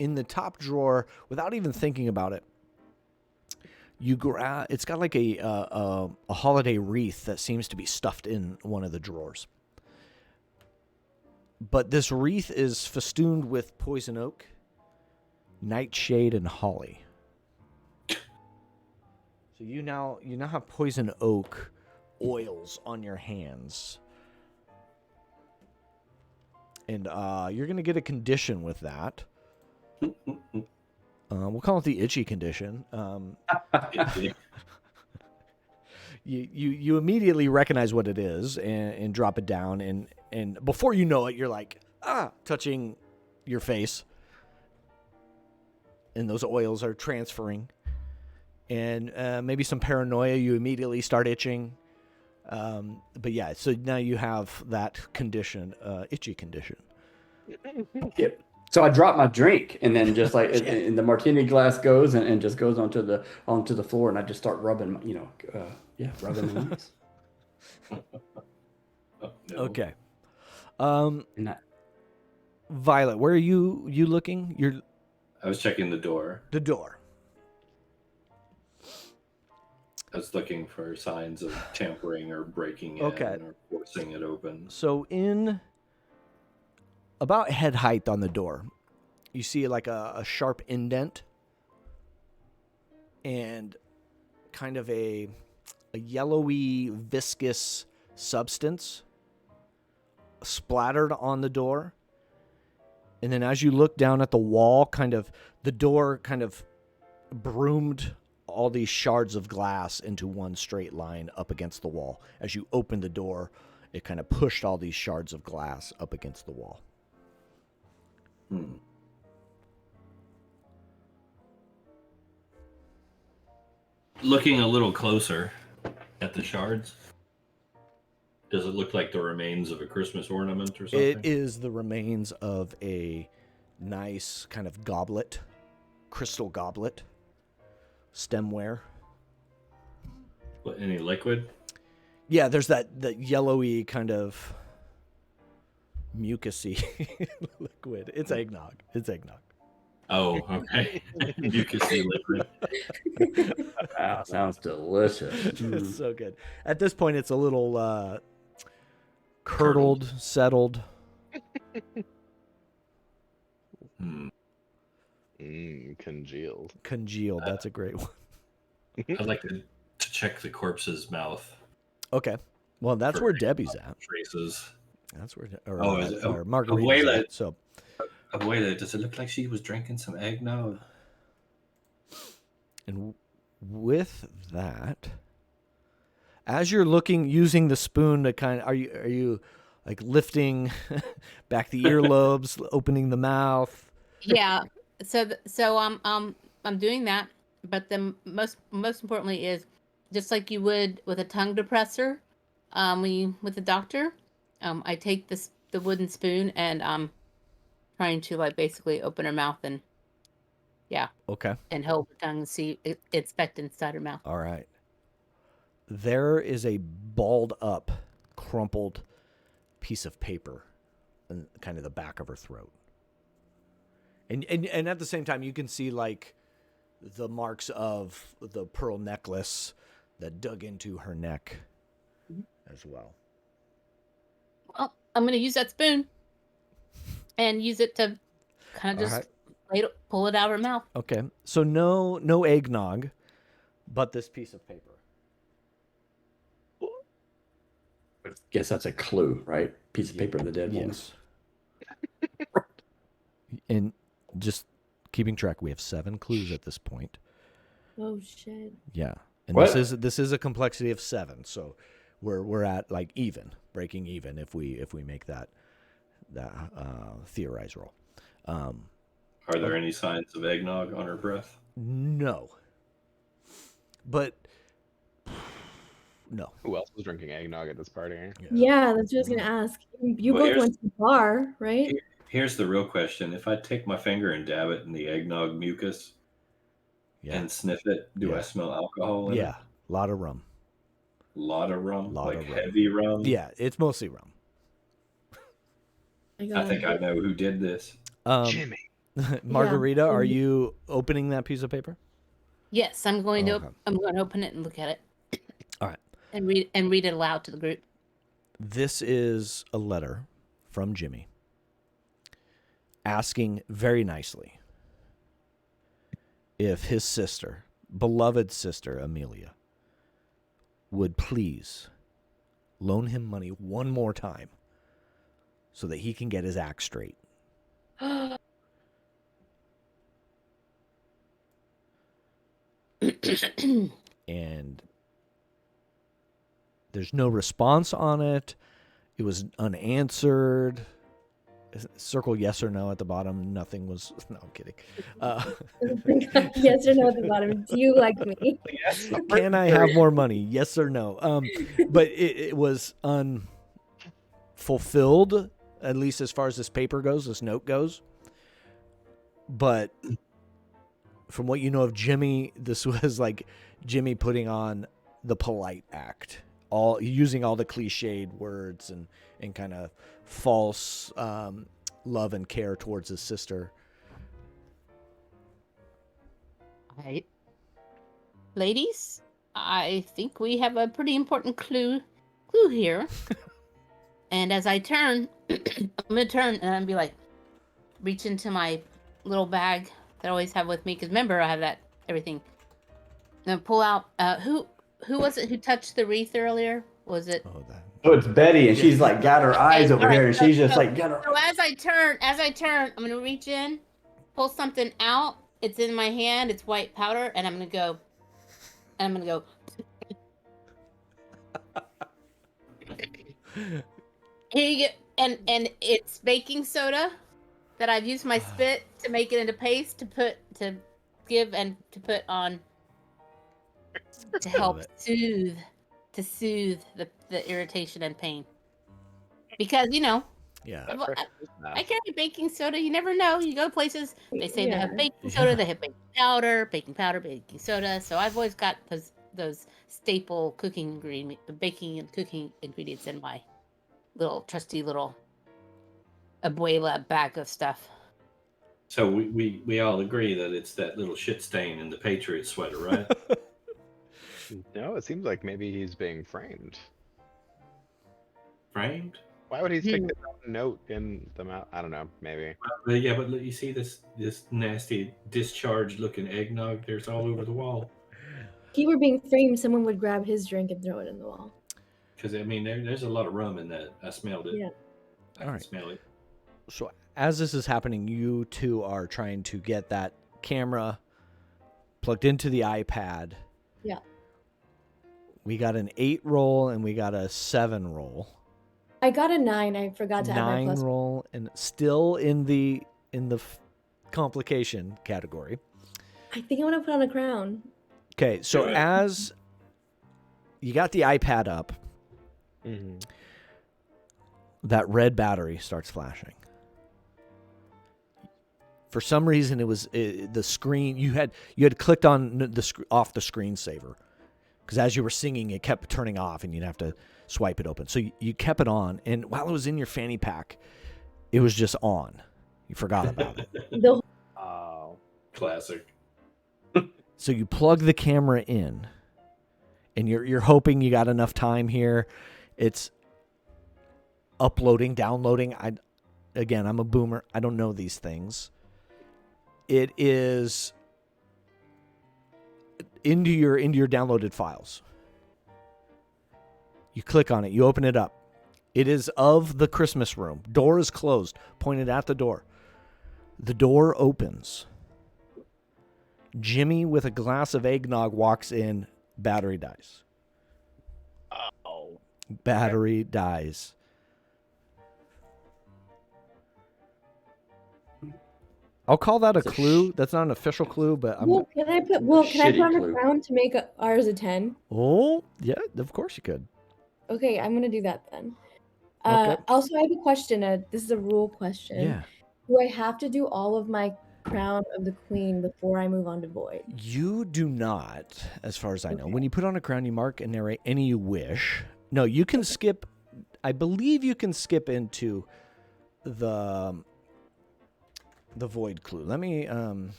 Speaker 1: in the top drawer, without even thinking about it, you grab. It's got like a holiday wreath that seems to be stuffed in one of the drawers. But this wreath is festooned with poison oak, nightshade, and holly. So you now have poison oak oils on your hands. And you're going to get a condition with that. We'll call it the itchy condition. You immediately recognize what it is and drop it down. And before you know it, you're like, touching your face. And those oils are transferring. And maybe some paranoia, you immediately start itching. But yeah, so now you have that condition, itchy condition.
Speaker 5: Yep. So I drop my drink, and then just like and the martini glass goes and just goes onto the floor, and I just start rubbing, rubbing my eyes.
Speaker 4: Oh, no.
Speaker 1: Okay.
Speaker 5: And
Speaker 1: Violet, where are you looking?
Speaker 4: I was checking the door.
Speaker 1: The door.
Speaker 4: I was looking for signs of tampering or breaking in
Speaker 1: Okay.
Speaker 4: or forcing it open.
Speaker 1: So in about head height on the door, you see like a sharp indent and kind of a yellowy, viscous substance splattered on the door. And then as you look down at the wall, the door kind of broomed all these shards of glass into one straight line up against the wall. As you opened the door, it kind of pushed all these shards of glass up against the wall.
Speaker 4: Looking a little closer at the shards, does it look like the remains of a Christmas ornament or something?
Speaker 1: It is the remains of a nice kind of goblet, crystal goblet, stemware.
Speaker 4: What, any liquid?
Speaker 1: Yeah, there's that yellowy kind of mucusy liquid. It's eggnog.
Speaker 4: Oh, okay. Mucusy liquid.
Speaker 5: wow, sounds delicious.
Speaker 1: It's so good. At this point, it's a little curdled, settled.
Speaker 2: Congealed.
Speaker 1: That's a great one.
Speaker 4: I'd like to check the corpse's mouth.
Speaker 1: Okay. Well, that's
Speaker 4: for
Speaker 1: where Debbie's at.
Speaker 4: Traces.
Speaker 1: That's where,
Speaker 4: is it?
Speaker 1: or Margarita's
Speaker 4: Abuela.
Speaker 1: at. So,
Speaker 4: Abuela, does it look like she was drinking some eggnog?
Speaker 1: and with that, as you're using the spoon to kind of, are you like lifting back the earlobes, opening the mouth?
Speaker 3: Yeah. So I'm doing that, but the most importantly is just like you would with a tongue depressor, with the doctor, I take the wooden spoon and I'm trying to like basically open her mouth and
Speaker 1: Okay.
Speaker 3: and hold the tongue and see inspect inside her mouth.
Speaker 1: All right. There is a balled up, crumpled piece of paper in kind of the back of her throat. And at the same time, you can see like the marks of the pearl necklace that dug into her neck as well.
Speaker 3: Well, I'm gonna use that spoon and use it to kind of
Speaker 1: All
Speaker 3: just
Speaker 1: right.
Speaker 3: pull it out of her mouth.
Speaker 1: Okay. So no eggnog, but this piece of paper.
Speaker 5: I guess that's a clue, right? Piece of paper, the dead woman.
Speaker 1: Yes. And just keeping track, we have 7 clues at this point.
Speaker 6: Oh shit.
Speaker 1: Yeah. And
Speaker 5: What?
Speaker 1: this is a complexity of 7, so we're at like breaking even if we make that theorize roll.
Speaker 4: Are there any signs of eggnog on her breath?
Speaker 1: No. But no.
Speaker 2: Who else was drinking eggnog at this party?
Speaker 6: Yeah, that's what I was gonna ask. You
Speaker 4: Well,
Speaker 6: both
Speaker 4: here's-
Speaker 6: went to the bar, right?
Speaker 4: Here's the real question. If I take my finger and dab it in the eggnog mucus
Speaker 1: Yeah.
Speaker 4: and sniff it, do
Speaker 1: Yeah.
Speaker 4: I smell alcohol in it?
Speaker 1: Yeah. A lot of rum.
Speaker 4: A lot of rum?
Speaker 1: Lot
Speaker 4: like
Speaker 1: of rum.
Speaker 4: heavy rum?
Speaker 1: Yeah, it's mostly rum.
Speaker 4: I think I know who did this.
Speaker 2: Jimmy.
Speaker 1: Margarita,
Speaker 6: Yeah.
Speaker 1: are you opening that piece of paper?
Speaker 3: Yes, I'm going
Speaker 1: Okay.
Speaker 3: to. I'm going to open it and look at it.
Speaker 1: All right.
Speaker 3: And read it aloud to the group.
Speaker 1: This is a letter from Jimmy asking very nicely if his sister, beloved sister Amelia, would please loan him money one more time so that he can get his act straight. And there's no response on it. It was unanswered. Circle yes or no at the bottom. Nothing was. No, I'm kidding.
Speaker 6: Yes or no at the bottom. Do you like me?
Speaker 2: Yes.
Speaker 1: Can I have more money? Yes or no? But it was unfulfilled, at least as far as this paper goes, this note goes. But from what you know of Jimmy, this was like Jimmy putting on the polite act, all using all the cliched words and kind of false love and care towards his sister.
Speaker 3: All right. Ladies, I think we have a pretty important clue here. And as I turn, I'm going to turn and I'm be like, reach into my little bag that I always have with me. Because remember, I have that everything. And pull out, who was it who touched the wreath earlier? Was it?
Speaker 1: Oh, that.
Speaker 5: So it's Betty, and she's like got her eyes over
Speaker 3: Alright,
Speaker 5: here, and
Speaker 3: so-
Speaker 5: she's just
Speaker 3: so-
Speaker 5: like got her.
Speaker 3: So as I turn, I'm going to reach in, pull something out. It's in my hand. It's white powder. And I'm going to go. Here you go. And it's baking soda that I've used my spit to make it into paste to put on to help soothe the irritation and pain. Because
Speaker 1: Yeah.
Speaker 3: I carry baking soda. You never know. You go places, they say they have
Speaker 6: Yeah.
Speaker 3: baking soda, they have baking powder, baking soda. So I've always got those staple baking and cooking ingredients in my little trusty little abuela bag of stuff.
Speaker 4: So we all agree that it's that little shit stain in the Patriot sweater, right?
Speaker 2: No, it seems like maybe he's being framed.
Speaker 4: Framed?
Speaker 2: Why would he stick his own note in the mouth? I don't know. Maybe.
Speaker 4: Yeah, but you see this nasty discharged looking eggnog? There's all over the wall.
Speaker 6: If he were being framed, someone would grab his drink and throw it in the wall.
Speaker 4: Because I mean, there's a lot of rum in that. I smelled it.
Speaker 6: Yeah.
Speaker 4: I
Speaker 1: All
Speaker 4: can
Speaker 1: right.
Speaker 4: smell it.
Speaker 1: So as this is happening, you two are trying to get that camera plugged into the iPad.
Speaker 6: Yeah.
Speaker 1: We got an 8 roll and we got a 7 roll.
Speaker 6: I got a 9. I forgot to add my
Speaker 1: 9
Speaker 6: plus.
Speaker 1: roll and still in the complication category.
Speaker 6: I think I want to put on a crown.
Speaker 1: Okay, so
Speaker 4: Do it.
Speaker 1: as you got the iPad up,
Speaker 2: Mm-hmm.
Speaker 1: that red battery starts flashing. For some reason, it was the screen. You had clicked on off the screensaver because as you were singing, it kept turning off, and you'd have to swipe it open. So you kept it on, and while it was in your fanny pack, it was just on. You forgot about it.
Speaker 6: The
Speaker 2: Oh.
Speaker 4: Classic.
Speaker 1: So you plug the camera in, and you're hoping you got enough time here. It's uploading, downloading. I'm a boomer. I don't know these things. It is into your downloaded files. You click on it. You open it up. It is of the Christmas room. Door is closed, pointed at the door. The door opens. Jimmy with a glass of eggnog walks in. Battery dies.
Speaker 2: Oh.
Speaker 1: Battery dies. I'll call that a
Speaker 5: It's a
Speaker 1: clue. That's not an official clue, but I'm.
Speaker 6: Well, can I put on
Speaker 5: Shitty
Speaker 6: a
Speaker 5: clue.
Speaker 6: crown to make ours a 10?
Speaker 1: Oh, yeah, of course you could.
Speaker 6: Okay, I'm gonna do that then.
Speaker 1: Okay.
Speaker 6: Also, I have a question. This is a rule question.
Speaker 1: Yeah.
Speaker 6: Do I have to do all of my crown of the queen before I move on to void?
Speaker 1: You do not, as far as I know.
Speaker 6: Okay.
Speaker 1: When you put on a crown, you mark and narrate any you wish. No, you can skip. I believe you can skip into the void clue. Let me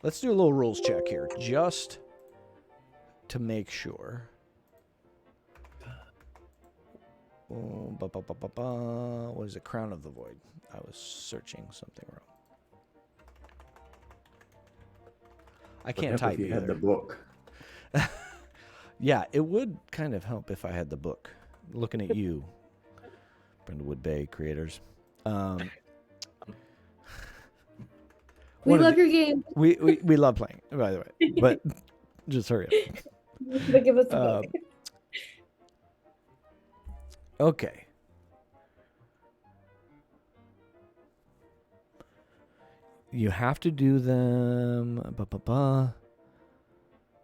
Speaker 1: let's do a little rules check here, just to make sure. Oh, what is it? Crown of the Void. I was searching something wrong. I can't
Speaker 5: What
Speaker 1: type
Speaker 5: if you
Speaker 1: either.
Speaker 5: had the book?
Speaker 1: Yeah, it would kind of help if I had the book. Looking at you, Brindlewood Bay creators.
Speaker 6: We love your game.
Speaker 1: We love playing, by the way. But just hurry up.
Speaker 6: But give us the book.
Speaker 1: Okay. You have to do them.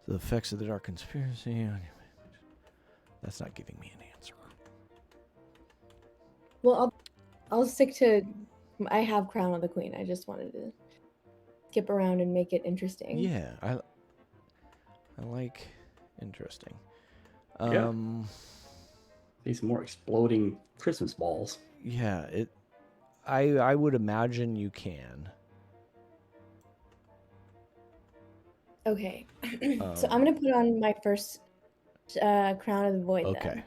Speaker 1: The effects of the dark conspiracy. That's not giving me an answer.
Speaker 6: Well, I'll stick to. I have crown of the queen. I just wanted to skip around and make it interesting.
Speaker 1: Yeah, I like interesting.
Speaker 5: Yeah. See some more exploding Christmas balls.
Speaker 1: Yeah, I would imagine you can.
Speaker 6: Okay. So I'm gonna put on my first crown of the void.
Speaker 1: Okay.
Speaker 6: Then.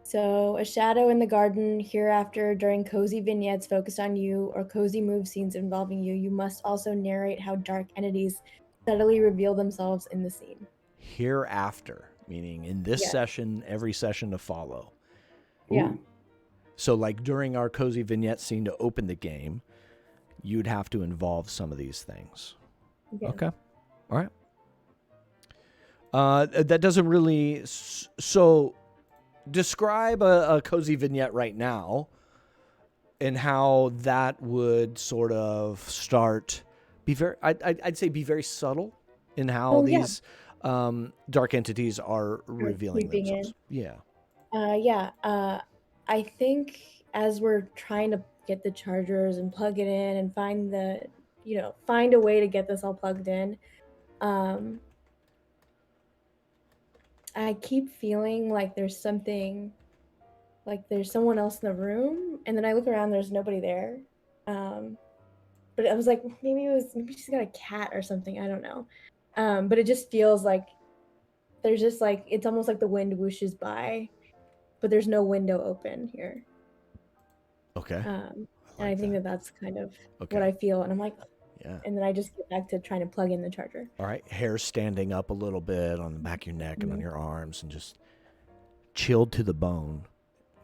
Speaker 6: So a shadow in the garden. Hereafter, during cozy vignettes focused on you or cozy move scenes involving you, you must also narrate how dark entities subtly reveal themselves in the scene.
Speaker 1: Hereafter, meaning in this
Speaker 6: Yes.
Speaker 1: session, every session to follow.
Speaker 6: Yeah.
Speaker 5: Ooh.
Speaker 1: So like during our cozy vignette scene to open the game, you'd have to involve some of these things.
Speaker 6: Yeah.
Speaker 1: Okay. All right. That doesn't really... So describe a cozy vignette right now and how that would sort of start... I'd say be very subtle in how these dark entities are revealing
Speaker 6: creeping
Speaker 1: themselves. Yeah.
Speaker 6: I think as we're trying to get the chargers and plug it in and find a way to get this all plugged in, I keep feeling like there's something, like there's someone else in the room, and then I look around, there's nobody there. But I was like, maybe she's got a cat or something. I don't know. But it just feels like there's just like, it's almost like the wind whooshes by, but there's no window open here.
Speaker 1: Okay.
Speaker 6: And I think that's kind of
Speaker 1: Okay.
Speaker 6: what I feel. And I'm like,
Speaker 1: Yeah.
Speaker 6: and then I just get back to trying to plug in the charger.
Speaker 1: All right. Hair standing up a little bit on the back of your neck and on your arms and just chilled to the bone.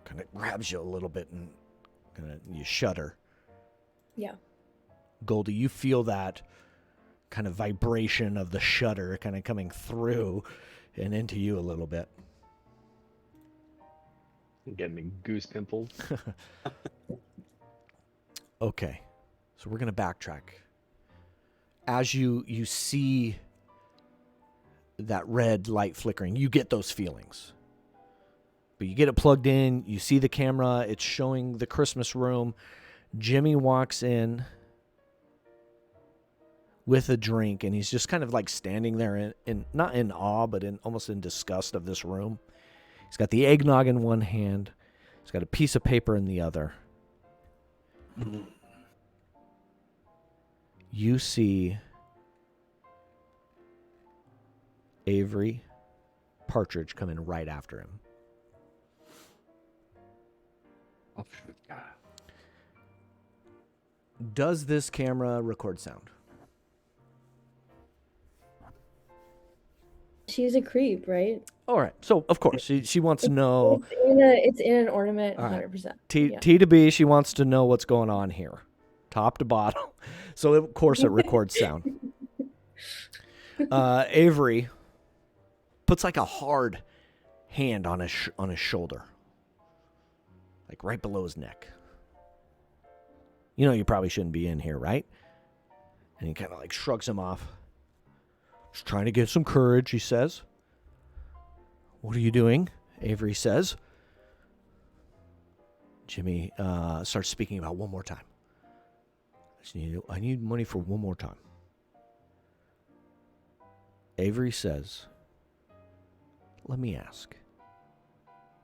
Speaker 1: Kind of grabs you a little bit and you shudder.
Speaker 6: Yeah.
Speaker 1: Goldie, you feel that kind of vibration of the shudder kind of coming through and into you a little bit.
Speaker 2: Getting me goose pimples.
Speaker 1: Okay. So we're going to backtrack. As you see that red light flickering, you get those feelings. But you get it plugged in, you see the camera, it's showing the Christmas room. Jimmy walks in with a drink, and he's just kind of like standing there in not in awe, but almost in disgust of this room. He's got the eggnog in one hand. He's got a piece of paper in the other. You see Avery Partridge come in right after him.
Speaker 5: Oh, God.
Speaker 1: Does this camera record sound?
Speaker 6: She's a creep, right?
Speaker 1: All right. So of course she wants to know.
Speaker 6: It's in an ornament,
Speaker 1: All right.
Speaker 6: 100%.
Speaker 1: T to B. She wants to know what's going on here, top to bottom. So of course it records sound. Avery puts like a hard hand on his shoulder, like right below his neck. You know you probably shouldn't be in here, right? And he kind of like shrugs him off. Just trying to get some courage, he says. What are you doing? Avery says. Jimmy starts speaking about one more time. I need money for one more time. Avery says, let me ask.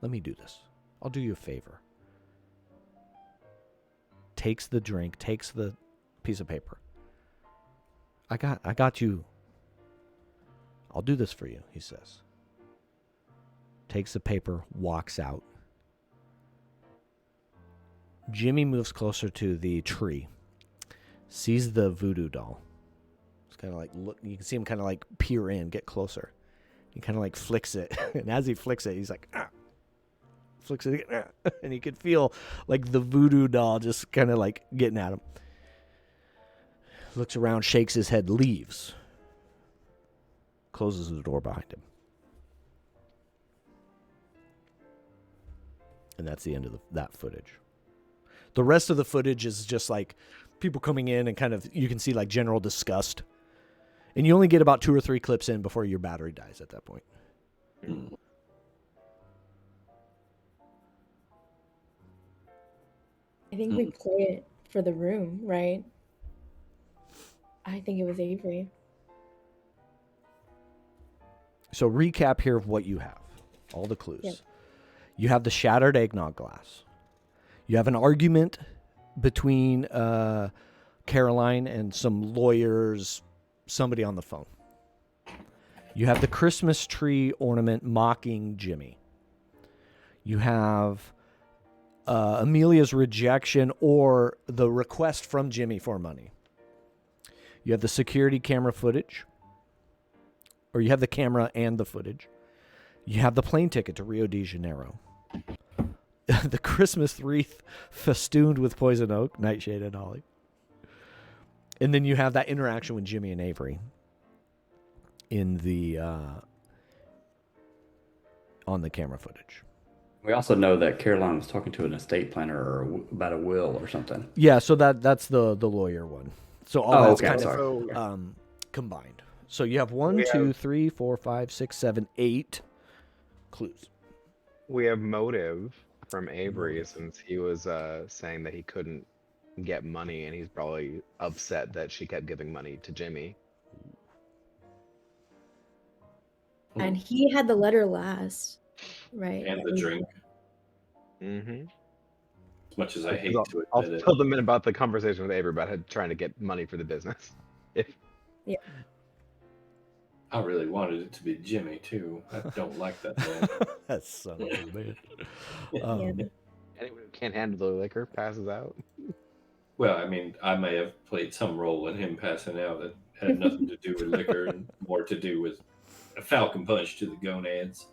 Speaker 1: Let me do this. I'll do you a favor. Takes the drink, takes the piece of paper. I got you. I'll do this for you, he says. Takes the paper, walks out. Jimmy moves closer to the tree. Sees the voodoo doll. It's kind of like look. You can see him kind of like peer in, get closer. He kind of like flicks it, and as he flicks it, he's like, flicks it again, and he could feel like the voodoo doll just kind of like getting at him. Looks around, shakes his head, leaves. Closes the door behind him. And that's the end of that footage. The rest of the footage is just like people coming in and kind of, you can see like general disgust. And you only get about 2 or 3 clips in before your battery dies at that point.
Speaker 6: I think we play it for the room, right? I think it was Avery.
Speaker 1: So recap here of what you have. All the clues.
Speaker 6: Yep.
Speaker 1: You have the shattered eggnog glass. You have an argument between Caroline and some lawyers, somebody on the phone. You have the Christmas tree ornament mocking Jimmy. You have Amelia's rejection or the request from Jimmy for money. You have the security camera footage. Or you have the camera and the footage. You have the plane ticket to Rio de Janeiro. The Christmas wreath festooned with poison oak, nightshade, and holly. And then you have that interaction with Jimmy and Avery in the on the camera footage.
Speaker 5: We also know that Caroline was talking to an estate planner or about a will or something.
Speaker 1: Yeah, so that's the lawyer one. So all that's kind of combined. So you have 1, 2, 3, 4, 5, 6, 7, 8 clues.
Speaker 2: We have motive from Avery since he was saying that he couldn't get money, and he's probably upset that she kept giving money to Jimmy.
Speaker 6: And he had the letter last, right?
Speaker 4: And the drink.
Speaker 2: Mm-hmm.
Speaker 4: As much as I hate to
Speaker 2: I'll
Speaker 4: admit it.
Speaker 2: tell them about the conversation with Avery about trying to get money for the business.
Speaker 6: Yeah.
Speaker 4: I really wanted it to be Jimmy too. I don't like that man.
Speaker 1: That's son of a man.
Speaker 2: Anyone who can't handle the liquor passes out.
Speaker 4: Well, I mean, I may have played some role in him passing out that had nothing to do with liquor and more to do with a falcon punch to the gonads.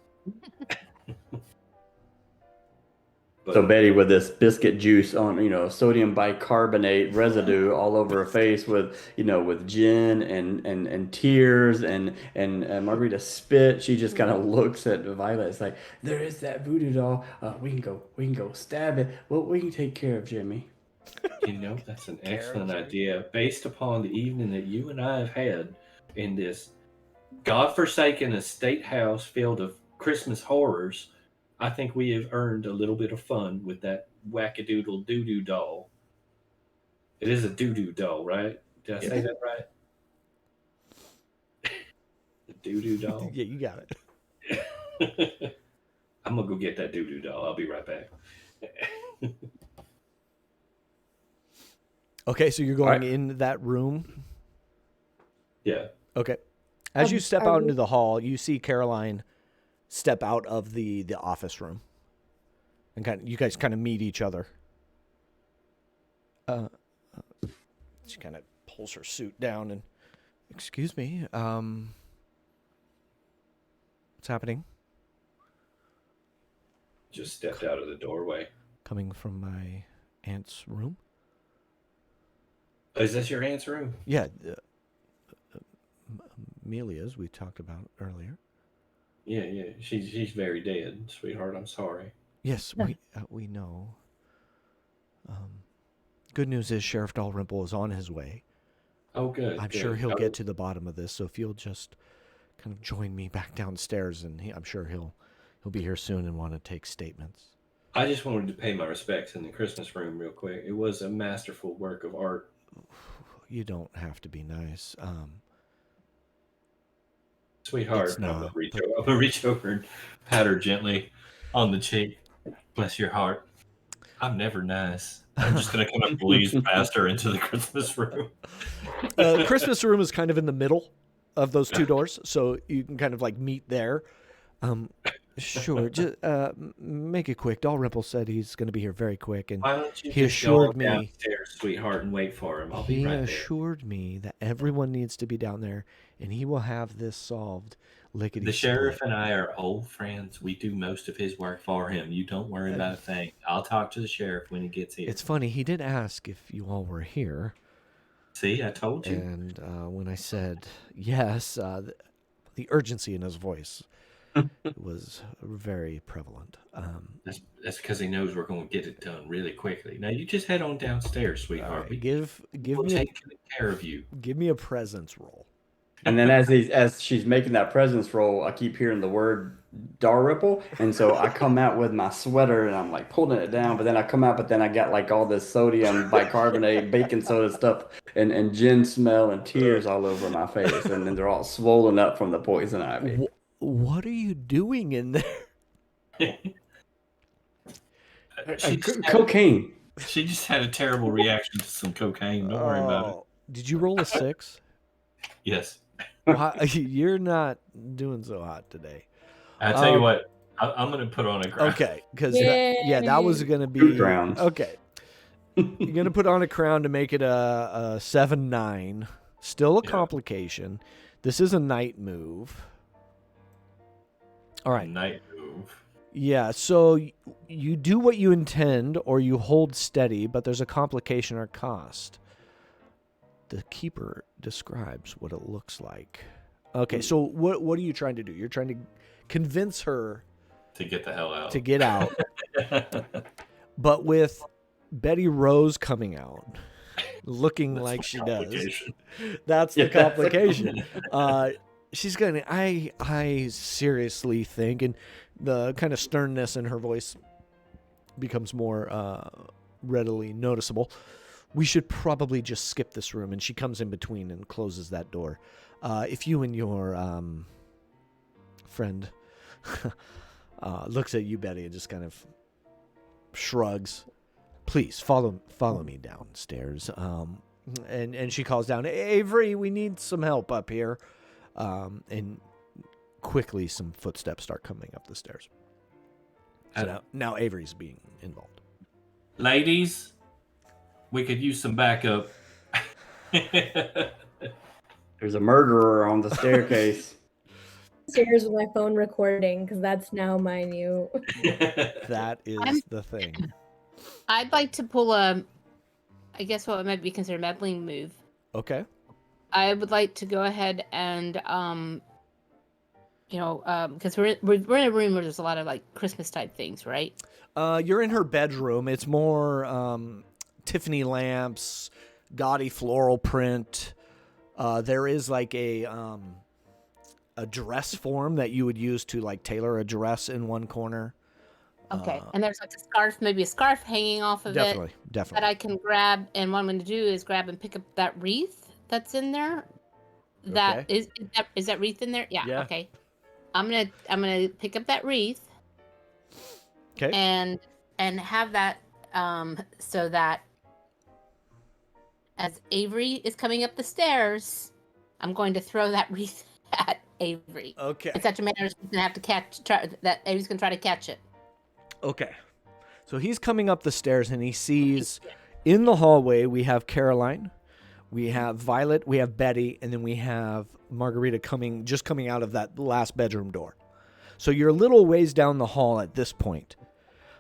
Speaker 5: So Betty with this biscuit juice on, sodium bicarbonate residue all over her face with, with gin and tears and Margarita spit. She just kind of looks at Violet. It's like, there is that voodoo doll. We can go stab it. Well, we can take care of Jimmy.
Speaker 4: That's an excellent idea based upon the evening that you and I have had in this godforsaken estate house filled of Christmas horrors. I think we have earned a little bit of fun with that wackadoodle doo-doo doll. It is a doo-doo doll, right? Did I say that right? The doo-doo doll?
Speaker 1: Yeah, you got
Speaker 4: it. I'm going to go get that doo-doo doll. I'll be right back.
Speaker 1: Okay, so you're going in that room?
Speaker 4: Yeah.
Speaker 1: Okay. As you step out into the hall, you see Caroline step out of the office room, and you guys kind of meet each other. She kind of pulls her suit down and, excuse me, what's happening?
Speaker 4: just stepped out of the doorway.
Speaker 1: Coming from my aunt's room?
Speaker 4: Is this your aunt's room?
Speaker 1: Yeah, Amelia's we talked about earlier.
Speaker 4: Yeah. She's very dead, sweetheart. I'm sorry.
Speaker 1: Yes, we know. Good news is Sheriff Dalrymple is on his way.
Speaker 4: Oh, good.
Speaker 1: I'm
Speaker 4: good.
Speaker 1: sure he'll get to the bottom of this. So if you'll just kind of join me back downstairs, and I'm sure he'll be here soon and want to take statements.
Speaker 4: I just wanted to pay my respects in the Christmas room real quick. It was a masterful work of art.
Speaker 1: You don't have to be nice.
Speaker 4: Sweetheart,
Speaker 1: It's
Speaker 4: I'm
Speaker 1: not,
Speaker 4: gonna reach over and pat her gently on the cheek. Bless your heart. I'm never nice. I'm just gonna kind of breeze past her into the Christmas room.
Speaker 1: Christmas room is kind of in the middle of those two doors, so you can kind of like meet there. Sure, just make it quick. Dalrymple said he's going to be here very quick, and
Speaker 4: Why don't you
Speaker 1: he
Speaker 4: just
Speaker 1: assured
Speaker 4: go
Speaker 1: me,
Speaker 4: downstairs, sweetheart, and wait for him? I'll be
Speaker 1: he
Speaker 4: right there.
Speaker 1: assured me that everyone needs to be down there, and he will have this solved. Lickety
Speaker 4: The sheriff
Speaker 1: split.
Speaker 4: and I are old friends. We do most of his work for him. You don't worry about a thing. I'll talk to the sheriff when he gets here.
Speaker 1: It's funny. He did ask if you all were here.
Speaker 4: See, I told you.
Speaker 1: And when I said yes, the urgency in his voice was very prevalent.
Speaker 4: That's because he knows we're going to get it done really quickly. Now you just head on downstairs, sweetheart.
Speaker 1: Right, give
Speaker 4: we'll
Speaker 1: me
Speaker 4: take care of you.
Speaker 1: give me a presence roll.
Speaker 5: And then as she's making that presence roll, I keep hearing the word Dalrymple, and so I come out with my sweater and I'm like pulling it down, but then I come out, but then I got like all this sodium bicarbonate, baking soda stuff, and gin smell and tears all over my face, and then they're all swollen up from the poison ivy.
Speaker 1: What are you doing in there?
Speaker 5: Cocaine.
Speaker 4: She just had a terrible reaction to some cocaine. Don't worry about it.
Speaker 1: Did you roll a 6?
Speaker 4: Yes.
Speaker 1: You're not doing so hot today.
Speaker 4: I tell you what, I'm going to put on a crown.
Speaker 1: Okay, because
Speaker 6: Yay.
Speaker 1: that was going to be
Speaker 5: Two crowns.
Speaker 1: okay. You're going to put on a crown to make it a 7-9. Still a complication. This is a night move. All right.
Speaker 4: Night move.
Speaker 1: Yeah, so you do what you intend or you hold steady, but there's a complication or cost. The keeper describes what it looks like. Okay, so what are you trying to do? You're trying to convince her
Speaker 4: To get the hell out.
Speaker 1: to get out. But with Betty Rose coming out, looking
Speaker 4: That's
Speaker 1: like
Speaker 4: the
Speaker 1: she does,
Speaker 4: complication.
Speaker 1: that's the
Speaker 5: Yeah.
Speaker 1: complication. She's gonna. I seriously think, and the kind of sternness in her voice becomes more readily noticeable. We should probably just skip this room. And she comes in between and closes that door. If you and your friend looks at you, Betty, and just kind of shrugs, please follow me downstairs. And she calls down, Avery, we need some help up here. And quickly some footsteps start coming up the stairs. So now Avery's being involved.
Speaker 4: Ladies, we could use some backup.
Speaker 5: There's a murderer on the staircase.
Speaker 6: Upstairs with my phone recording because that's now my new.
Speaker 1: That is the thing.
Speaker 3: I'd like to pull I guess what might be considered a meddling move.
Speaker 1: Okay.
Speaker 3: I would like to go ahead and, because we're in a room where there's a lot of like Christmas type things, right?
Speaker 1: You're in her bedroom. It's more Tiffany lamps, gaudy floral print. There is like a dress form that you would use to like tailor a dress in one corner.
Speaker 3: Okay, and there's like a scarf, maybe a scarf hanging off of it
Speaker 1: Definitely.
Speaker 3: that I can grab. And what I'm going to do is grab and pick up that wreath that's in there. That
Speaker 1: Okay.
Speaker 3: is that wreath in there? Yeah.
Speaker 1: Yeah.
Speaker 3: Okay. I'm gonna pick up that wreath.
Speaker 1: Okay.
Speaker 3: And have that so that as Avery is coming up the stairs, I'm going to throw that wreath at Avery.
Speaker 1: Okay.
Speaker 3: In such a manner as he's gonna have to that Avery's gonna try to catch it.
Speaker 1: Okay. So he's coming up the stairs and he sees in the hallway we have Caroline, we have Violet, we have Betty, and then we have Margarita coming out of that last bedroom door. So you're a little ways down the hall at this point.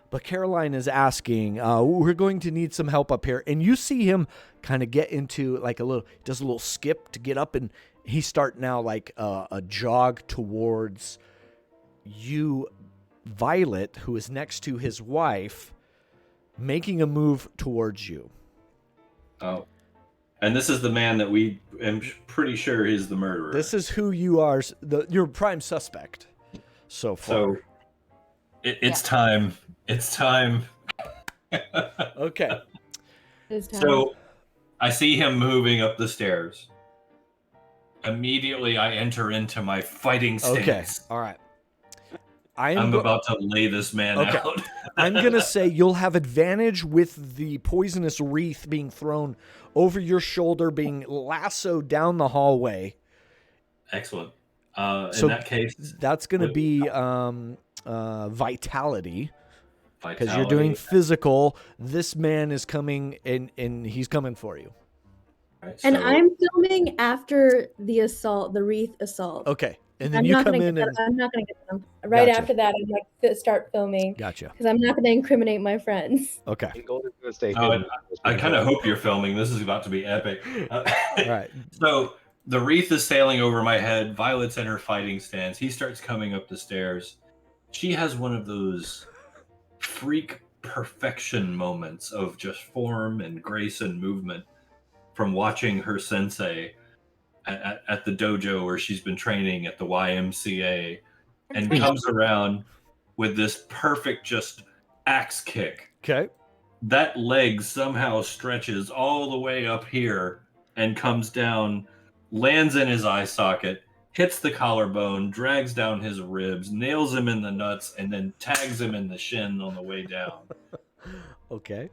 Speaker 1: But Caroline is asking, we're going to need some help up here. And you see him kind of get into like does a little skip to get up, and he start now like a jog towards you, Violet, who is next to his wife, making a move towards you.
Speaker 4: Oh. And this is the man that we am pretty sure is the murderer.
Speaker 1: This is who you are, your prime suspect so far.
Speaker 4: So it's time. It's time.
Speaker 1: Okay.
Speaker 6: This time.
Speaker 4: So I see him moving up the stairs. Immediately I enter into my fighting stance.
Speaker 1: Okay. All right.
Speaker 4: I'm about to lay this man out.
Speaker 1: I'm going to say you'll have advantage with the poisonous wreath being thrown over your shoulder, being lassoed down the hallway.
Speaker 4: Excellent. In that case,
Speaker 1: that's going to be vitality. Because you're doing physical. This man is coming, and he's coming for you.
Speaker 4: Right,
Speaker 6: and I'm filming after the assault, the wreath assault.
Speaker 1: Okay. And then you come in and...
Speaker 6: I'm not going to get them. Right after that, I'm like, start filming.
Speaker 1: Gotcha.
Speaker 6: Because I'm not going to incriminate my friends.
Speaker 1: Okay.
Speaker 4: I kind of hope you're filming. This is about to be epic.
Speaker 1: All right.
Speaker 4: So the wreath is sailing over my head. Violet's in her fighting stance. He starts coming up the stairs. She has one of those freak perfection moments of just form and grace and movement from watching her sensei at the dojo where she's been training at the YMCA, and comes around with this perfect just axe kick.
Speaker 1: Okay.
Speaker 4: That leg somehow stretches all the way up here and comes down, lands in his eye socket, hits the collarbone, drags down his ribs, nails him in the nuts, and then tags him in the shin on the way down.
Speaker 1: Okay.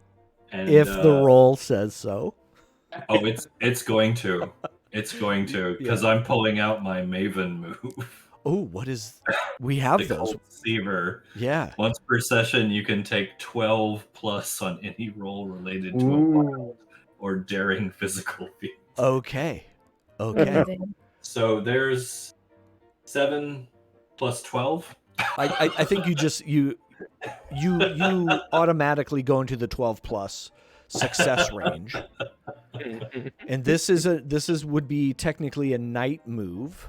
Speaker 4: And,
Speaker 1: if the roll says so.
Speaker 4: Oh, it's going to. It's going to, because I'm pulling out my Maven move.
Speaker 1: Oh, what is... We have
Speaker 4: the
Speaker 1: those.
Speaker 4: Cold Seaver.
Speaker 1: Yeah.
Speaker 4: Once per session, you can take 12 plus on any roll related to a wild or daring physical feat.
Speaker 1: Okay. Okay.
Speaker 4: So there's 7 plus 12.
Speaker 1: I think you automatically go into the 12 plus success range. And this would be technically a night move,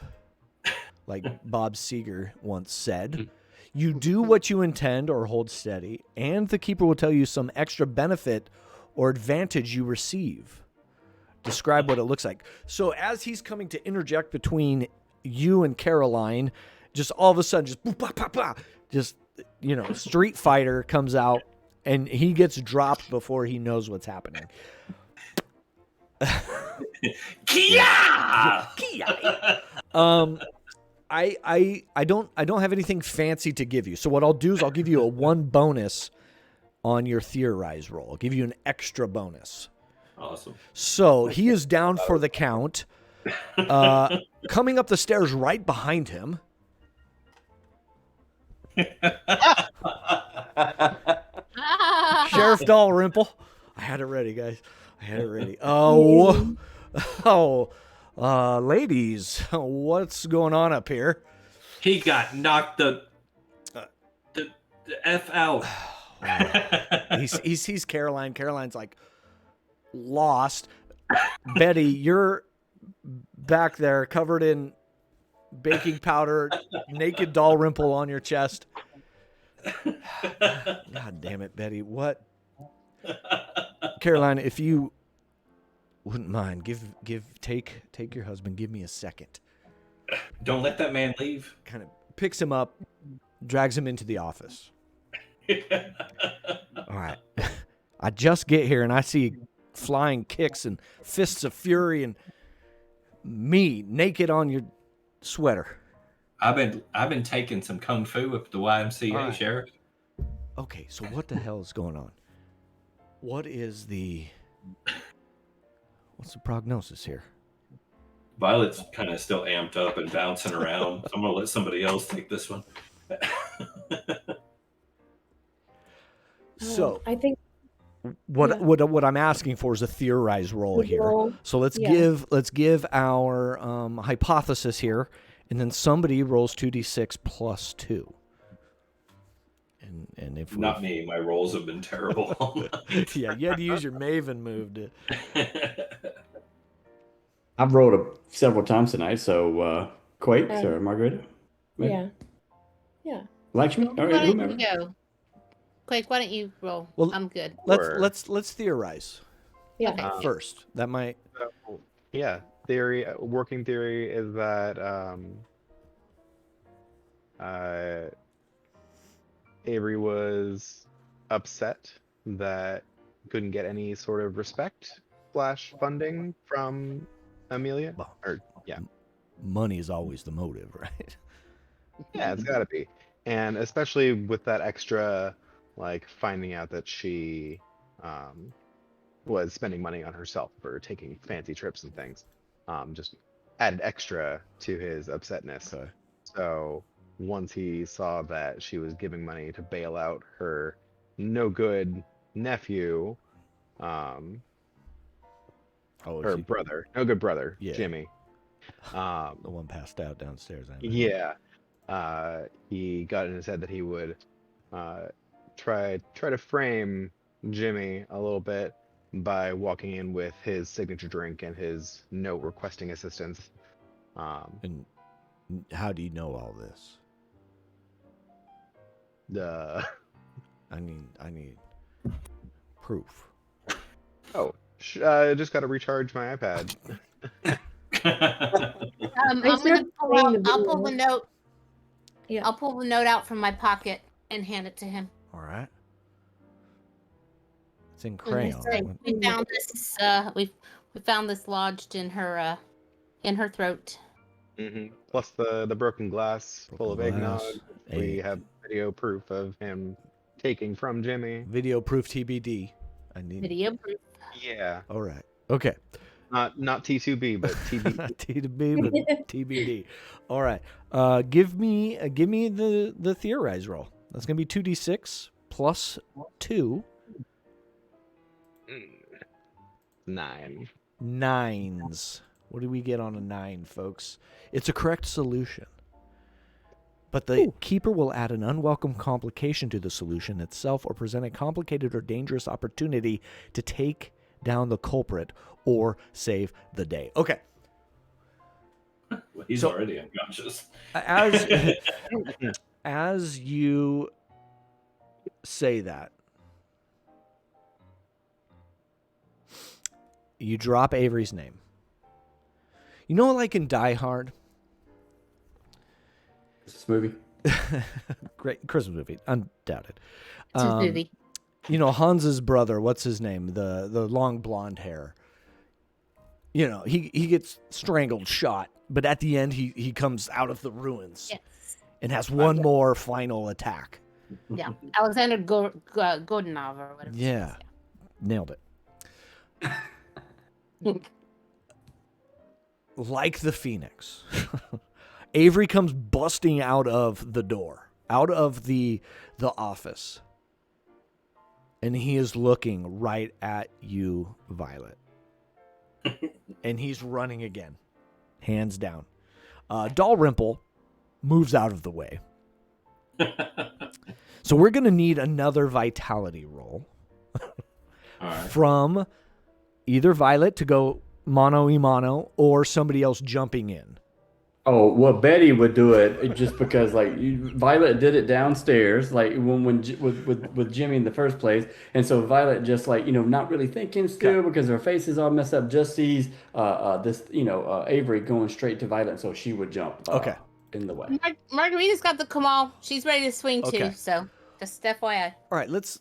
Speaker 1: like Bob Seger once said. You do what you intend or hold steady, and the keeper will tell you some extra benefit or advantage you receive. Describe what it looks like. So as he's coming to interject between you and Caroline, just all of a sudden, just boop, bah, bah, bah, just Street Fighter comes out, and he gets dropped before he knows what's happening.
Speaker 4: Kia!
Speaker 1: I don't have anything fancy to give you. So what I'll do is I'll give you a 1 bonus on your theorize roll. I'll give you an extra bonus.
Speaker 4: Awesome.
Speaker 1: So he is down for the count. Coming up the stairs right behind him. Sheriff Dalrymple. I had it ready, guys. I had it ready. Ladies, what's going on up here?
Speaker 4: He got knocked the F out.
Speaker 1: He sees Caroline. Caroline's like lost. Betty, you're back there covered in baking powder, naked Dalrymple on your chest. God damn it, Betty. What? Caroline, if you wouldn't mind, take your husband. Give me a second.
Speaker 4: Don't let that man leave.
Speaker 1: Kind of picks him up, drags him into the office. All right. I just get here and I see flying kicks and fists of fury and me naked on your sweater.
Speaker 4: I've been taking some kung fu at the YMCA,
Speaker 1: right.
Speaker 4: Sheriff.
Speaker 1: Okay, so what the hell is going on? What's the prognosis here?
Speaker 4: Violet's kind of still amped up and bouncing around. So I'm gonna let somebody else take this one.
Speaker 1: So
Speaker 6: I think
Speaker 1: what I'm asking for is a theorized roll here. So let's give our hypothesis here, and then somebody rolls 2d6 plus 2. And And if
Speaker 4: Not me. My rolls have been terrible all night.
Speaker 1: Yeah, you had to use your Maven move to.
Speaker 5: I've rolled several times tonight, so Quakes or Margarita?
Speaker 6: Yeah. Yeah.
Speaker 5: Lakshmi?
Speaker 3: Why
Speaker 5: All right,
Speaker 3: don't
Speaker 5: whomever.
Speaker 3: you go? Quake, why don't you roll?
Speaker 1: Well,
Speaker 3: I'm good.
Speaker 1: Let's theorize
Speaker 6: Yeah.
Speaker 3: Okay.
Speaker 1: first. That might.
Speaker 2: So, yeah, working theory is that Avery was upset that couldn't get any sort of respect / funding from Amelia.
Speaker 1: Well,
Speaker 2: Or yeah,
Speaker 1: money is always the motive, right?
Speaker 2: yeah, it's gotta be. And especially with that extra, like finding out that she was spending money on herself for taking fancy trips and things, just added extra to his upsetness.
Speaker 1: Okay.
Speaker 2: So once he saw that she was giving money to bail out her no good nephew,
Speaker 1: Oh,
Speaker 2: her brother, no good brother,
Speaker 1: Yeah.
Speaker 2: Jimmy.
Speaker 1: The one passed out downstairs. I imagine.
Speaker 2: Yeah. He got in his head that he would try to frame Jimmy a little bit by walking in with his signature drink and his note requesting assistance.
Speaker 1: And how do you know all this? I need proof.
Speaker 2: Just got to recharge my iPad.
Speaker 3: I'm gonna pull out. I'll pull the note.
Speaker 6: Yeah.
Speaker 3: I'll pull the note out from my pocket and hand it to him.
Speaker 1: All right. It's in
Speaker 3: And
Speaker 1: crayon.
Speaker 3: say, we found this. We found this lodged in her throat.
Speaker 2: Plus the broken glass full of
Speaker 1: Broken
Speaker 2: eggnog.
Speaker 1: glass,
Speaker 2: We have video proof of him taking from Jimmy.
Speaker 1: Video proof TBD. I need
Speaker 3: Video proof.
Speaker 2: Yeah,
Speaker 1: All right. Okay.
Speaker 2: not T2B, but TB.
Speaker 1: T to B, but TBD. All right. Give me the theorize roll. That's gonna be 2d6 plus 2.
Speaker 2: 9.
Speaker 1: 9s. What do we get on a 9, folks? It's a correct solution. But the keeper will add an unwelcome complication to the solution itself or present a complicated or dangerous opportunity to take down the culprit or save the day. Okay.
Speaker 4: Well, he's
Speaker 1: So-
Speaker 4: already unconscious.
Speaker 1: As you say that, you drop Avery's name. You know, like in Die Hard?
Speaker 5: This movie.
Speaker 1: Great Christmas movie, undoubted.
Speaker 3: It's his movie.
Speaker 1: You know, Hans's brother, what's his name? The long blonde hair. You know, he gets strangled, shot, but at the end he comes out of the ruins
Speaker 3: Yes.
Speaker 1: and has one more final attack.
Speaker 3: Yeah. Alexander Godunov or whatever.
Speaker 1: Yeah. Nailed it. Like the Phoenix, Avery comes busting out of the door, out of the office, and he is looking right at you, Violet. And he's running again, hands down. Dalrymple moves out of the way. So we're going to need another vitality roll
Speaker 4: All right.
Speaker 1: from either Violet to go mano-a-mano or somebody else jumping in.
Speaker 5: Oh, well, Betty would do it just because, like, Violet did it downstairs, like with Jimmy in the first place, and so Violet just like not really thinking still because her face is all messed up. Just sees this Avery going straight to Violet, so she would jump. In the way.
Speaker 3: Margarita's got the Kamal. She's ready to swing
Speaker 1: Okay.
Speaker 3: too. So just FYI.
Speaker 1: All right, let's.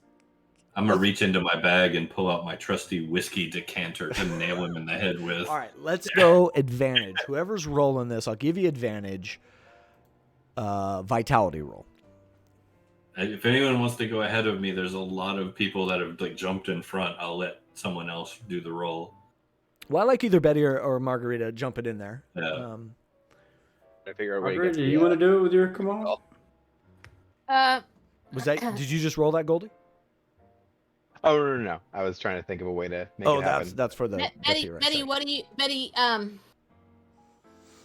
Speaker 4: I'm gonna reach into my bag and pull out my trusty whiskey decanter to nail him in the head with.
Speaker 1: All right, let's go advantage. Whoever's rolling this, I'll give you advantage. Vitality roll.
Speaker 4: If anyone wants to go ahead of me, there's a lot of people that have like jumped in front. I'll let someone else do the roll.
Speaker 1: Well, I like either Betty or Margarita jumping in there.
Speaker 4: Yeah.
Speaker 2: I figure out where
Speaker 5: Margaret, do you want to do it with your Kamal?
Speaker 1: Was that? Did you just roll that, Goldie?
Speaker 2: Oh no! I was trying to think of a way to make it happen.
Speaker 1: that's for the
Speaker 3: Betty,
Speaker 1: right
Speaker 3: Betty,
Speaker 1: side.
Speaker 3: what do you, Betty?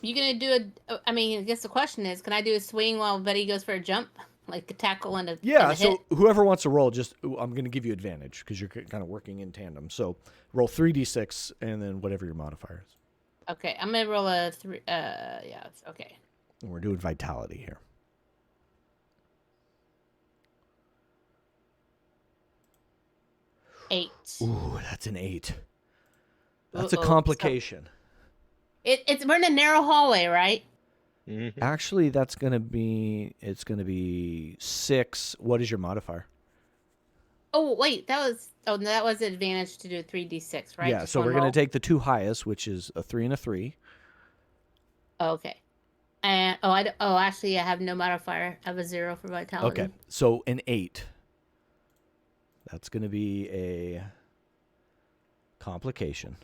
Speaker 3: You gonna do a? I mean, I guess the question is, can I do a swing while Betty goes for a jump? like a tackle and a
Speaker 1: Yeah,
Speaker 3: and a
Speaker 1: so
Speaker 3: hit?
Speaker 1: whoever wants to roll, I'm going to give you advantage because you're kind of working in tandem. So roll 3d6 and then whatever your modifier is.
Speaker 3: Okay, I'm gonna roll a 3. Yeah, okay.
Speaker 1: And we're doing vitality here.
Speaker 3: 8.
Speaker 1: Ooh, that's an 8. That's a
Speaker 3: Uh-oh.
Speaker 1: complication.
Speaker 3: So we're in a narrow hallway, right?
Speaker 2: Mhm.
Speaker 1: Actually, it's going to be 6. What is your modifier?
Speaker 3: Oh wait, that was advantage to do 3d6, right?
Speaker 1: Yeah,
Speaker 3: Just
Speaker 1: so
Speaker 3: one
Speaker 1: we're going
Speaker 3: roll?
Speaker 1: to take the 2 highest, which is a 3 and a 3.
Speaker 3: Oh, okay. And actually, I have no modifier. I have a 0 for vitality.
Speaker 1: Okay, so an 8. That's going to be a complication.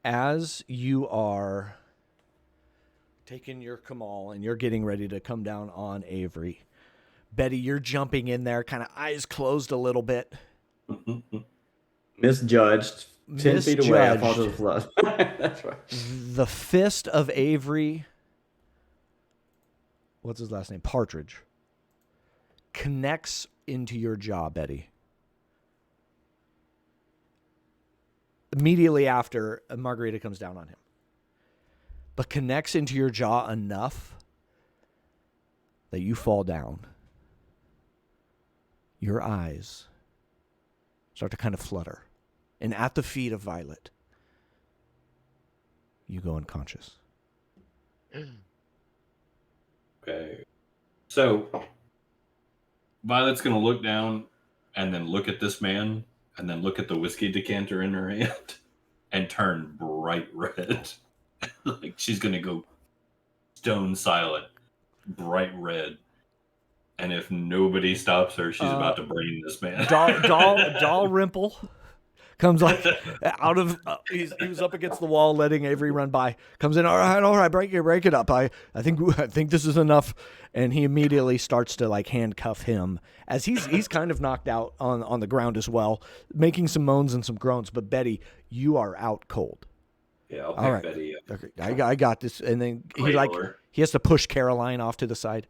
Speaker 1: As you are taking your Kamal and you're getting ready to come down on Avery, Betty, you're jumping in there, kind of eyes closed a little bit.
Speaker 5: Misjudged. 10 feet away, I fall to the
Speaker 1: Misjudged.
Speaker 5: floor. That's right.
Speaker 1: The fist of Avery, what's his last name? Partridge, connects into your jaw, Betty. Immediately after, Margarita comes down on him. But connects into your jaw enough that you fall down. Your eyes start to kind of flutter. And at the feet of Violet, you go unconscious.
Speaker 4: Okay. So Violet's going to look down and then look at this man and then look at the whiskey decanter in her hand and turn bright red. Like she's going to go stone silent, bright red. And if nobody stops her, she's about to brain this man.
Speaker 1: Dalrymple comes like out of he was up against the wall, letting Avery run by. Comes in, all right, break it up. I think this is enough, and he immediately starts to like handcuff him as he's kind of knocked out on the ground as well, making some moans and some groans. But Betty, you are out cold.
Speaker 4: Yeah, I'll pick
Speaker 1: All right.
Speaker 4: Betty up.
Speaker 1: Okay, I got this, and then
Speaker 4: Cradle
Speaker 1: he has to push Caroline off to the side.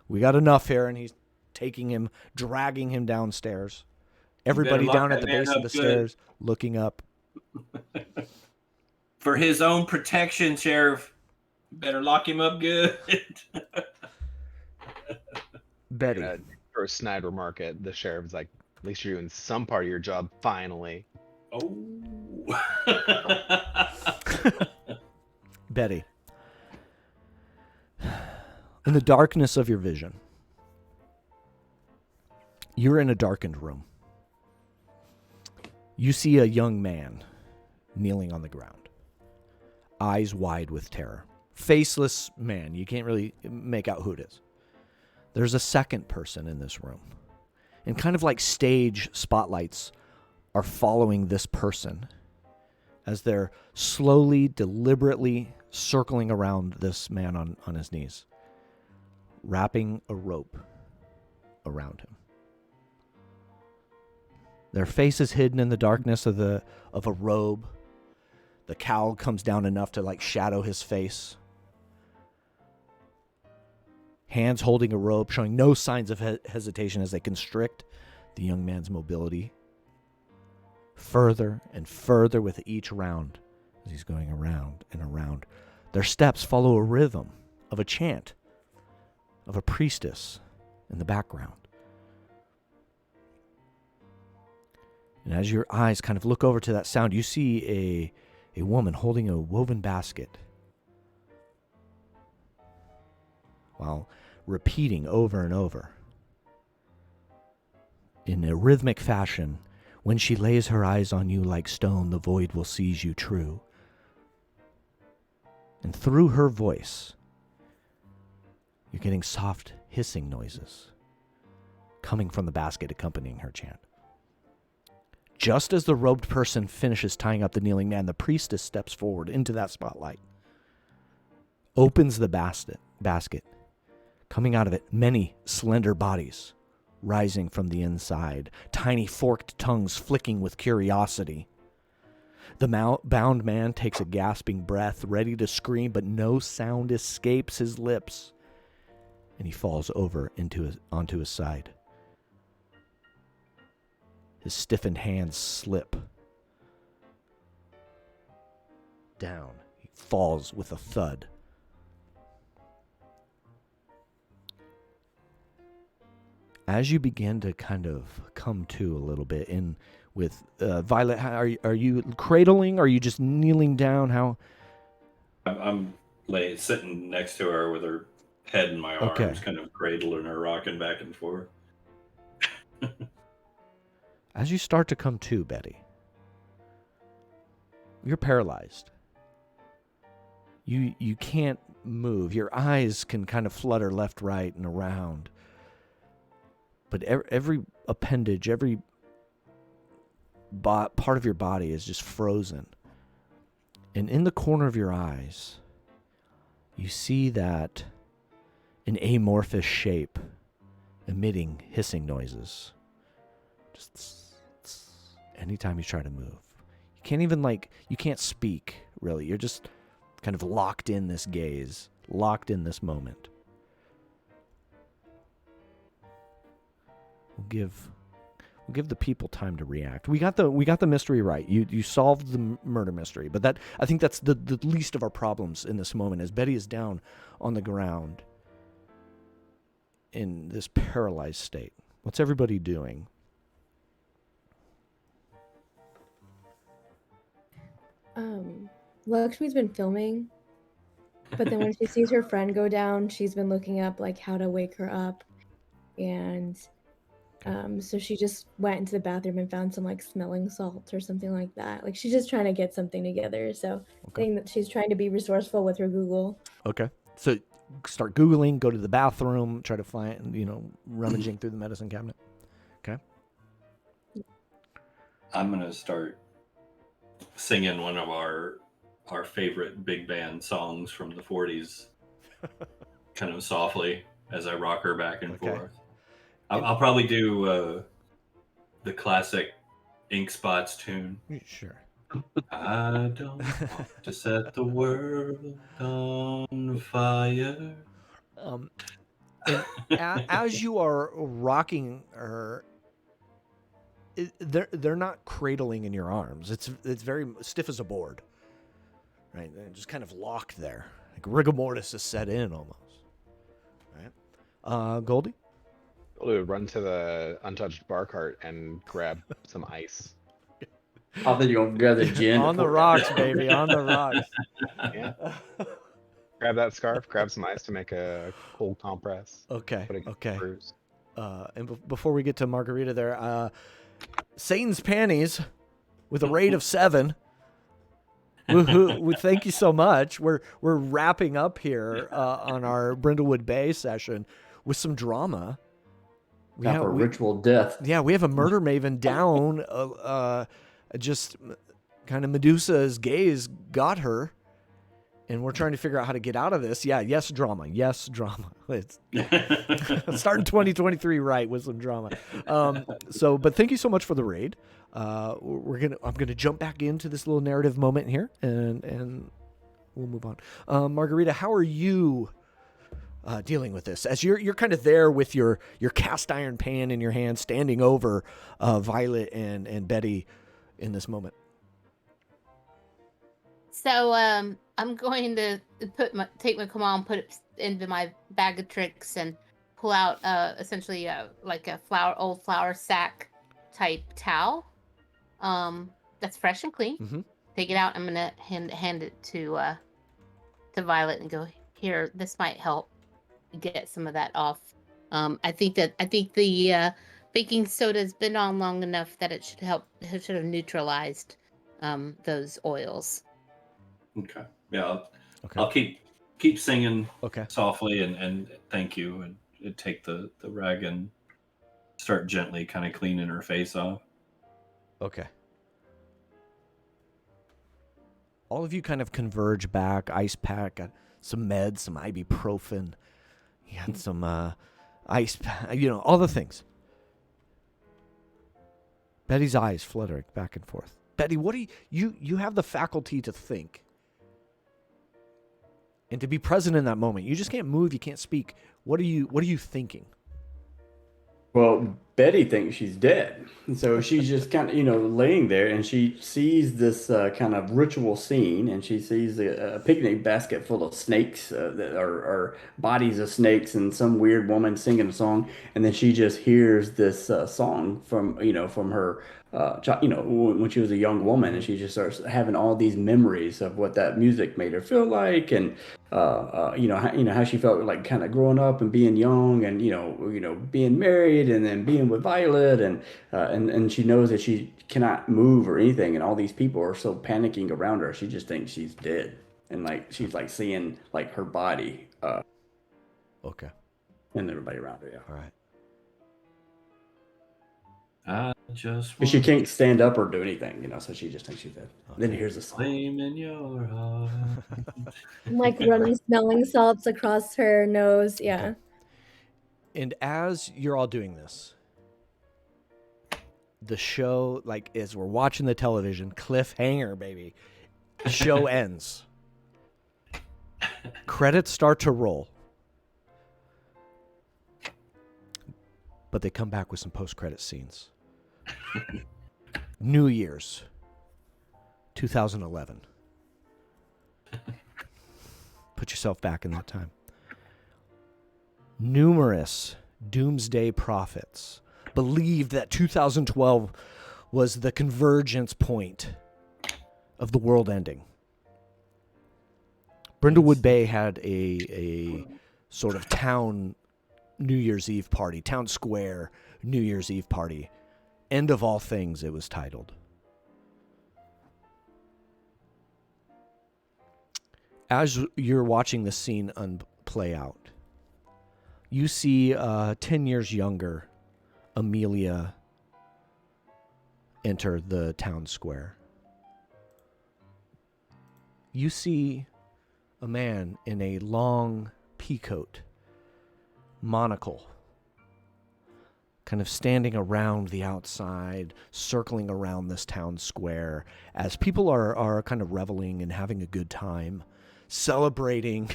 Speaker 1: We got enough here, and he's taking him, dragging him downstairs. Everybody down at the base of the stairs, looking up.
Speaker 4: For his own protection, Sheriff, you better lock him up good.
Speaker 1: Betty.
Speaker 2: For a snide remark at the sheriff's like, at least you're doing some part of your job finally.
Speaker 4: Oh.
Speaker 1: Betty. In the darkness of your vision, you're in a darkened room. You see a young man kneeling on the ground, eyes wide with terror. Faceless man. You can't really make out who it is. There's a second person in this room. And kind of like stage spotlights are following this person as they're slowly, deliberately circling around this man on his knees, wrapping a rope around him. Their face is hidden in the darkness of a robe. The cowl comes down enough to like shadow his face. Hands holding a rope, showing no signs of hesitation as they constrict the young man's mobility. Further and further with each round as he's going around and around. Their steps follow a rhythm of a chant of a priestess in the background. And as your eyes kind of look over to that sound, you see a woman holding a woven basket while repeating over and over in a rhythmic fashion, when she lays her eyes on you like stone, the void will seize you true. And through her voice, you're getting soft hissing noises coming from the basket accompanying her chant. Just as the robed person finishes tying up the kneeling man, the priestess steps forward into that spotlight, opens the basket. Coming out of it, many slender bodies rising from the inside, tiny forked tongues flicking with curiosity. The bound man takes a gasping breath, ready to scream, but no sound escapes his lips, and he falls over onto his side. His stiffened hands slip down. He falls with a thud. As you begin to kind of come to a little bit in with Violet, are you cradling? Are you just kneeling down? How?
Speaker 4: I'm sitting next to her with her head in my arms, kind of cradling her, rocking back and forth.
Speaker 1: As you start to come to, Betty, you're paralyzed. You can't move. Your eyes can kind of flutter left, right, and around. But every appendage, every part of your body is just frozen. And in the corner of your eyes, you see that an amorphous shape emitting hissing noises. Just anytime you try to move. You can't even you can't speak, really. You're just kind of locked in this gaze, locked in this moment. We'll give the people time to react. We got the mystery right. You solved the murder mystery, but I think that's the least of our problems in this moment, as Betty is down on the ground in this paralyzed state. What's everybody doing?
Speaker 6: Lakshmi's been filming, but then when she sees her friend go down, she's been looking up how to wake her up, and so she just went into the bathroom and found some smelling salts or something like that. She's just trying to get something together. So I think that she's trying to be resourceful with her Google.
Speaker 1: Okay. So start Googling, go to the bathroom, try to find, rummaging through the medicine cabinet. Okay.
Speaker 4: I'm going to start singing one of our favorite big band songs from the 40s, kind of softly as I rock her back and forth. I'll probably do the classic Ink Spots tune.
Speaker 1: Sure.
Speaker 4: I don't want to set the world on fire.
Speaker 1: As you are rocking her, they're not cradling in your arms. It's very stiff as a board, right? They're just kind of locked there, rigor mortis is set in almost. Right, Goldie.
Speaker 2: Goldie would run to the untouched bar cart and grab some ice.
Speaker 5: I think you're gonna grab the gin
Speaker 1: on the rocks, baby, on the rocks.
Speaker 2: Yeah. Grab that scarf, grab some ice to make a cold compress.
Speaker 1: Okay. Okay.
Speaker 2: Bruise.
Speaker 1: And before we get to Margarita there, Satan's panties with a rate of 7. Woohoo! Thank you so much. We're wrapping up here on our Brindlewood Bay session with some drama.
Speaker 5: We have a ritual death.
Speaker 1: Yeah, we have a murder maven down. Just kind of Medusa's gaze got her, and we're trying to figure out how to get out of this. Yeah, yes, drama. Yes, drama. It's starting 2023 right with some drama. But thank you so much for the raid. I'm gonna jump back into this little narrative moment here, and we'll move on. Margarita, how are you dealing with this? As you're kind of there with your cast iron pan in your hand, standing over Violet and Betty in this moment.
Speaker 3: So I'm going to take my command, put it into my bag of tricks, and pull out essentially like a old flour sack type towel. That's fresh and clean.
Speaker 1: Mm-hmm.
Speaker 3: Take it out. I'm gonna hand it to Violet and go, here. This might help get some of that off. I think the baking soda has been on long enough that it should help. It should have neutralized those oils.
Speaker 4: Okay. Yeah.
Speaker 1: Okay.
Speaker 4: I'll keep singing
Speaker 1: okay.
Speaker 4: softly and thank you, and take the rag and start gently kind of cleaning her face off.
Speaker 1: Okay. All of you kind of converge back. Ice pack, got some meds, some ibuprofen. You had some ice, all the things. Betty's eyes fluttering back and forth. Betty, what do you have the faculty to think and to be present in that moment. You just can't move, you can't speak. What are you thinking?
Speaker 5: Well, Betty thinks she's dead. And so she's just kind of, laying there, and she sees this kind of ritual scene, and she sees a picnic basket full of snakes that are bodies of snakes, and some weird woman singing a song. And then she just hears this song from her, when she was a young woman, and she just starts having all these memories of what that music made her feel like, and how she felt like kind of growing up and being young, and being married, and then being with Violet, and she knows that she cannot move or anything, and all these people are so panicking around her. She just thinks she's dead, and like she's like seeing like her body,
Speaker 1: Okay.
Speaker 5: and everybody around her. Yeah.
Speaker 1: All right.
Speaker 4: I just
Speaker 5: But she
Speaker 4: want
Speaker 5: can't stand up or do anything, so she just thinks she's dead.
Speaker 1: Okay.
Speaker 5: Then here's the song.
Speaker 4: flame in your heart.
Speaker 6: Like running smelling salts across her nose. Yeah.
Speaker 1: And as you're all doing this, the show, like as we're watching the television, cliffhanger, baby, the show ends. Credits start to roll. But they come back with some post-credit scenes. New Year's 2011. Put yourself back in that time. Numerous doomsday prophets believed that 2012 was the convergence point of the world ending. Brindlewood Bay had a sort of town New Year's Eve party, town square New Year's Eve party. End of all things, it was titled. As you're watching this scene play out, you see 10 years younger Amelia enter the town square. You see a man in a long peacoat, monocle, kind of standing around the outside, circling around this town square as people are kind of reveling and having a good time, celebrating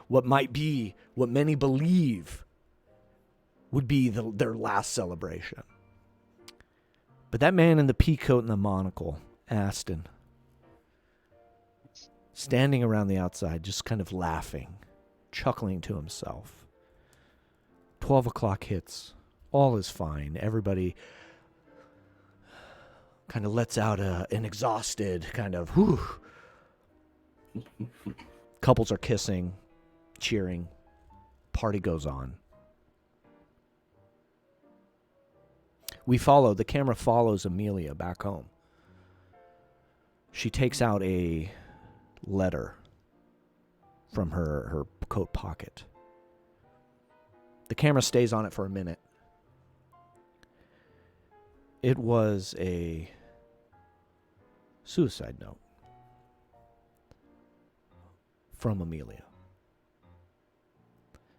Speaker 1: what might be, what many believe would be their last celebration. But that man in the peacoat and the monocle, Aston, standing around the outside, just kind of laughing, chuckling to himself. 12 o'clock hits. All is fine. Everybody kind of lets out an exhausted kind of whew. Couples are kissing, cheering. Party goes on. The camera follows Amelia back home. She takes out a letter from her coat pocket. The camera stays on it for a minute. It was a suicide note from Amelia,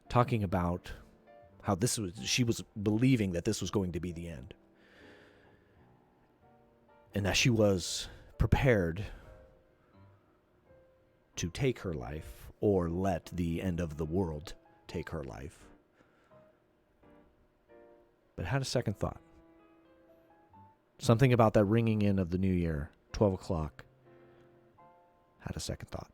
Speaker 1: talking about how she was believing that this was going to be the end, and that she was prepared to take her life or let the end of the world take her life. But had a second thought. Something about that ringing in of the new year, 12 o'clock, had a second thought.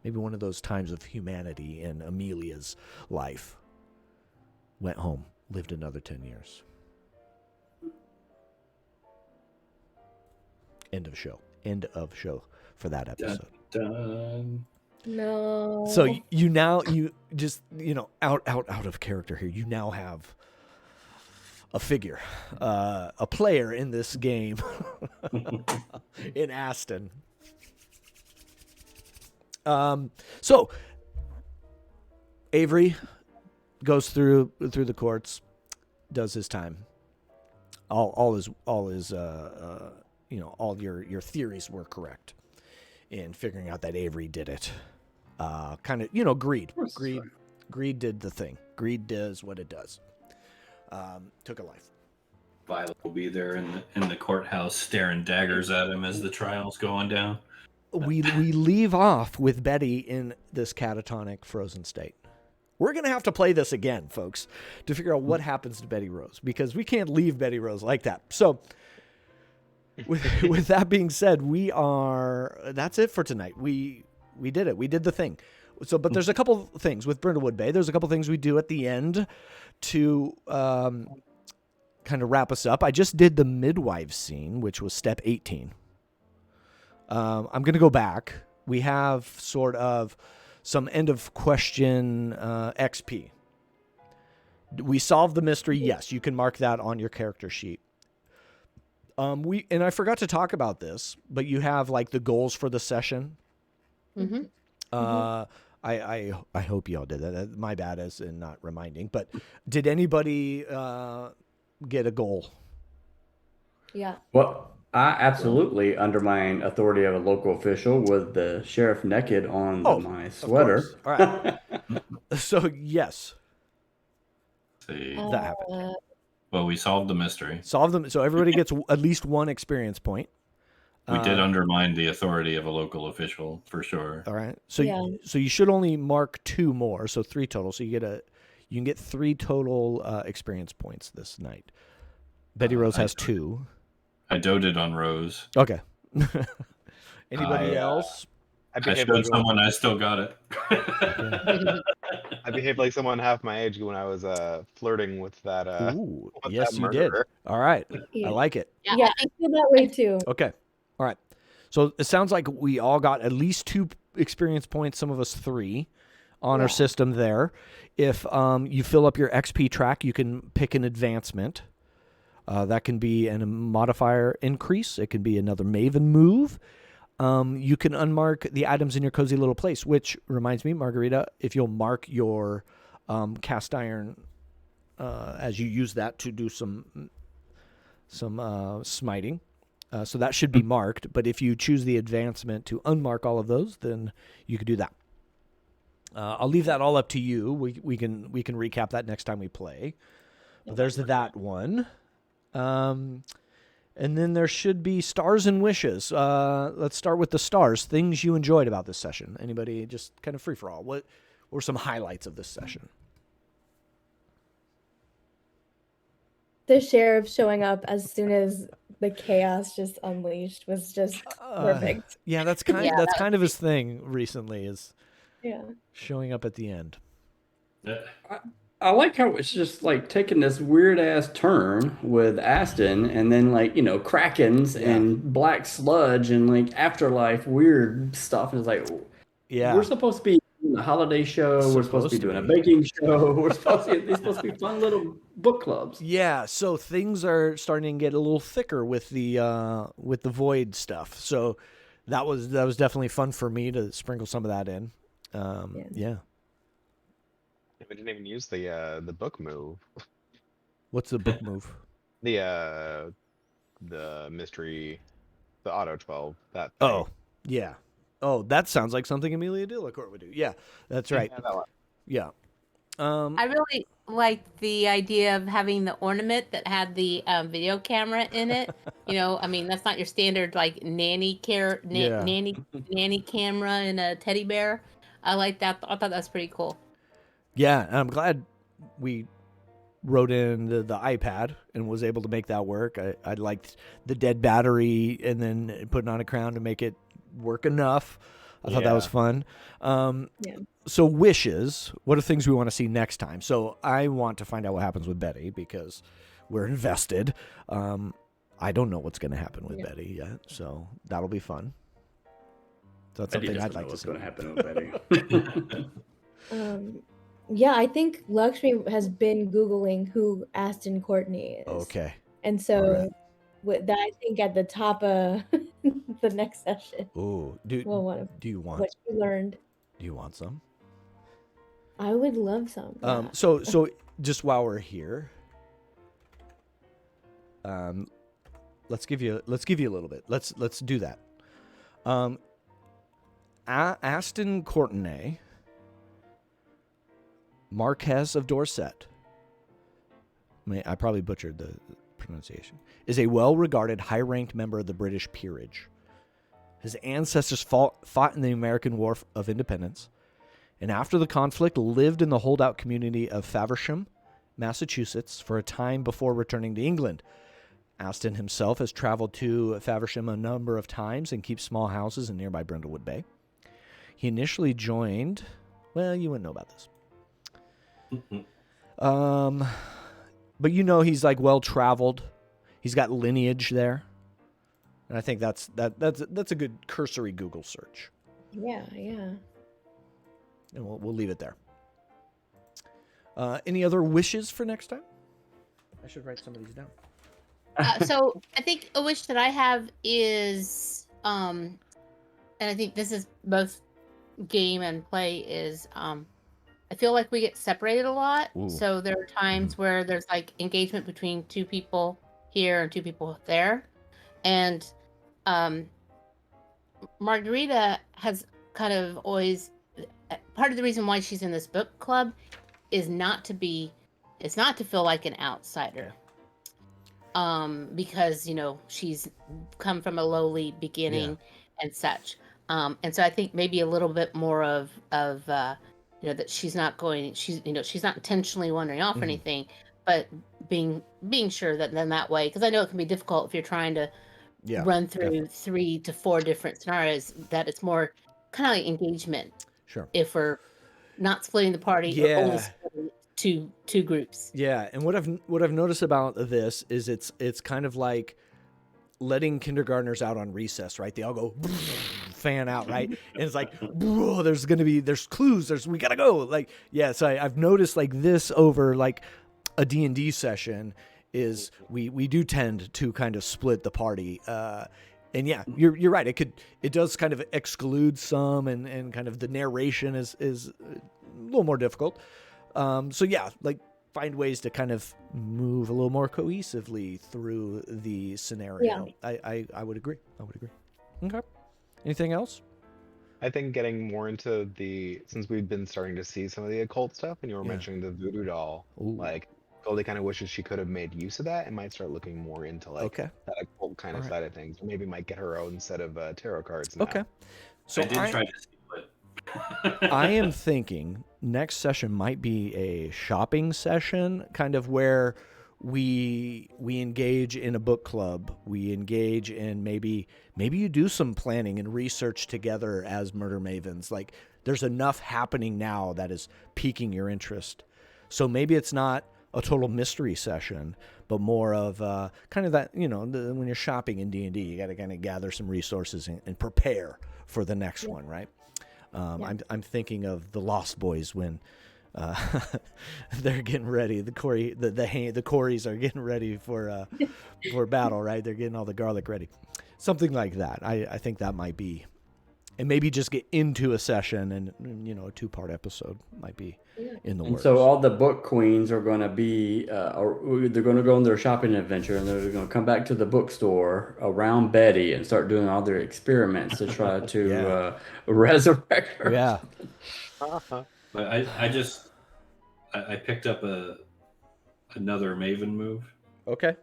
Speaker 1: Maybe one of those times of humanity in Amelia's life. Went home, lived another 10 years. End of show. End of show for that episode.
Speaker 4: Dun.
Speaker 6: No.
Speaker 1: So you just out of character here. You now have a figure, a player in this game, in Aston. So Avery goes through the courts, does his time. All your theories were correct in figuring out that Avery did it. Greed did the thing. Greed does what it does. Took a life.
Speaker 4: Violet will be there in the courthouse staring daggers at him as the trial's going down.
Speaker 1: We leave off with Betty in this catatonic frozen state. We're going to have to play this again, folks, to figure out what happens to Betty Rose, because we can't leave Betty Rose like that. So with that being said, that's it for tonight. We did it. We did the thing. So, but there's a couple things with Brindlewood Bay. There's a couple things we do at the end to kind of wrap us up. I just did the midwife scene, which was step 18. I'm going to go back. We have sort of some end of question XP. We solved the mystery. Yes, you can mark that on your character sheet. And I forgot to talk about this, but you have like the goals for the session.
Speaker 3: Mm-hmm.
Speaker 1: I hope y'all did that. My bad as in not reminding. But did anybody get a goal?
Speaker 6: Yeah.
Speaker 5: Well, I absolutely undermine authority of a local official with the sheriff naked on my sweater.
Speaker 1: All right. So yes,
Speaker 4: See,
Speaker 1: that happened.
Speaker 4: well, we solved the mystery.
Speaker 1: Solve them. So everybody gets at least one experience point.
Speaker 4: We did undermine the authority of a local official for sure.
Speaker 1: All right. So
Speaker 6: Yeah.
Speaker 1: so you should only mark 2 more, so 3 total. So you can get 3 total experience points this night. Betty Rose has 2.
Speaker 4: I doted on Rose.
Speaker 1: Okay. Anybody else?
Speaker 2: I
Speaker 4: I
Speaker 2: behaved
Speaker 4: showed
Speaker 2: like
Speaker 4: someone I still got it.
Speaker 2: I behaved like someone half my age when I was flirting with that.
Speaker 1: Ooh,
Speaker 2: with
Speaker 1: yes,
Speaker 2: that
Speaker 1: you did.
Speaker 2: murderer.
Speaker 1: All right.
Speaker 6: Yeah.
Speaker 1: I like it.
Speaker 6: Yeah, I feel that way too.
Speaker 1: Okay. All right. So it sounds like we all got at least 2 experience points, some of us 3 on our system there. If you fill up your XP track, you can pick an advancement. That can be a modifier increase. It can be another Maven move. You can unmark the items in your cozy little place, which reminds me, Margarita, if you'll mark your cast iron as you use that to do some smiting. So that should be marked, but if you choose the advancement to unmark all of those, then you could do that. I'll leave that all up to you. We can recap that next time we play. But there's that one. And then there should be stars and wishes. Let's start with the stars. Things you enjoyed about this session. Anybody, just kind of free for all. What were some highlights of this session?
Speaker 6: The sheriff showing up as soon as the chaos just unleashed was just perfect.
Speaker 1: Yeah, that's kind of his thing recently, is
Speaker 6: Yeah.
Speaker 1: showing up at the end.
Speaker 5: I like how it's just like taking this weird ass turn with Aston, and then like krakens and black sludge and like afterlife weird stuff. And it's like, we're supposed to be doing a holiday show. We're supposed to be doing a baking show. These supposed to be fun little book clubs.
Speaker 1: Yeah, so things are starting to get a little thicker with the void stuff. So that was definitely fun for me to sprinkle some of that in. Yeah.
Speaker 2: We didn't even use the book move.
Speaker 1: What's the book move?
Speaker 2: The mystery, the auto 12. That.
Speaker 1: Oh, yeah. Oh, that sounds like something Amelia Delacourt would do. Yeah, that's right.
Speaker 2: Yeah, that one.
Speaker 1: Yeah.
Speaker 3: I really liked the idea of having the ornament that had the video camera in it. I mean, that's not your standard like nanny camera and a teddy bear. I like that. I thought that's pretty cool.
Speaker 1: Yeah, and I'm glad we wrote in the iPad and was able to make that work. I liked the dead battery and then putting on a crown to make it work enough. I thought that was fun. So wishes, what are things we want to see next time? So I want to find out what happens with Betty because we're invested. I don't know what's going to happen with Betty yet, so that'll be fun. So that's something I'd like to see.
Speaker 5: What's going to happen with Betty?
Speaker 6: Yeah, I think Lakshmi has been Googling who Aston Courtney is.
Speaker 1: Okay.
Speaker 6: And so with that, I think at the top of the next session.
Speaker 1: Ooh, do you want
Speaker 6: what you learned?
Speaker 1: Do you want some?
Speaker 6: I would love some. Yeah.
Speaker 1: So just while we're here, let's give you a little bit. Let's do that. Aston Courtenay, Marquess of Dorset. I probably butchered the pronunciation, is a well-regarded, high-ranked member of the British peerage. His ancestors fought in the American War of Independence, and after the conflict lived in the holdout community of Faversham, Massachusetts, for a time before returning to England. Aston himself has traveled to Faversham a number of times and keeps small houses in nearby Brindlewood Bay. He initially joined... Well, you wouldn't know about this. But he's like well-traveled. He's got lineage there. And I think that's a good cursory Google search.
Speaker 6: Yeah.
Speaker 1: And we'll leave it there. Any other wishes for next time? I should write some of these down.
Speaker 3: So I think a wish that I have is, and I think this is both game and play, is I feel like we get separated a lot.
Speaker 1: Ooh.
Speaker 3: So there are times where there's like engagement between two people here and two people there. And Margarita has kind of always, part of the reason why she's in this book club is not to feel like an outsider. Because, she's come from a lowly beginning and such. And so I think maybe a little bit more of that she's not intentionally wandering off or anything, but being sure that then that way, because I know it can be difficult if you're trying to run through 3 to 4 different scenarios, that it's more kind of like engagement.
Speaker 1: Sure.
Speaker 3: If we're not splitting the party or only splitting two groups.
Speaker 1: Yeah, and what I've noticed about this is it's kind of like letting kindergartners out on recess, right? They all go fan out, right? And it's like, there's clues, we gotta go. Like, so I've noticed like this over like a D&D session is we do tend to kind of split the party. And you're right. It does kind of exclude some, and kind of the narration is a little more difficult. Like find ways to kind of move a little more cohesively through the scenario. I would agree. Okay. Anything else?
Speaker 2: I think getting more into since we've been starting to see some of the occult stuff, and you were mentioning the voodoo doll, like Goldie kind of wishes she could have made use of that and might start looking more into like that occult kind of side of things. Or maybe might get her own set of tarot cards now.
Speaker 1: Okay. So
Speaker 4: I did try to see it.
Speaker 1: I am thinking next session might be a shopping session, kind of where we engage in a book club. We engage in maybe you do some planning and research together as murder mavens. Like there's enough happening now that is piquing your interest. So maybe it's not a total mystery session, but more of kind of that, when you're shopping in D&D, you got to kind of gather some resources and prepare for the next one, right? I'm thinking of the Lost Boys when they're getting ready. The Corys are getting ready for battle, right? They're getting all the garlic ready. Something like that. I think that might be, and maybe just get into a session and a 2-part episode might be in the works.
Speaker 5: So all the book queens are going to be, they're going to go on their shopping adventure, and they're going to come back to the bookstore around Betty and start doing all their experiments to try to resurrect her.
Speaker 1: Yeah.
Speaker 4: But I picked up another Maven move.
Speaker 1: Okay.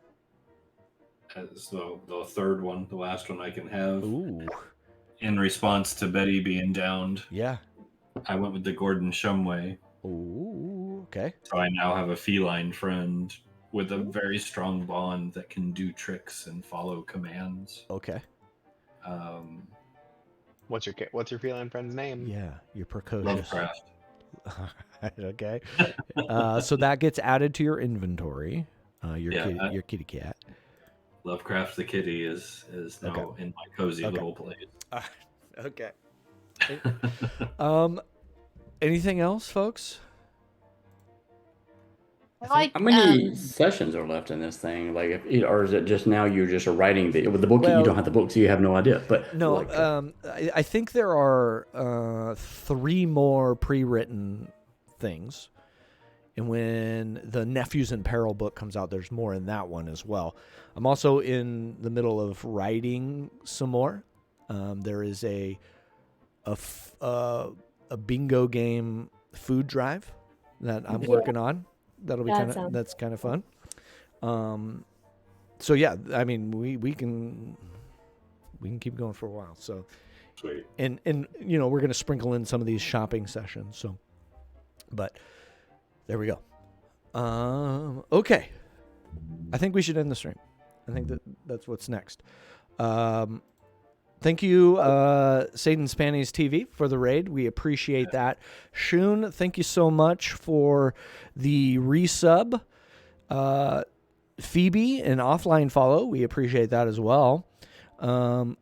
Speaker 4: So the third one, the last one I can have.
Speaker 1: Ooh.
Speaker 4: In response to Betty being downed.
Speaker 1: Yeah.
Speaker 4: I went with the Gordon Shumway.
Speaker 1: Ooh, okay.
Speaker 4: So I now have a feline friend with a very strong bond that can do tricks and follow commands.
Speaker 1: Okay.
Speaker 2: What's your feline friend's name?
Speaker 1: Yeah, you're precocious.
Speaker 4: Lovecraft.
Speaker 1: Okay. So that gets added to your inventory. Your kitty cat.
Speaker 4: Lovecraft the kitty is now in my cozy little place.
Speaker 1: Okay. Anything else, folks?
Speaker 3: Like,
Speaker 5: how many sessions are left in this thing? Like, or is it just now you're just writing with the book?
Speaker 1: Well,
Speaker 5: you don't have the book, so you have no idea. But
Speaker 1: no, I think there are 3 more pre-written things, and when the Nephews in Peril book comes out, there's more in that one as well. I'm also in the middle of writing some more. There is a bingo game food drive that I'm working on. That'll be that's kind of fun. So yeah, I mean, we can keep going for a while. So,
Speaker 4: Sweet.
Speaker 1: and we're gonna sprinkle in some of these shopping sessions. So, but there we go. Okay, I think we should end the stream. I think that's what's next. Thank you, Satan's Panties TV, for the raid. We appreciate that. Shun, thank you so much for the resub. Phoebe, an offline follow. We appreciate that as well. Nepotep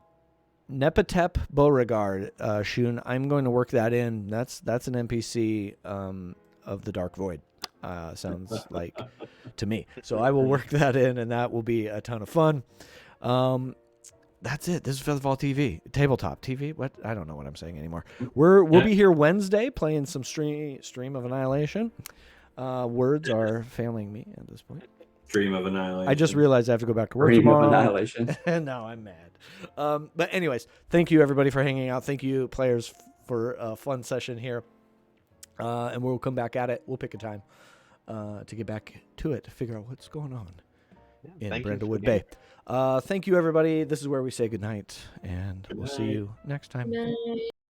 Speaker 1: Beauregard, Shun, I'm going to work that in. That's an NPC of the Dark Void. Sounds like to me. So I will work that in, and that will be a ton of fun. That's it. This is FeatherFall TV, Tabletop TV. What? I don't know what I'm saying anymore. We'll be here Wednesday playing some Stream of Annihilation. Words are failing me at this point.
Speaker 4: Stream of Annihilation.
Speaker 1: I just realized I have to go back to work
Speaker 5: Stream of
Speaker 1: tomorrow.
Speaker 5: Annihilation.
Speaker 1: And now I'm mad. But anyways, thank you everybody for hanging out. Thank you players for a fun session here. And we'll come back at it. We'll pick a time to get back to it to figure out what's going on in Brindlewood Bay. Thank you everybody. This is where we say goodnight, and we'll see you next time.
Speaker 6: Night.